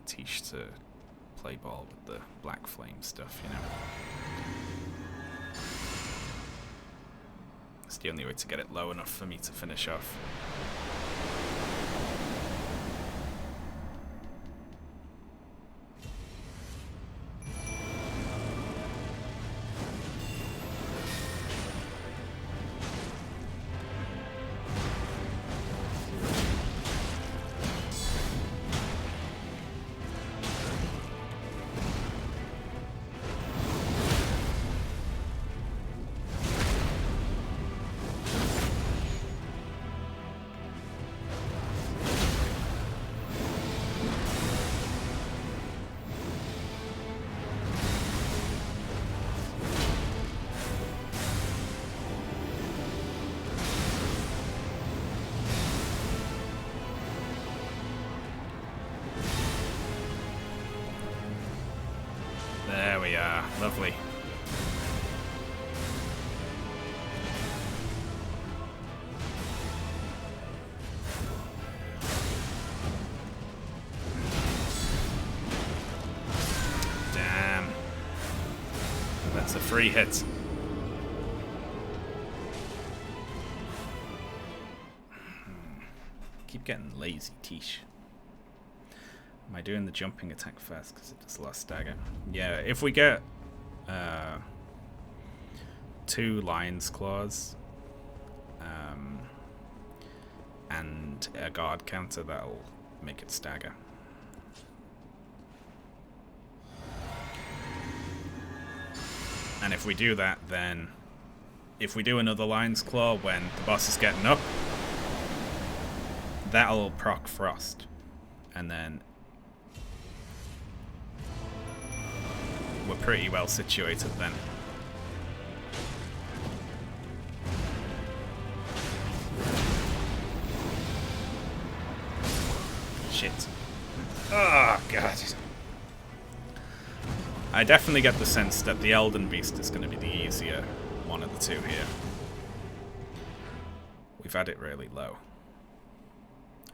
Tish to play ball with the Black Flame stuff, you know? It's the only way to get it low enough for me to finish off. There we are. Lovely. Damn. That's a free hit. Keep getting lazy, Tish. Am I doing the jumping attack first because it just lost stagger? Yeah, if we get 2 Lion's Claws and a guard counter, that'll make it stagger. And if we do that, then if we do another Lion's Claw when the boss is getting up, that'll proc Frost. And then we're pretty well situated then. Shit. Oh, God. I definitely get the sense that the Elden Beast is going to be the easier one of the two here. We've had it really low.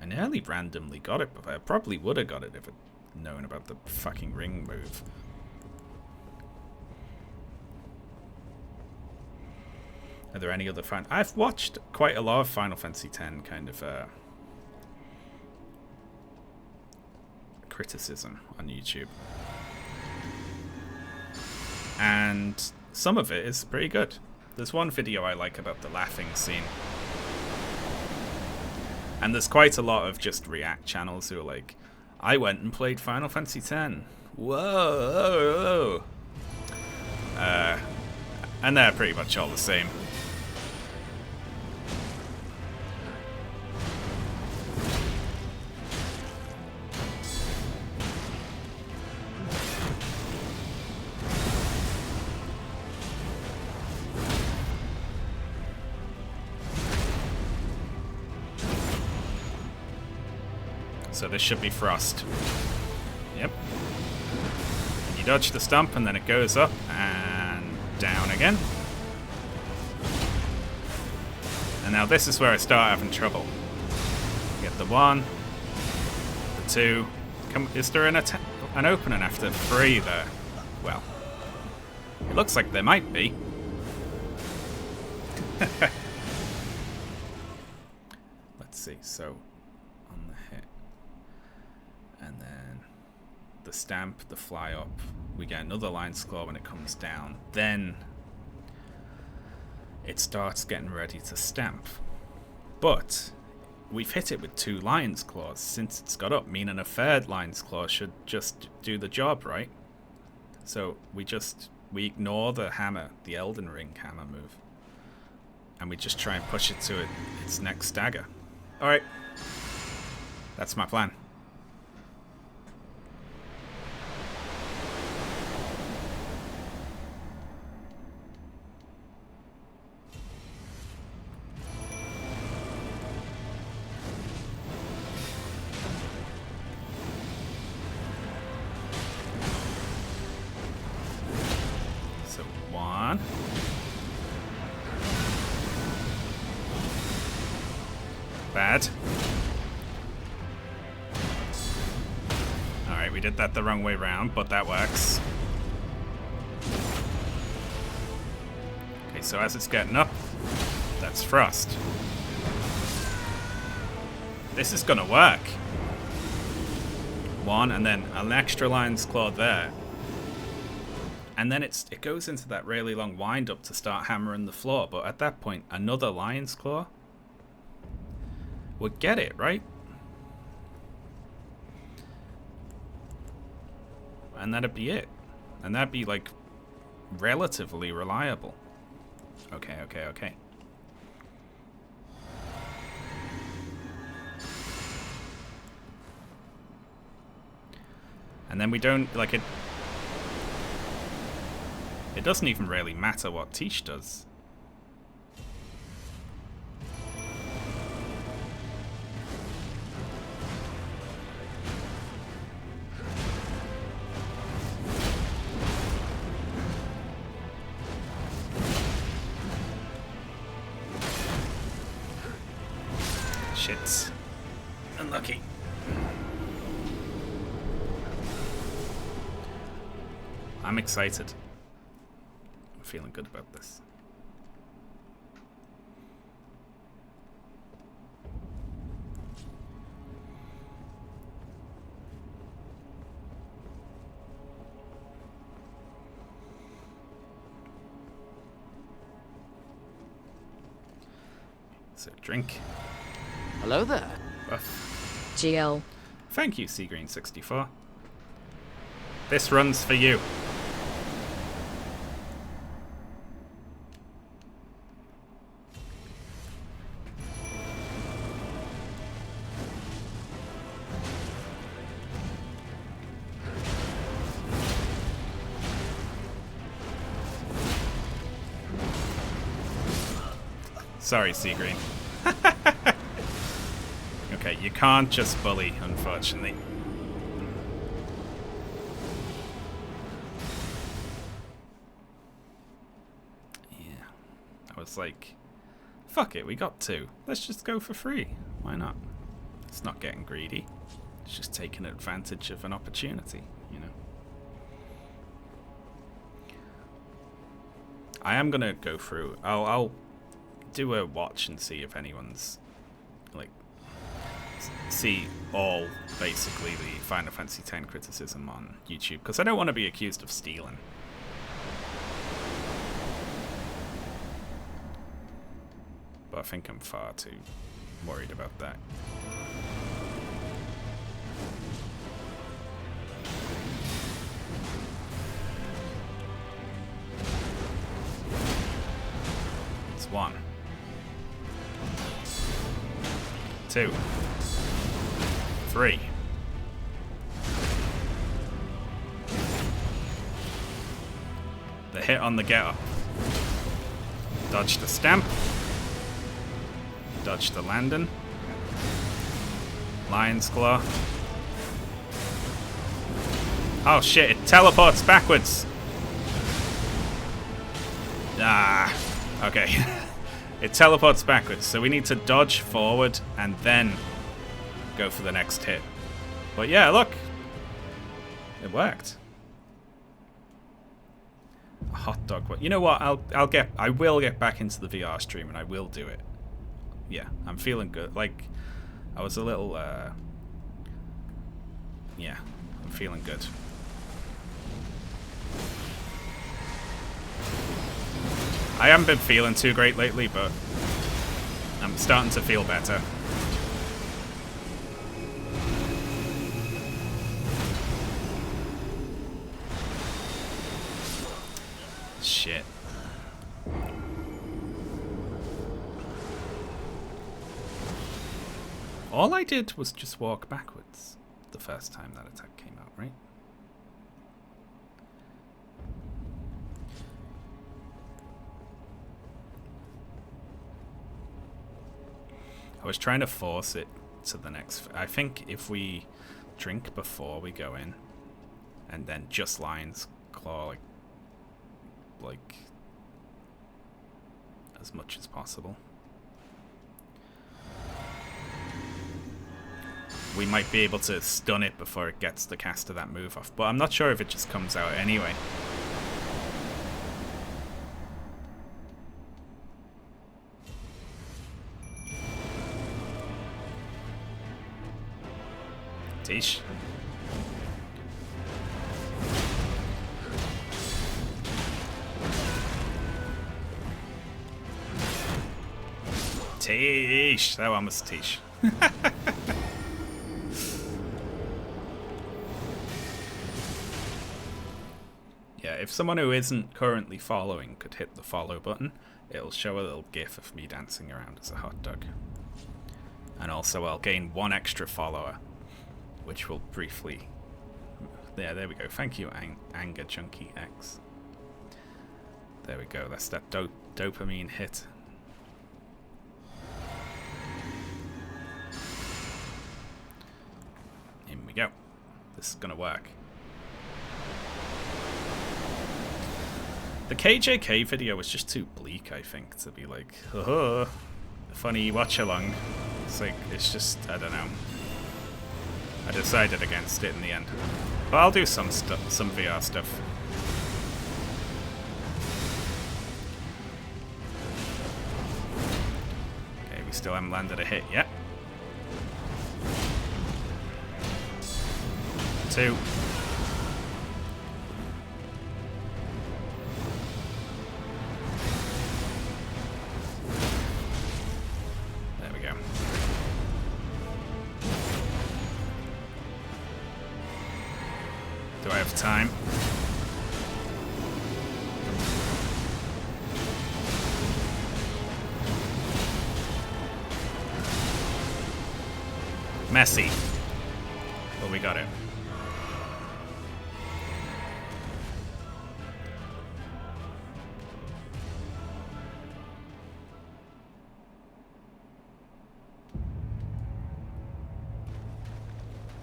I nearly randomly got it, but I probably would have got it if I'd known about the fucking ring move. Are there any other I've watched quite a lot of Final Fantasy X kind of criticism on YouTube. And some of it is pretty good. There's one video I like about the laughing scene. And there's quite a lot of just React channels who are like, I went and played Final Fantasy X. Whoa, whoa, whoa. And they're pretty much all the same. So this should be Frost. Yep. And you dodge the stump and then it goes up and down again. And now this is where I start having trouble. Get the 1, the 2. Is there an opening after 3 there? Well, it looks like there might be. Let's see, so on the hit. And then the stamp, the fly up. We get another Lion's Claw when it comes down. Then it starts getting ready to stamp. But we've hit it with 2 Lion's Claws since it's got up, meaning a 3rd Lion's Claw should just do the job, right? So we ignore the hammer, the Elden Ring hammer move. And we just try and push it to its next stagger. Alright. That's my plan. So 1. Bad. Alright, we did that the wrong way round, but that works. Okay, so as it's getting up, that's Frost. This is gonna work. 1, and then an extra Lion's Claw there. And then it goes into that really long wind up to start hammering the floor, but at that point, another Lion's Claw would get it, right? And that'd be it. And that'd be, like, relatively reliable. Okay, okay, okay. And then we don't, like, it doesn't even really matter what Teach does. Shit. Unlucky. I'm excited. I'm feeling good about this. So drink. Hello there. Buff. GL. Thank you, Seagreen64. This run's for you. Sorry, Seagreen. Okay, you can't just bully, unfortunately. Yeah. I was like, fuck it, we got 2. Let's just go for free. Why not? It's not getting greedy. It's just taking advantage of an opportunity, you know? I am gonna go through. I'll do a watch and see if anyone's like see all basically the Final Fantasy X criticism on YouTube, because I don't want to be accused of stealing. But I think I'm far too worried about that. It's 1, 2, 3. The hit on the get up. Dodge the stamp. Dodge the landing. Lion's Claw. Oh shit, it teleports backwards. Ah, okay. It teleports backwards, so we need to dodge forward and then go for the next hit. But yeah, look. It worked. A hot dog. You know what? I will get back into the VR stream and I will do it. Yeah, I'm feeling good. Like, I was a little, yeah, I'm feeling good. I haven't been feeling too great lately, but I'm starting to feel better. Shit. All I did was just walk backwards the first time that attack came out, right? I was trying to force it to the next... I think if we drink before we go in, and then just Lion's Claw, like as much as possible, we might be able to stun it before it gets the cast of that move off. But I'm not sure if it just comes out anyway. Teesh. Teesh. That one was Teesh. Yeah, if someone who isn't currently following could hit the follow button, it'll show a little gif of me dancing around as a hot dog. And also I'll gain 1 extra follower, which will briefly... there we go. Thank you, Anger Junkie X. There we go. That's that dopamine hit. In we go. This is gonna work. The KJK video was just too bleak, I think, to be like, oh, funny watch along. It's like, it's just, I don't know. I decided against it in the end. But I'll do some VR stuff. Okay, we still haven't landed a hit yet. 2. There we go. Do I have time? Messy. But we got it.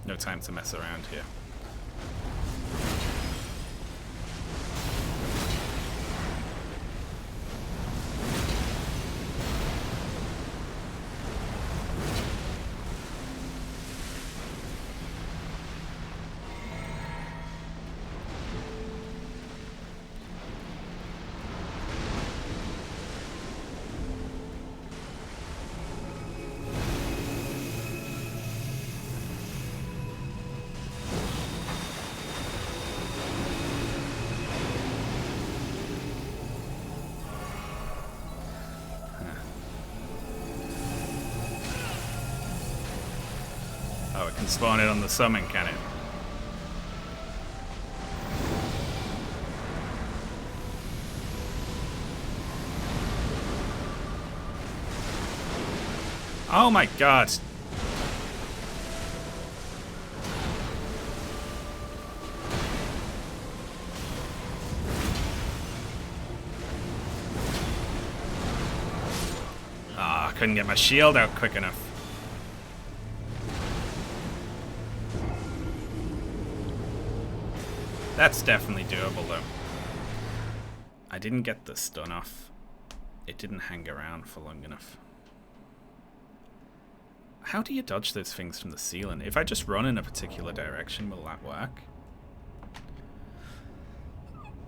No time to mess around here. Oh, it can spawn it on the summon, can it? Oh my god. Ah, I couldn't get my shield out quick enough. That's definitely doable though. I didn't get the stun off. It didn't hang around for long enough. How do you dodge those things from the ceiling? If I just run in a particular direction, will that work?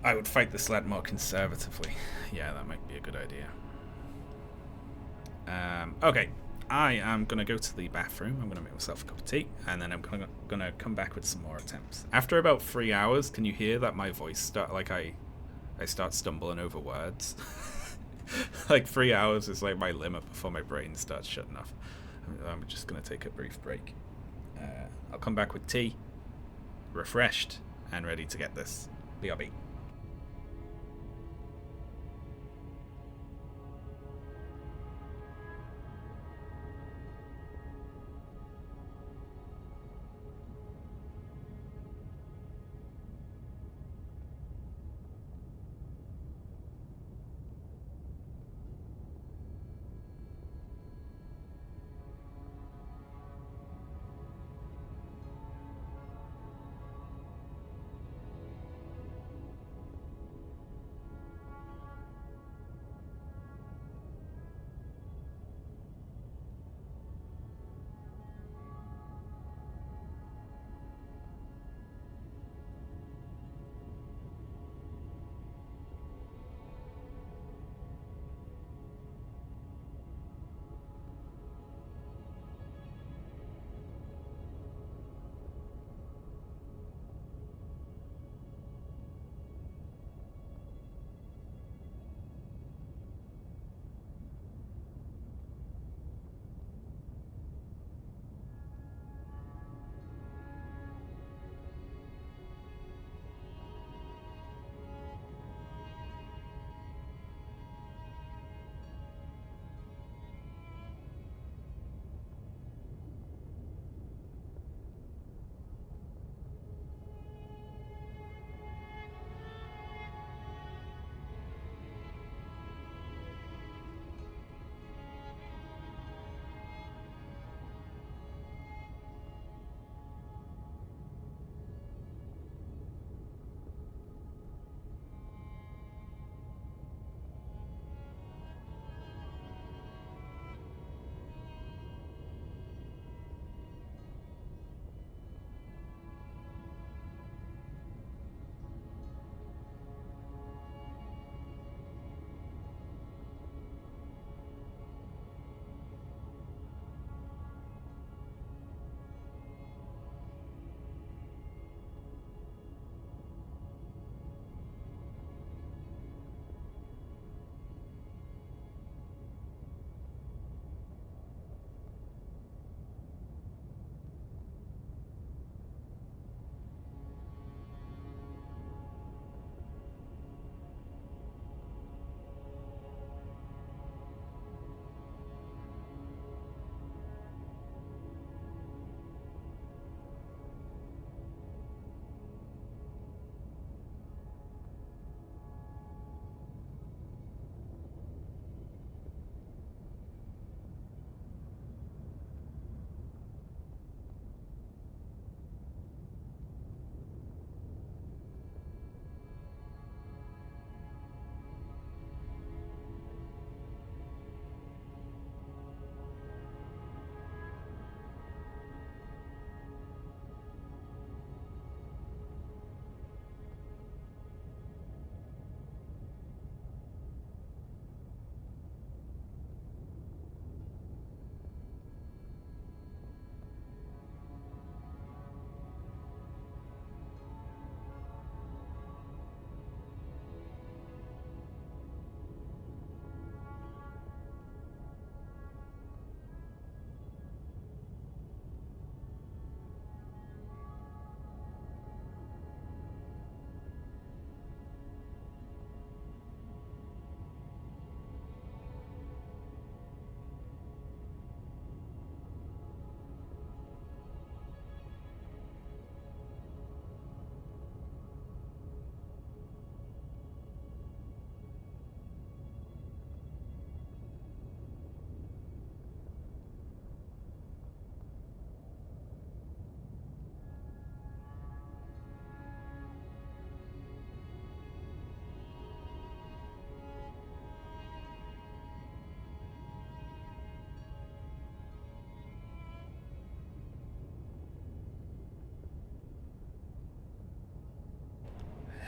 I would fight the sled more conservatively. Yeah, that might be a good idea. Okay, I am going to go to the bathroom. I'm going to make myself a cup of tea, and then I'm going to come back with some more attempts. After about 3 hours, can you hear that my voice I start stumbling over words? Like 3 hours is like my limit before my brain starts shutting off. I'm just going to take a brief break. I'll come back with tea, refreshed, and ready to get this. BRB.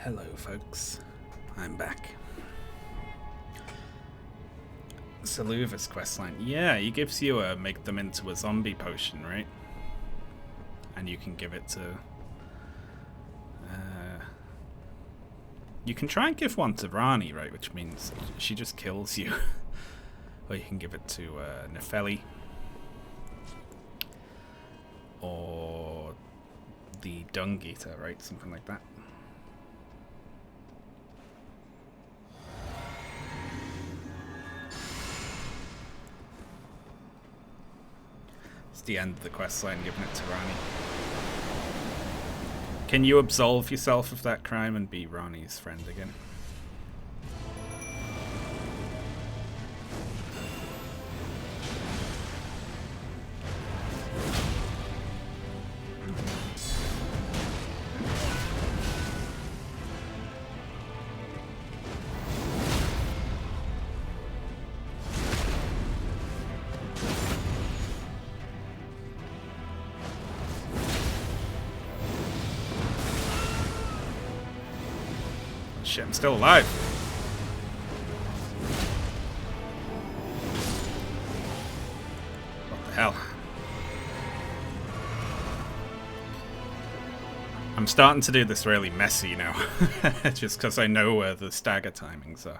Hello, folks. I'm back. Saluva's questline. Yeah, he gives you a make them into a zombie potion, right? And you can give it to... you can try and give one to Rani, right? Which means she just kills you. Or you can give it to Nefeli. Or the Dung Eater, right? Something like that. It's the end of the quest line, giving it to Rani. Can you absolve yourself of that crime and be Rani's friend again? Shit, I'm still alive. What the hell? I'm starting to do this really messy now. Just because I know where the stagger timings are.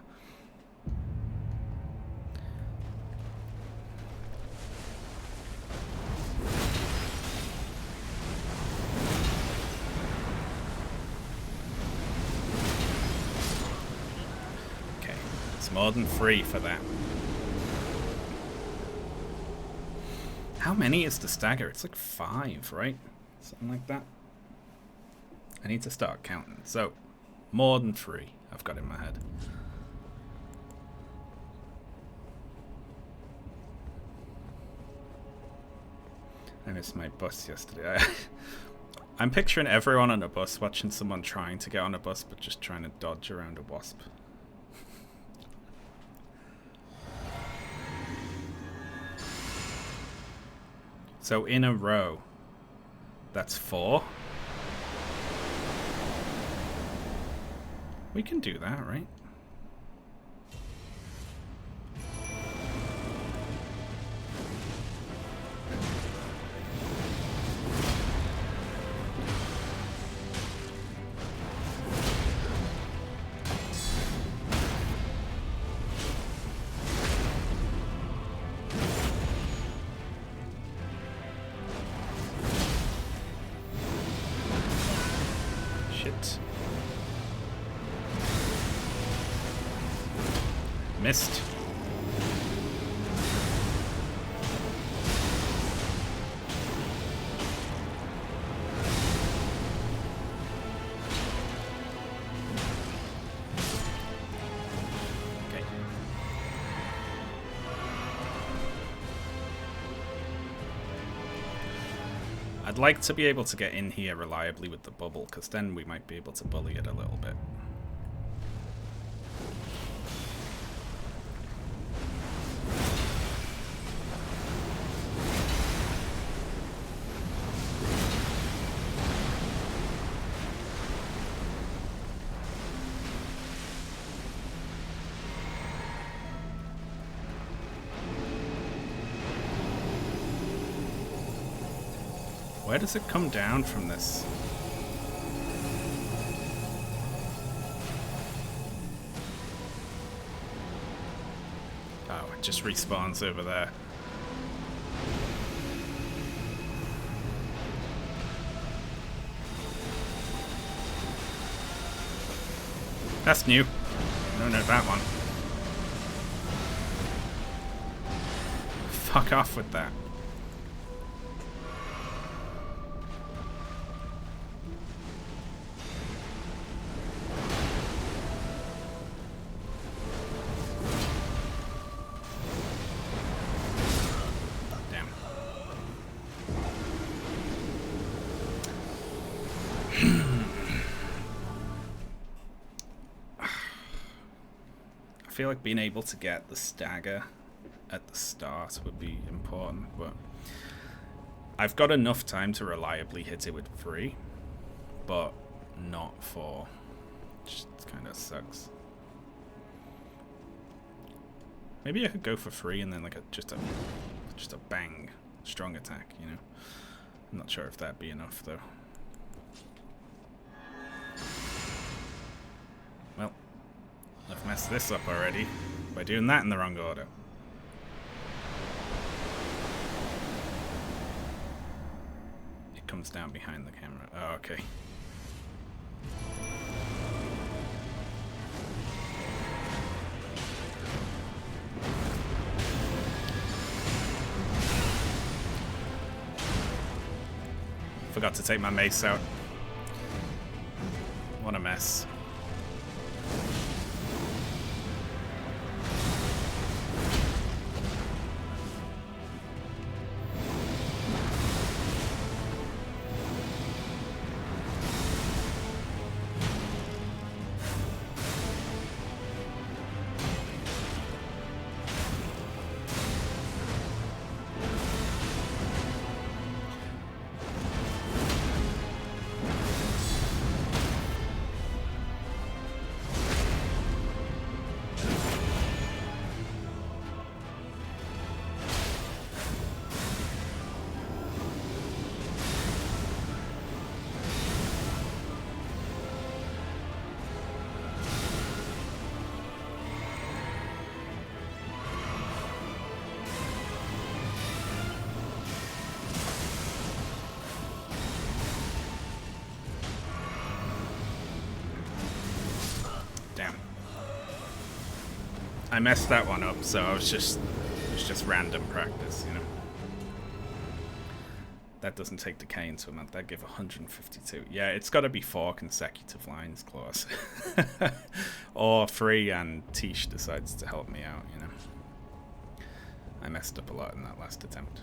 More than 3 for that. How many is the stagger? It's like 5, right? Something like that. I need to start counting. So, more than 3 I've got in my head. I missed my bus yesterday. I'm picturing everyone on a bus watching someone trying to get on a bus but just trying to dodge around a wasp. So in a row, that's 4. We can do that, right? Missed. Okay. I'd like to be able to get in here reliably with the bubble, because then we might be able to bully it a little bit. Where does it come down from this? Oh, it just respawns over there. That's new. I don't know that one. Fuck off with that. I feel like being able to get the stagger at the start would be important, but I've got enough time to reliably hit it with 3, but not for which kind of sucks. Maybe I could go for free and then like just a bang strong attack, you know. I'm not sure if that'd be enough though. Well, I've messed this up already by doing that in the wrong order. It comes down behind the camera. Oh, okay. Forgot to take my mace out. What a mess. Damn. I messed that one up, so it was just random practice, you know. That doesn't take decay into account. That give 152. Yeah, it's got to be 4 consecutive lines, Claus. Or 3 and Tish decides to help me out, you know. I messed up a lot in that last attempt.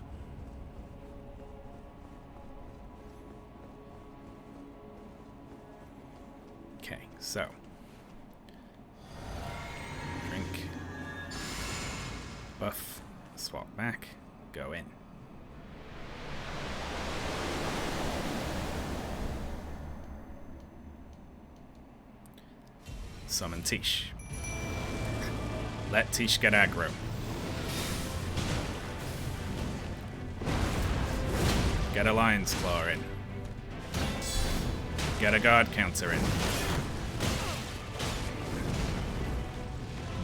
Okay, so. Drink. Buff. Swap back. Go in. Summon Tish. Let Tish get aggro. Get a Lion's Claw in. Get a guard counter in.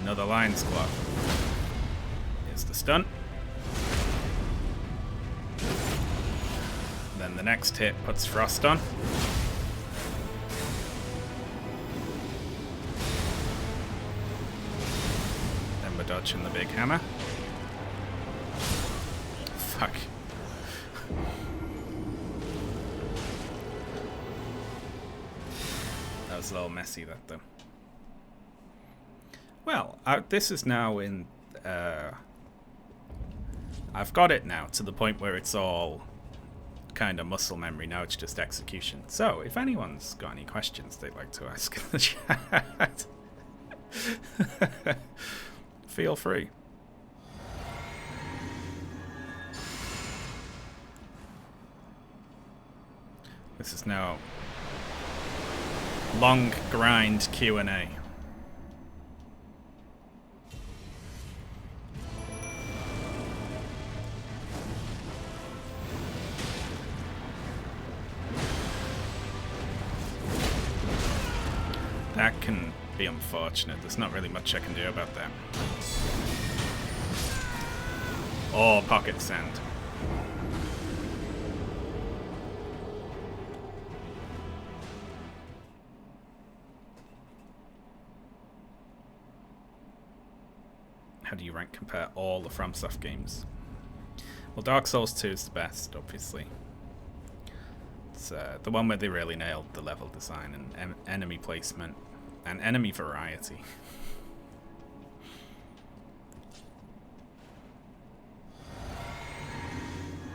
Another Lion's Claw. Here's the stun. Then the next hit puts Frost on. Then we're dodging the big hammer. Fuck. That was a little messy, that though. Well, this is now in... I've got it now to the point where it's all kind of muscle memory. Now it's just execution. So, if anyone's got any questions they'd like to ask in the chat, feel free. This is now long grind Q&A. That can be unfortunate. There's not really much I can do about that. Or pocket sand. How do you rank compare all the FromSoft games? Well, Dark Souls 2 is the best, obviously. It's the one where they really nailed the level design and enemy placement and enemy variety.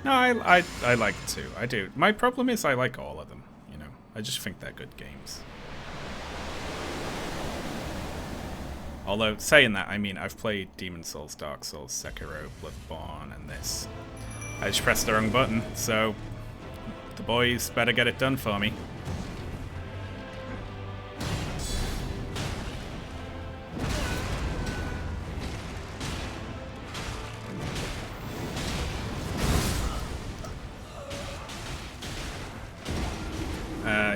No, I like 2. I do. My problem is I like all of them, you know. I just think they're good games. Although, saying that, I mean, I've played Demon's Souls, Dark Souls, Sekiro, Bloodborne, and this. I just pressed the wrong button, so the boys better get it done for me.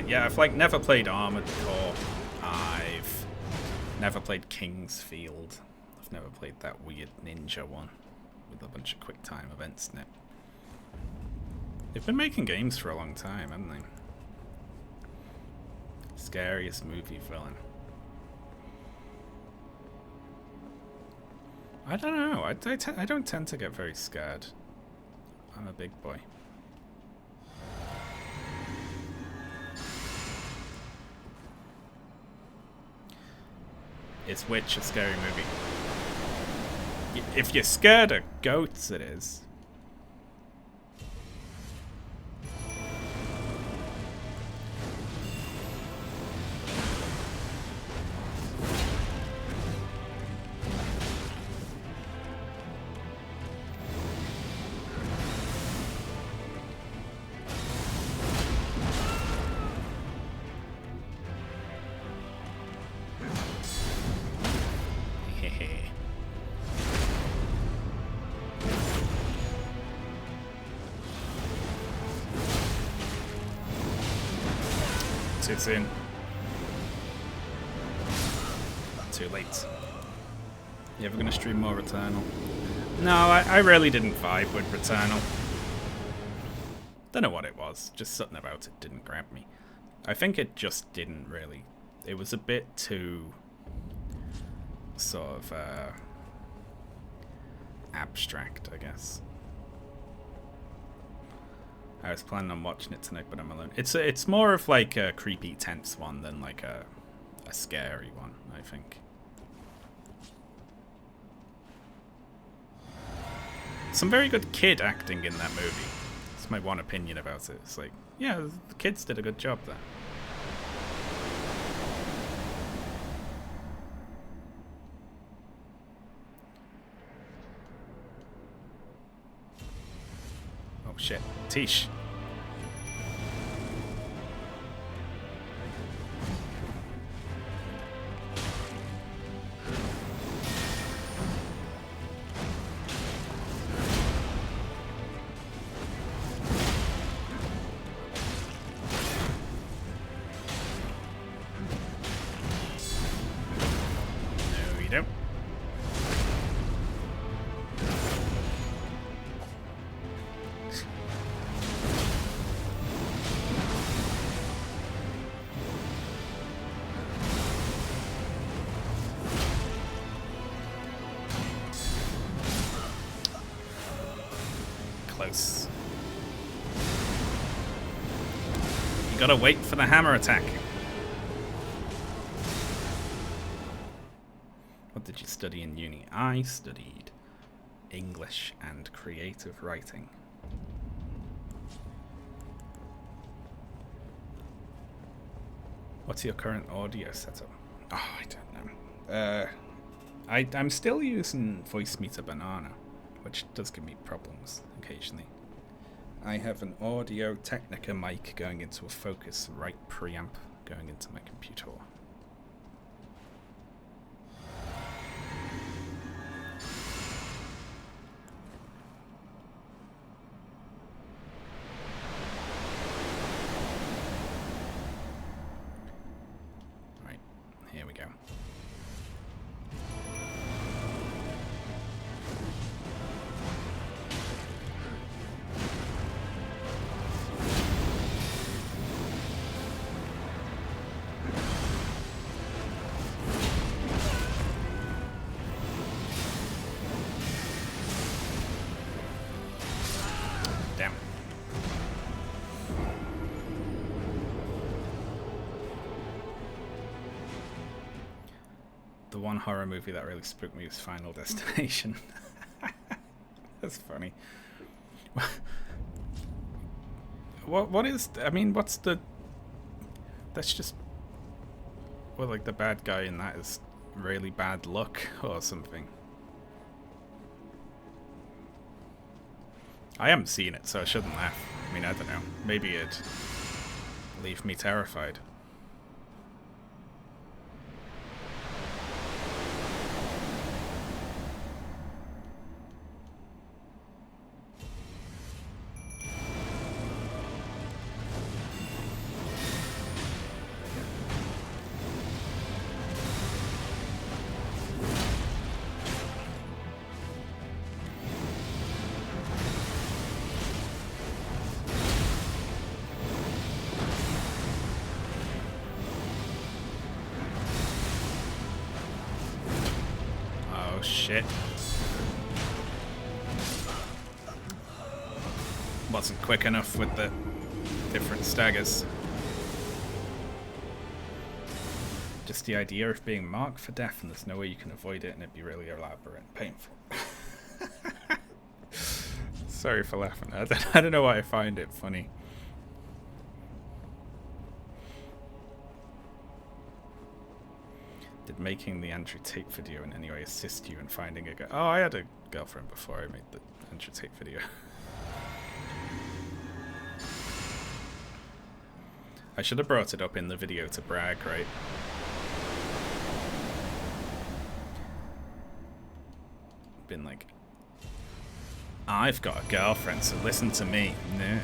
Yeah, I've like never played Armored Core. I've never played King's Field. I've never played that weird ninja one with a bunch of quick time events in it. They've been making games for a long time, haven't they? Scariest movie villain. I don't know. I don't tend to get very scared. I'm a big boy. Is Witch a scary movie? If you're scared of goats, it is. Too soon. Too late. You ever gonna stream more Returnal? No, I really didn't vibe with Returnal. Don't know what it was. Just something about it didn't grab me. I think it just didn't really. It was a bit too sort of abstract, I guess. I was planning on watching it tonight, but I'm alone. It's more of like a creepy, tense one than like a scary one, I think. Some very good kid acting in that movie. That's my one opinion about it. It's like, yeah, the kids did a good job there. Oh shit. Tish. No, you don't. Close. You gotta wait for the hammer attack. What did you study in uni? I studied English and creative writing. What's your current audio setup? Oh, I don't know. I'm still using Voice Meter Banana, which does give me problems occasionally. I have an Audio Technica mic going into a Focusrite preamp going into my computer. Right, here we go. Damn. The one horror movie that really spooked me was Final Destination. That's funny. What is, I mean, what's the, that's just, well, like the bad guy in that is really bad luck or something. I haven't seen it, so I shouldn't laugh. I mean, I don't know. Maybe it'd leave me terrified. shit. Wasn't quick enough with the different staggers. Just the idea of being marked for death and there's no way you can avoid it and it'd be really elaborate and painful. Sorry for laughing. I don't know why I find it funny. Did making the Andrew Tate video in any way assist you in finding a girl? Oh, I had a girlfriend before I made the Andrew Tate video. I should have brought it up in the video to brag, right? Been like, I've got a girlfriend, so listen to me. No.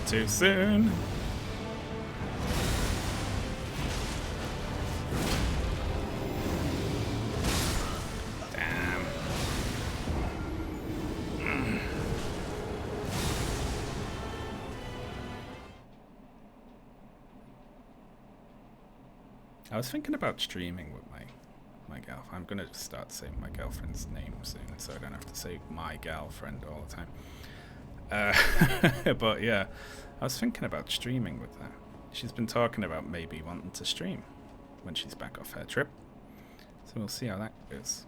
Too soon. Damn. I was thinking about streaming with my girlfriend. I'm gonna start saying my girlfriend's name soon, so I don't have to say my girlfriend all the time. But yeah, I was thinking about streaming with her. She's been talking about maybe wanting to stream when she's back off her trip. So we'll see how that goes.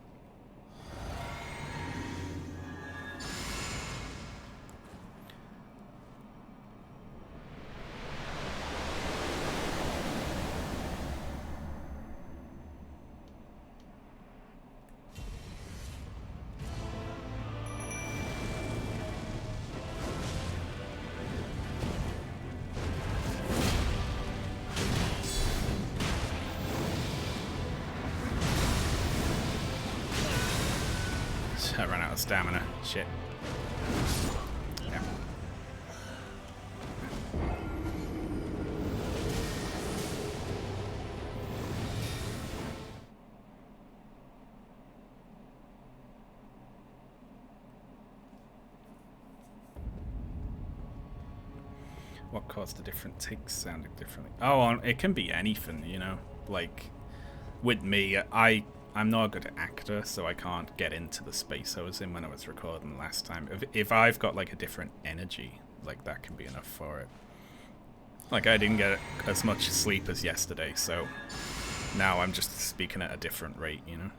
I ran out of stamina. Shit. Yeah. What caused the different ticks sounding differently? Oh, it can be anything, you know? Like, with me, I'm not a good actor, so I can't get into the space I was in when I was recording last time. If I've got like a different energy, like that can be enough for it. Like I didn't get as much sleep as yesterday, so now I'm just speaking at a different rate, you know?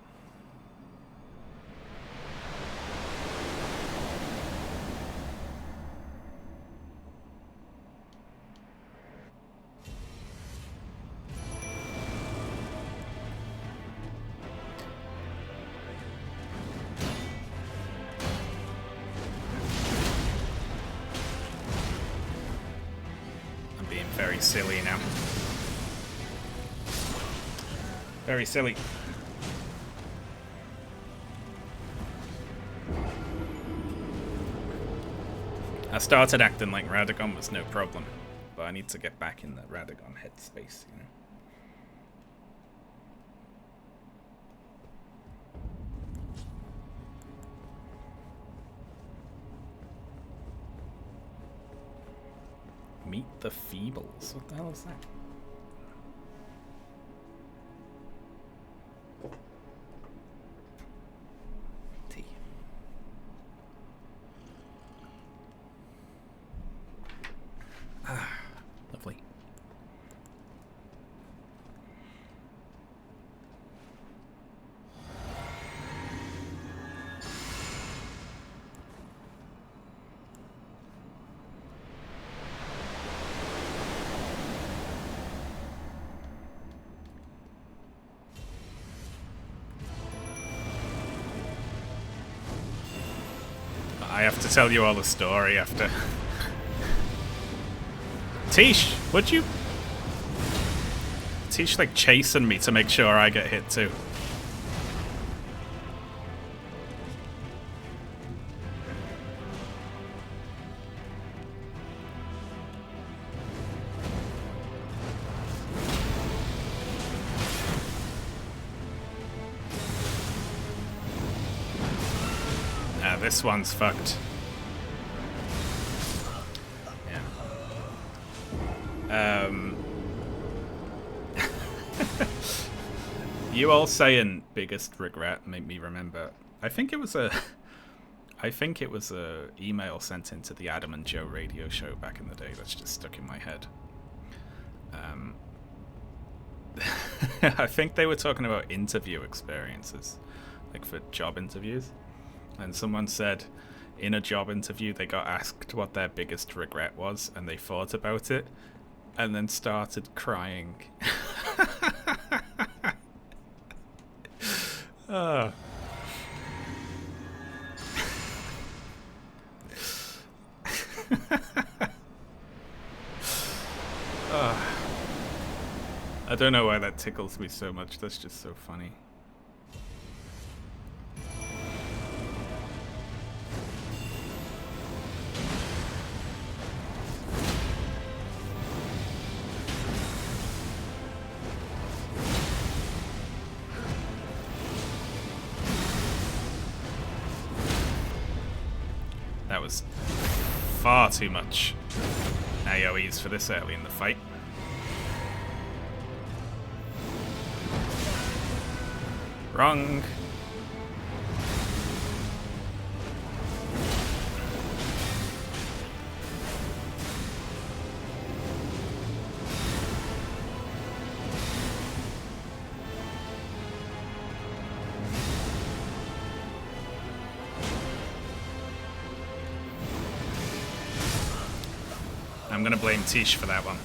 Very silly now. Very silly. I started acting like Radagon was no problem, but I need to get back in the Radagon headspace, you know. Meet the Feebles. What the hell is that? Tea. Ah, lovely. I have to tell you all the story after. Tish, would you? Tish like chasing me to make sure I get hit too. this one's fucked. Yeah. You all saying biggest regret make me remember. I think it was a email sent into the Adam and Joe radio show back in the day that's just stuck in my head. I think they were talking about interview experiences, like for job interviews. And someone said in a job interview they got asked what their biggest regret was, and they thought about it and then started crying. Oh. Oh. I don't know why that tickles me so much. That's just so funny. That was far too much AoEs for this early in the fight. Wrong. I'm gonna blame Tish for that one.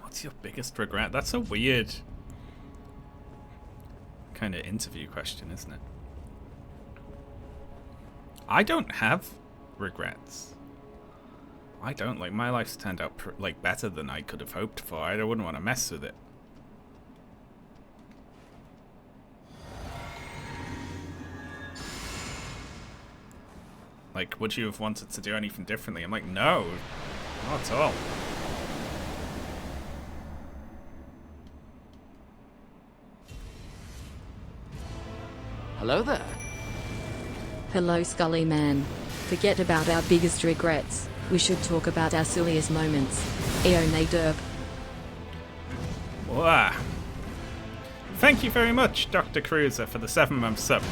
What's your biggest regret? That's a weird kind of interview question, isn't it? I don't have regrets. I don't. Like, my life's turned out like better than I could have hoped for. I wouldn't want to mess with it. Like, would you have wanted to do anything differently? I'm like, no, not at all. Hello there. Hello, Scully Man. Forget about our biggest regrets. We should talk about our silliest moments. Eone derp. Wow. Thank you very much, Dr. Cruiser, for the 7-month sub.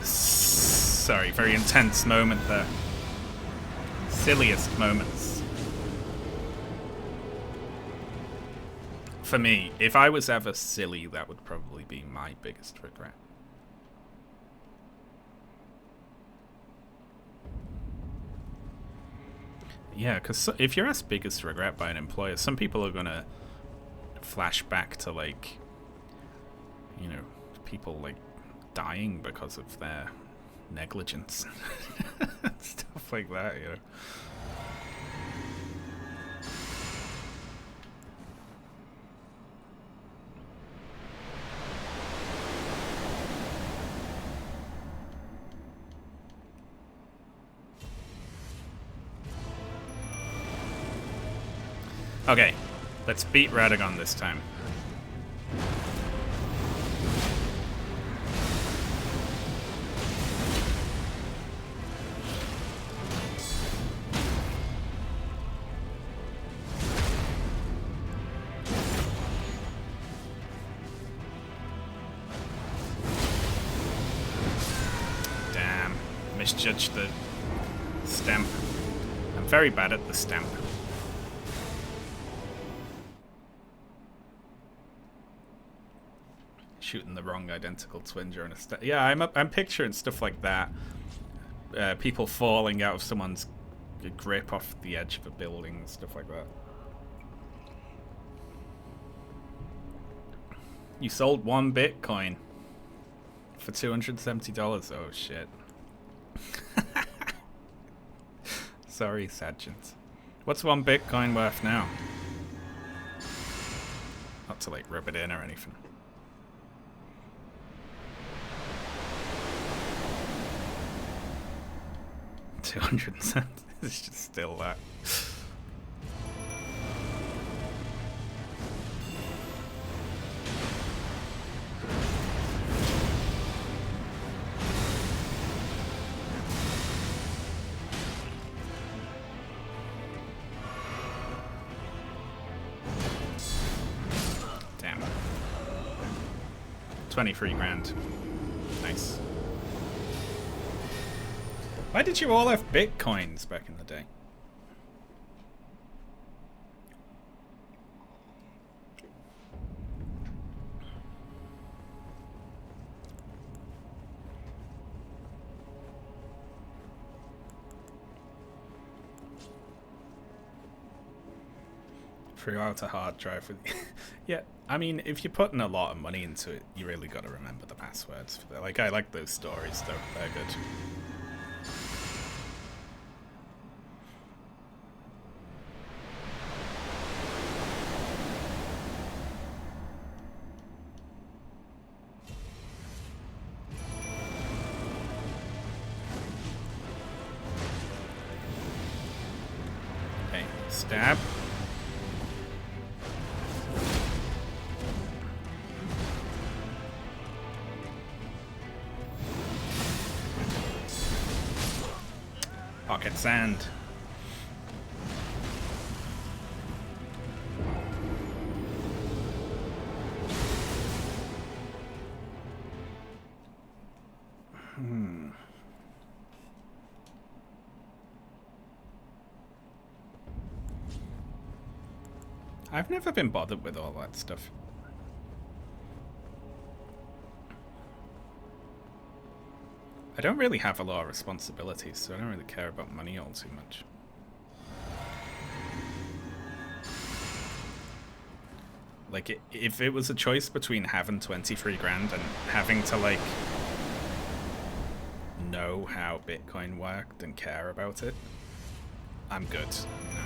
Sorry, very intense moment there. Silliest moments. For me, if I was ever silly, that would probably be my biggest regret. Yeah, because if you're asked biggest regret by an employer, some people are going to flash back to, like, you know, people, like, dying because of their negligence. Stuff like that, you know. Okay, let's beat Radagon this time. Damn, misjudged the stamp. I'm very bad at the stamp. Shooting the wrong identical twin during a yeah, I'm picturing stuff like that. People falling out of someone's grip off the edge of a building, stuff like that. You sold 1 Bitcoin for $270. Oh shit. Sorry, Sergeant. What's 1 Bitcoin worth now? Not to like rub it in or anything. 200 it's just still that. Damn. 23 grand. Nice. Why did you all have bitcoins back in the day? Throughout a hard drive with yeah, I mean, if you're putting a lot of money into it, you really got to remember the passwords. Like, I like those stories though, they're good. Okay, stab. Pocket sand. I've never been bothered with all that stuff. I don't really have a lot of responsibilities, so I don't really care about money all too much. Like, if it was a choice between having 23 grand and having to, like, know how Bitcoin worked and care about it, I'm good. You know?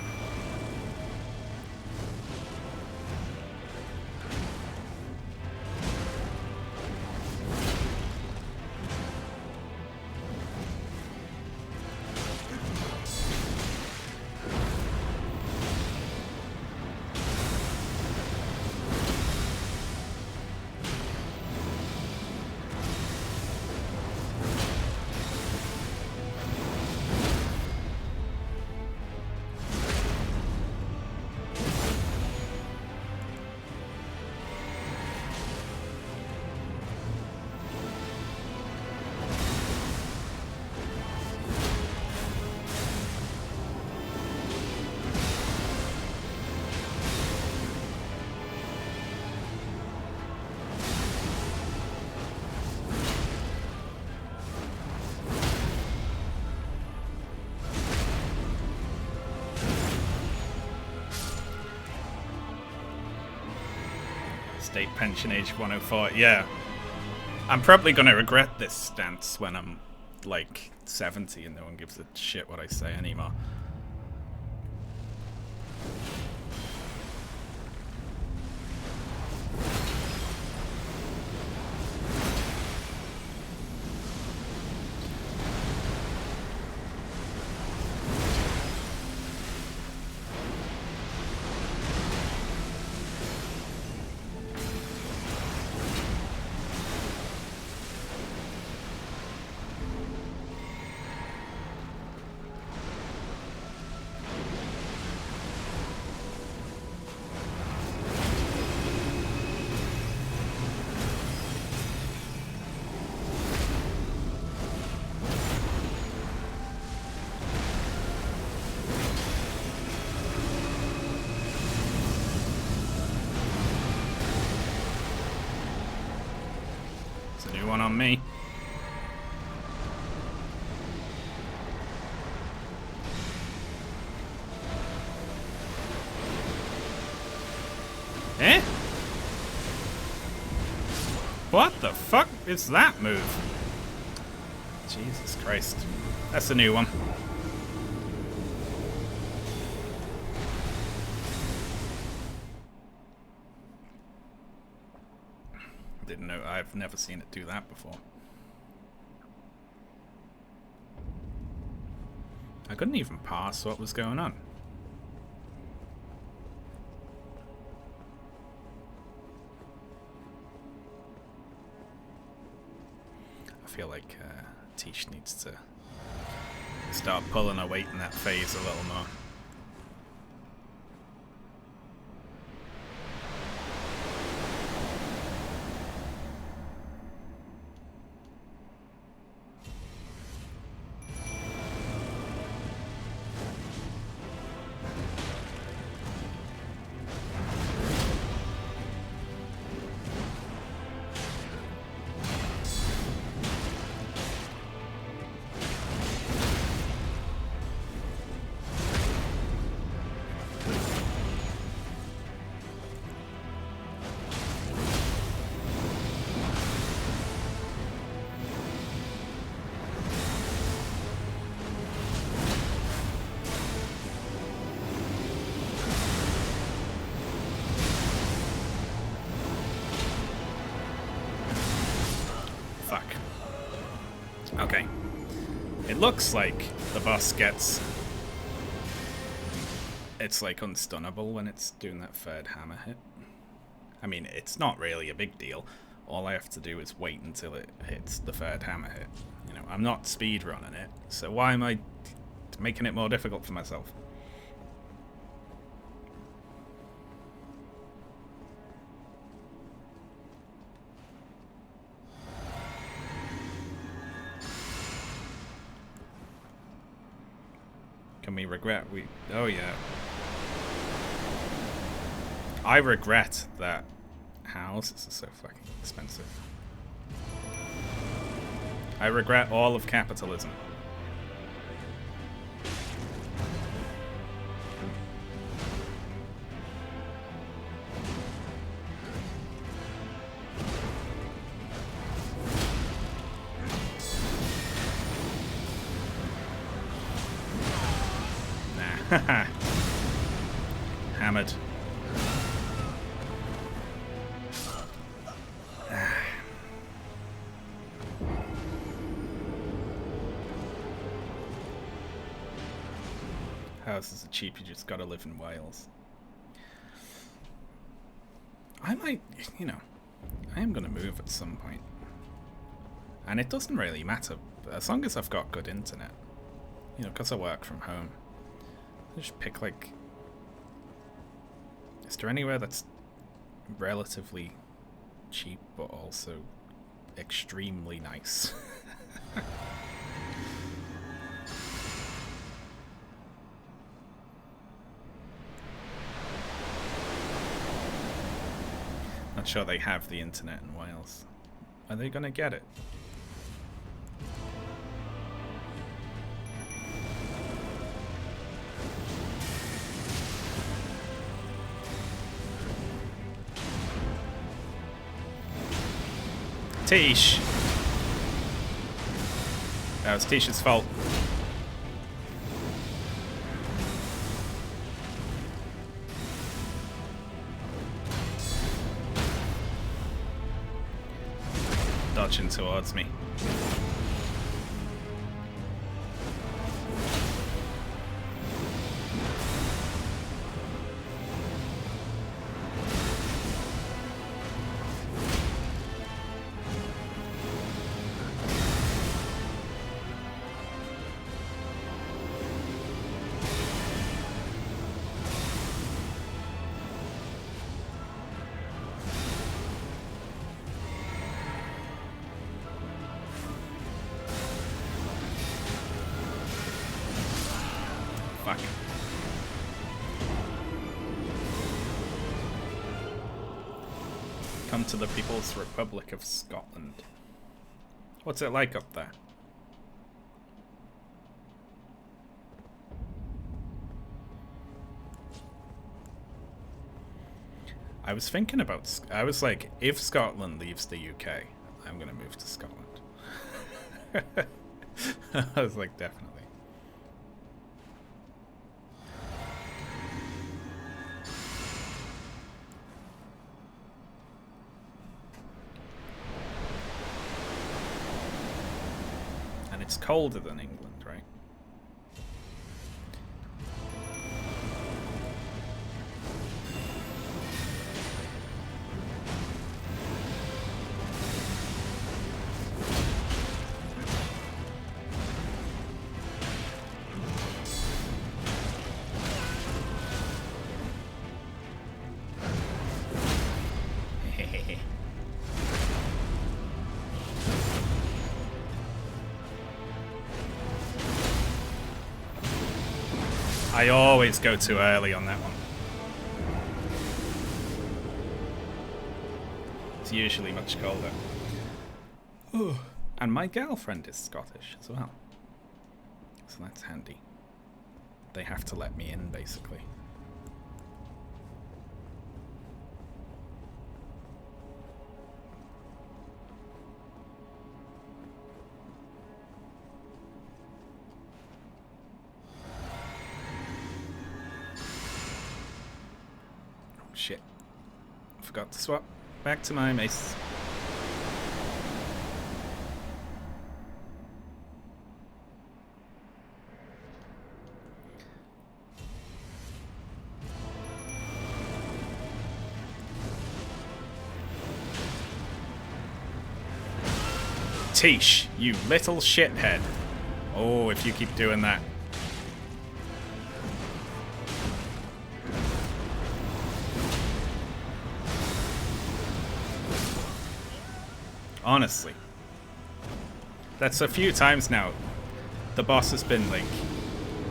State pension age 104. Yeah. I'm probably going to regret this stance when I'm, like, 70 and no one gives a shit what I say anymore. One on me. Eh? What the fuck is that move? Jesus Christ. That's a new one. Didn't know. I've never seen it do that before. I couldn't even pass what was going on. I feel like Tish needs to start pulling her weight in that phase a little more. Fuck. Okay. It looks like the boss gets... It's like unstunnable when it's doing that third hammer hit. I mean, it's not really a big deal. All I have to do is wait until it hits the third hammer hit. You know, I'm not speedrunning it, so why am I making it more difficult for myself? Can we regret we... Oh, yeah. I regret that house. This is so fucking expensive. I regret all of capitalism. Nah. Hammered. Houses are cheap, you just gotta live in Wales. I might, you know, I am gonna move at some point. And it doesn't really matter, as long as I've got good internet. You know, because I work from home. I just pick, like... Is there anywhere that's relatively cheap, but also extremely nice? Not sure they have the internet in Wales. Are they gonna get it? Tish! That was Tish's fault. Dodging towards me. Fuck. Come to the People's Republic of Scotland. What's it like up there? I was thinking about... I was like, if Scotland leaves the UK, I'm gonna move to Scotland. I was like, definitely. And it's colder than England, right? I always go too early on that one. It's usually much colder. Ooh. And my girlfriend is Scottish as well. So that's handy. They have to let me in, basically. Oh, shit. Forgot to swap back to my mace. Tish, you little shithead. Oh, if you keep doing that. Honestly. That's a few times now. The boss has been like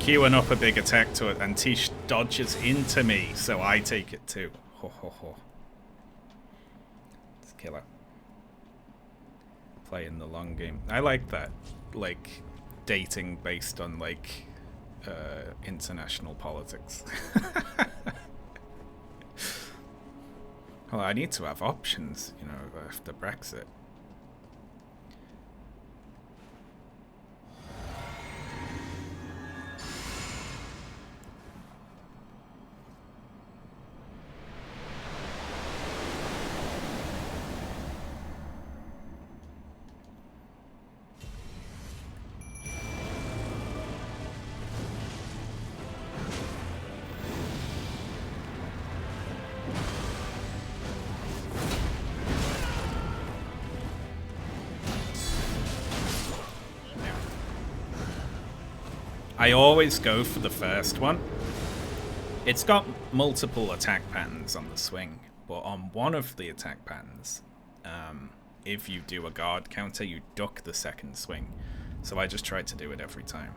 queuing up a big attack to it and Tish dodges into me, so I take it too. Ho ho ho. It's killer. Playing the long game. I like that, like, dating based on, like, international politics. Well, I need to have options, you know, after Brexit. I always go for the first one. It's got multiple attack patterns on the swing, but on one of the attack patterns, if you do a guard counter, you duck the second swing. So I just try to do it every time.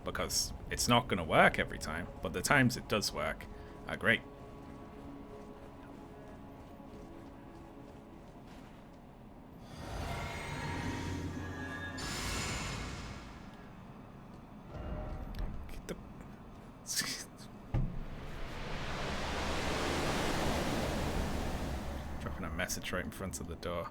Because it's not going to work every time, but the times it does work are great. Dropping a message right in front of the door.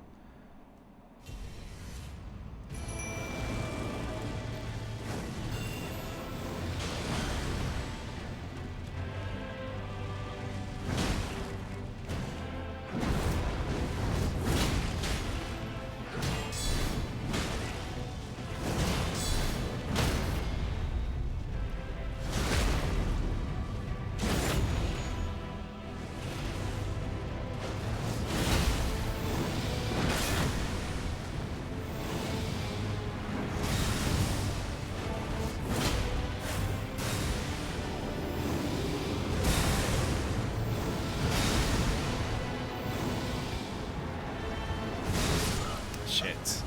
Shit.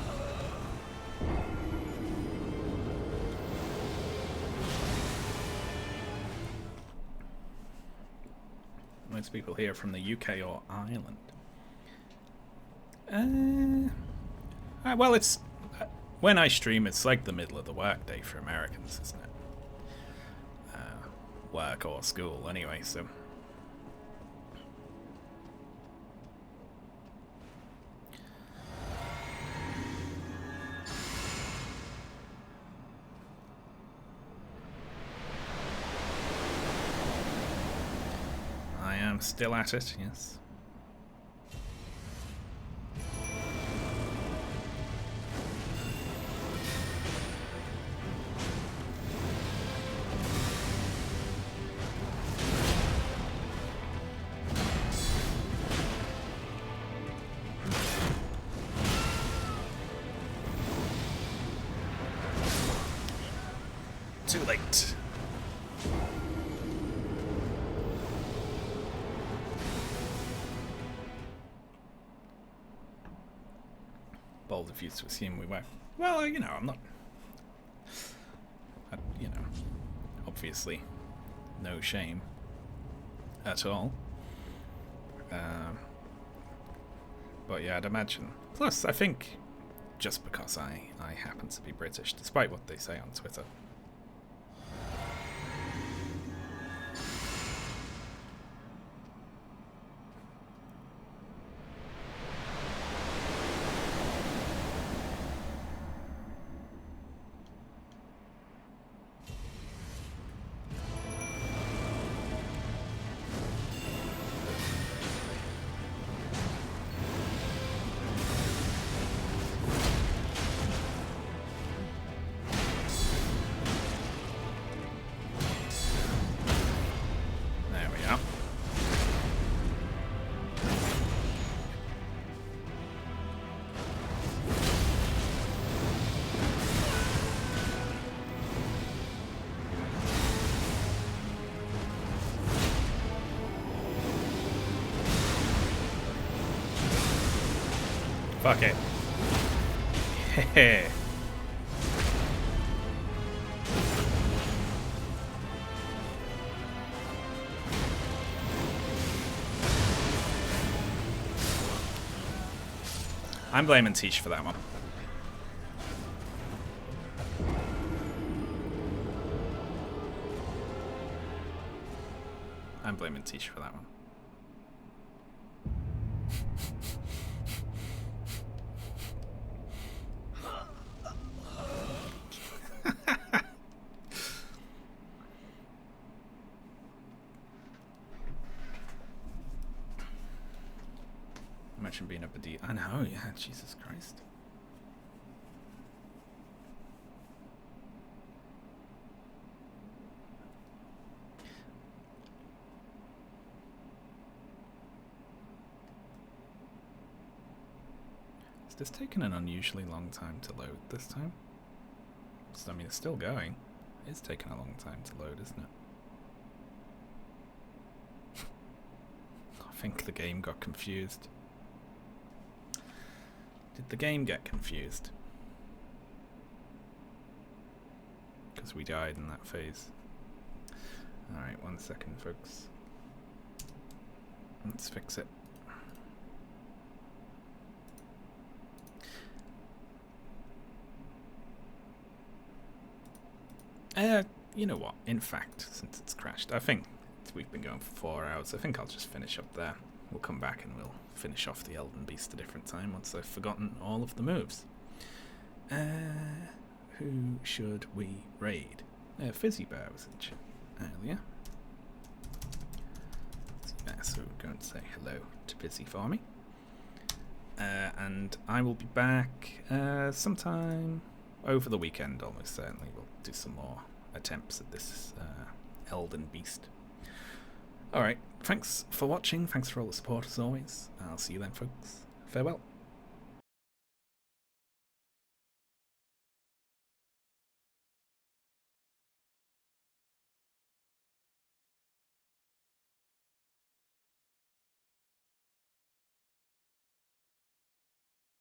Most people here from the UK or Ireland. Well, it's when I stream, it's like the middle of the workday for Americans, isn't it? Work or school, anyway. So. I'm still at it, yes. Too late. Bold of you to assume we were. Well, you know, I'm not. You know, obviously no shame at all. But yeah, I'd imagine. Plus, I think just because I happen to be British, despite what they say on Twitter. There we are. Fuck it. Hehe. I'm blaming Tish for that one. I'm blaming Tish for that one. Imagine being up a D. I know, yeah, Jesus Christ. Is this taking an unusually long time to load this time? So, I mean, it's still going. It's taking a long time to load, isn't it? I think the game got confused. Did the game get confused? Because we died in that phase. Alright, 1 second, folks. Let's fix it. You know what? In fact, since it's crashed, I think we've been going for 4 hours. I think I'll just finish up there. We'll come back and we'll finish off the Elden Beast a different time once I've forgotten all of the moves. Who should we raid? Fizzy Bear was in chat earlier. So we're going to say hello to Fizzy for me. And I will be back sometime over the weekend, almost certainly. We'll do some more attempts at this Elden Beast. Alright, thanks for watching, thanks for all the support as always. I'll see you then, folks. Farewell.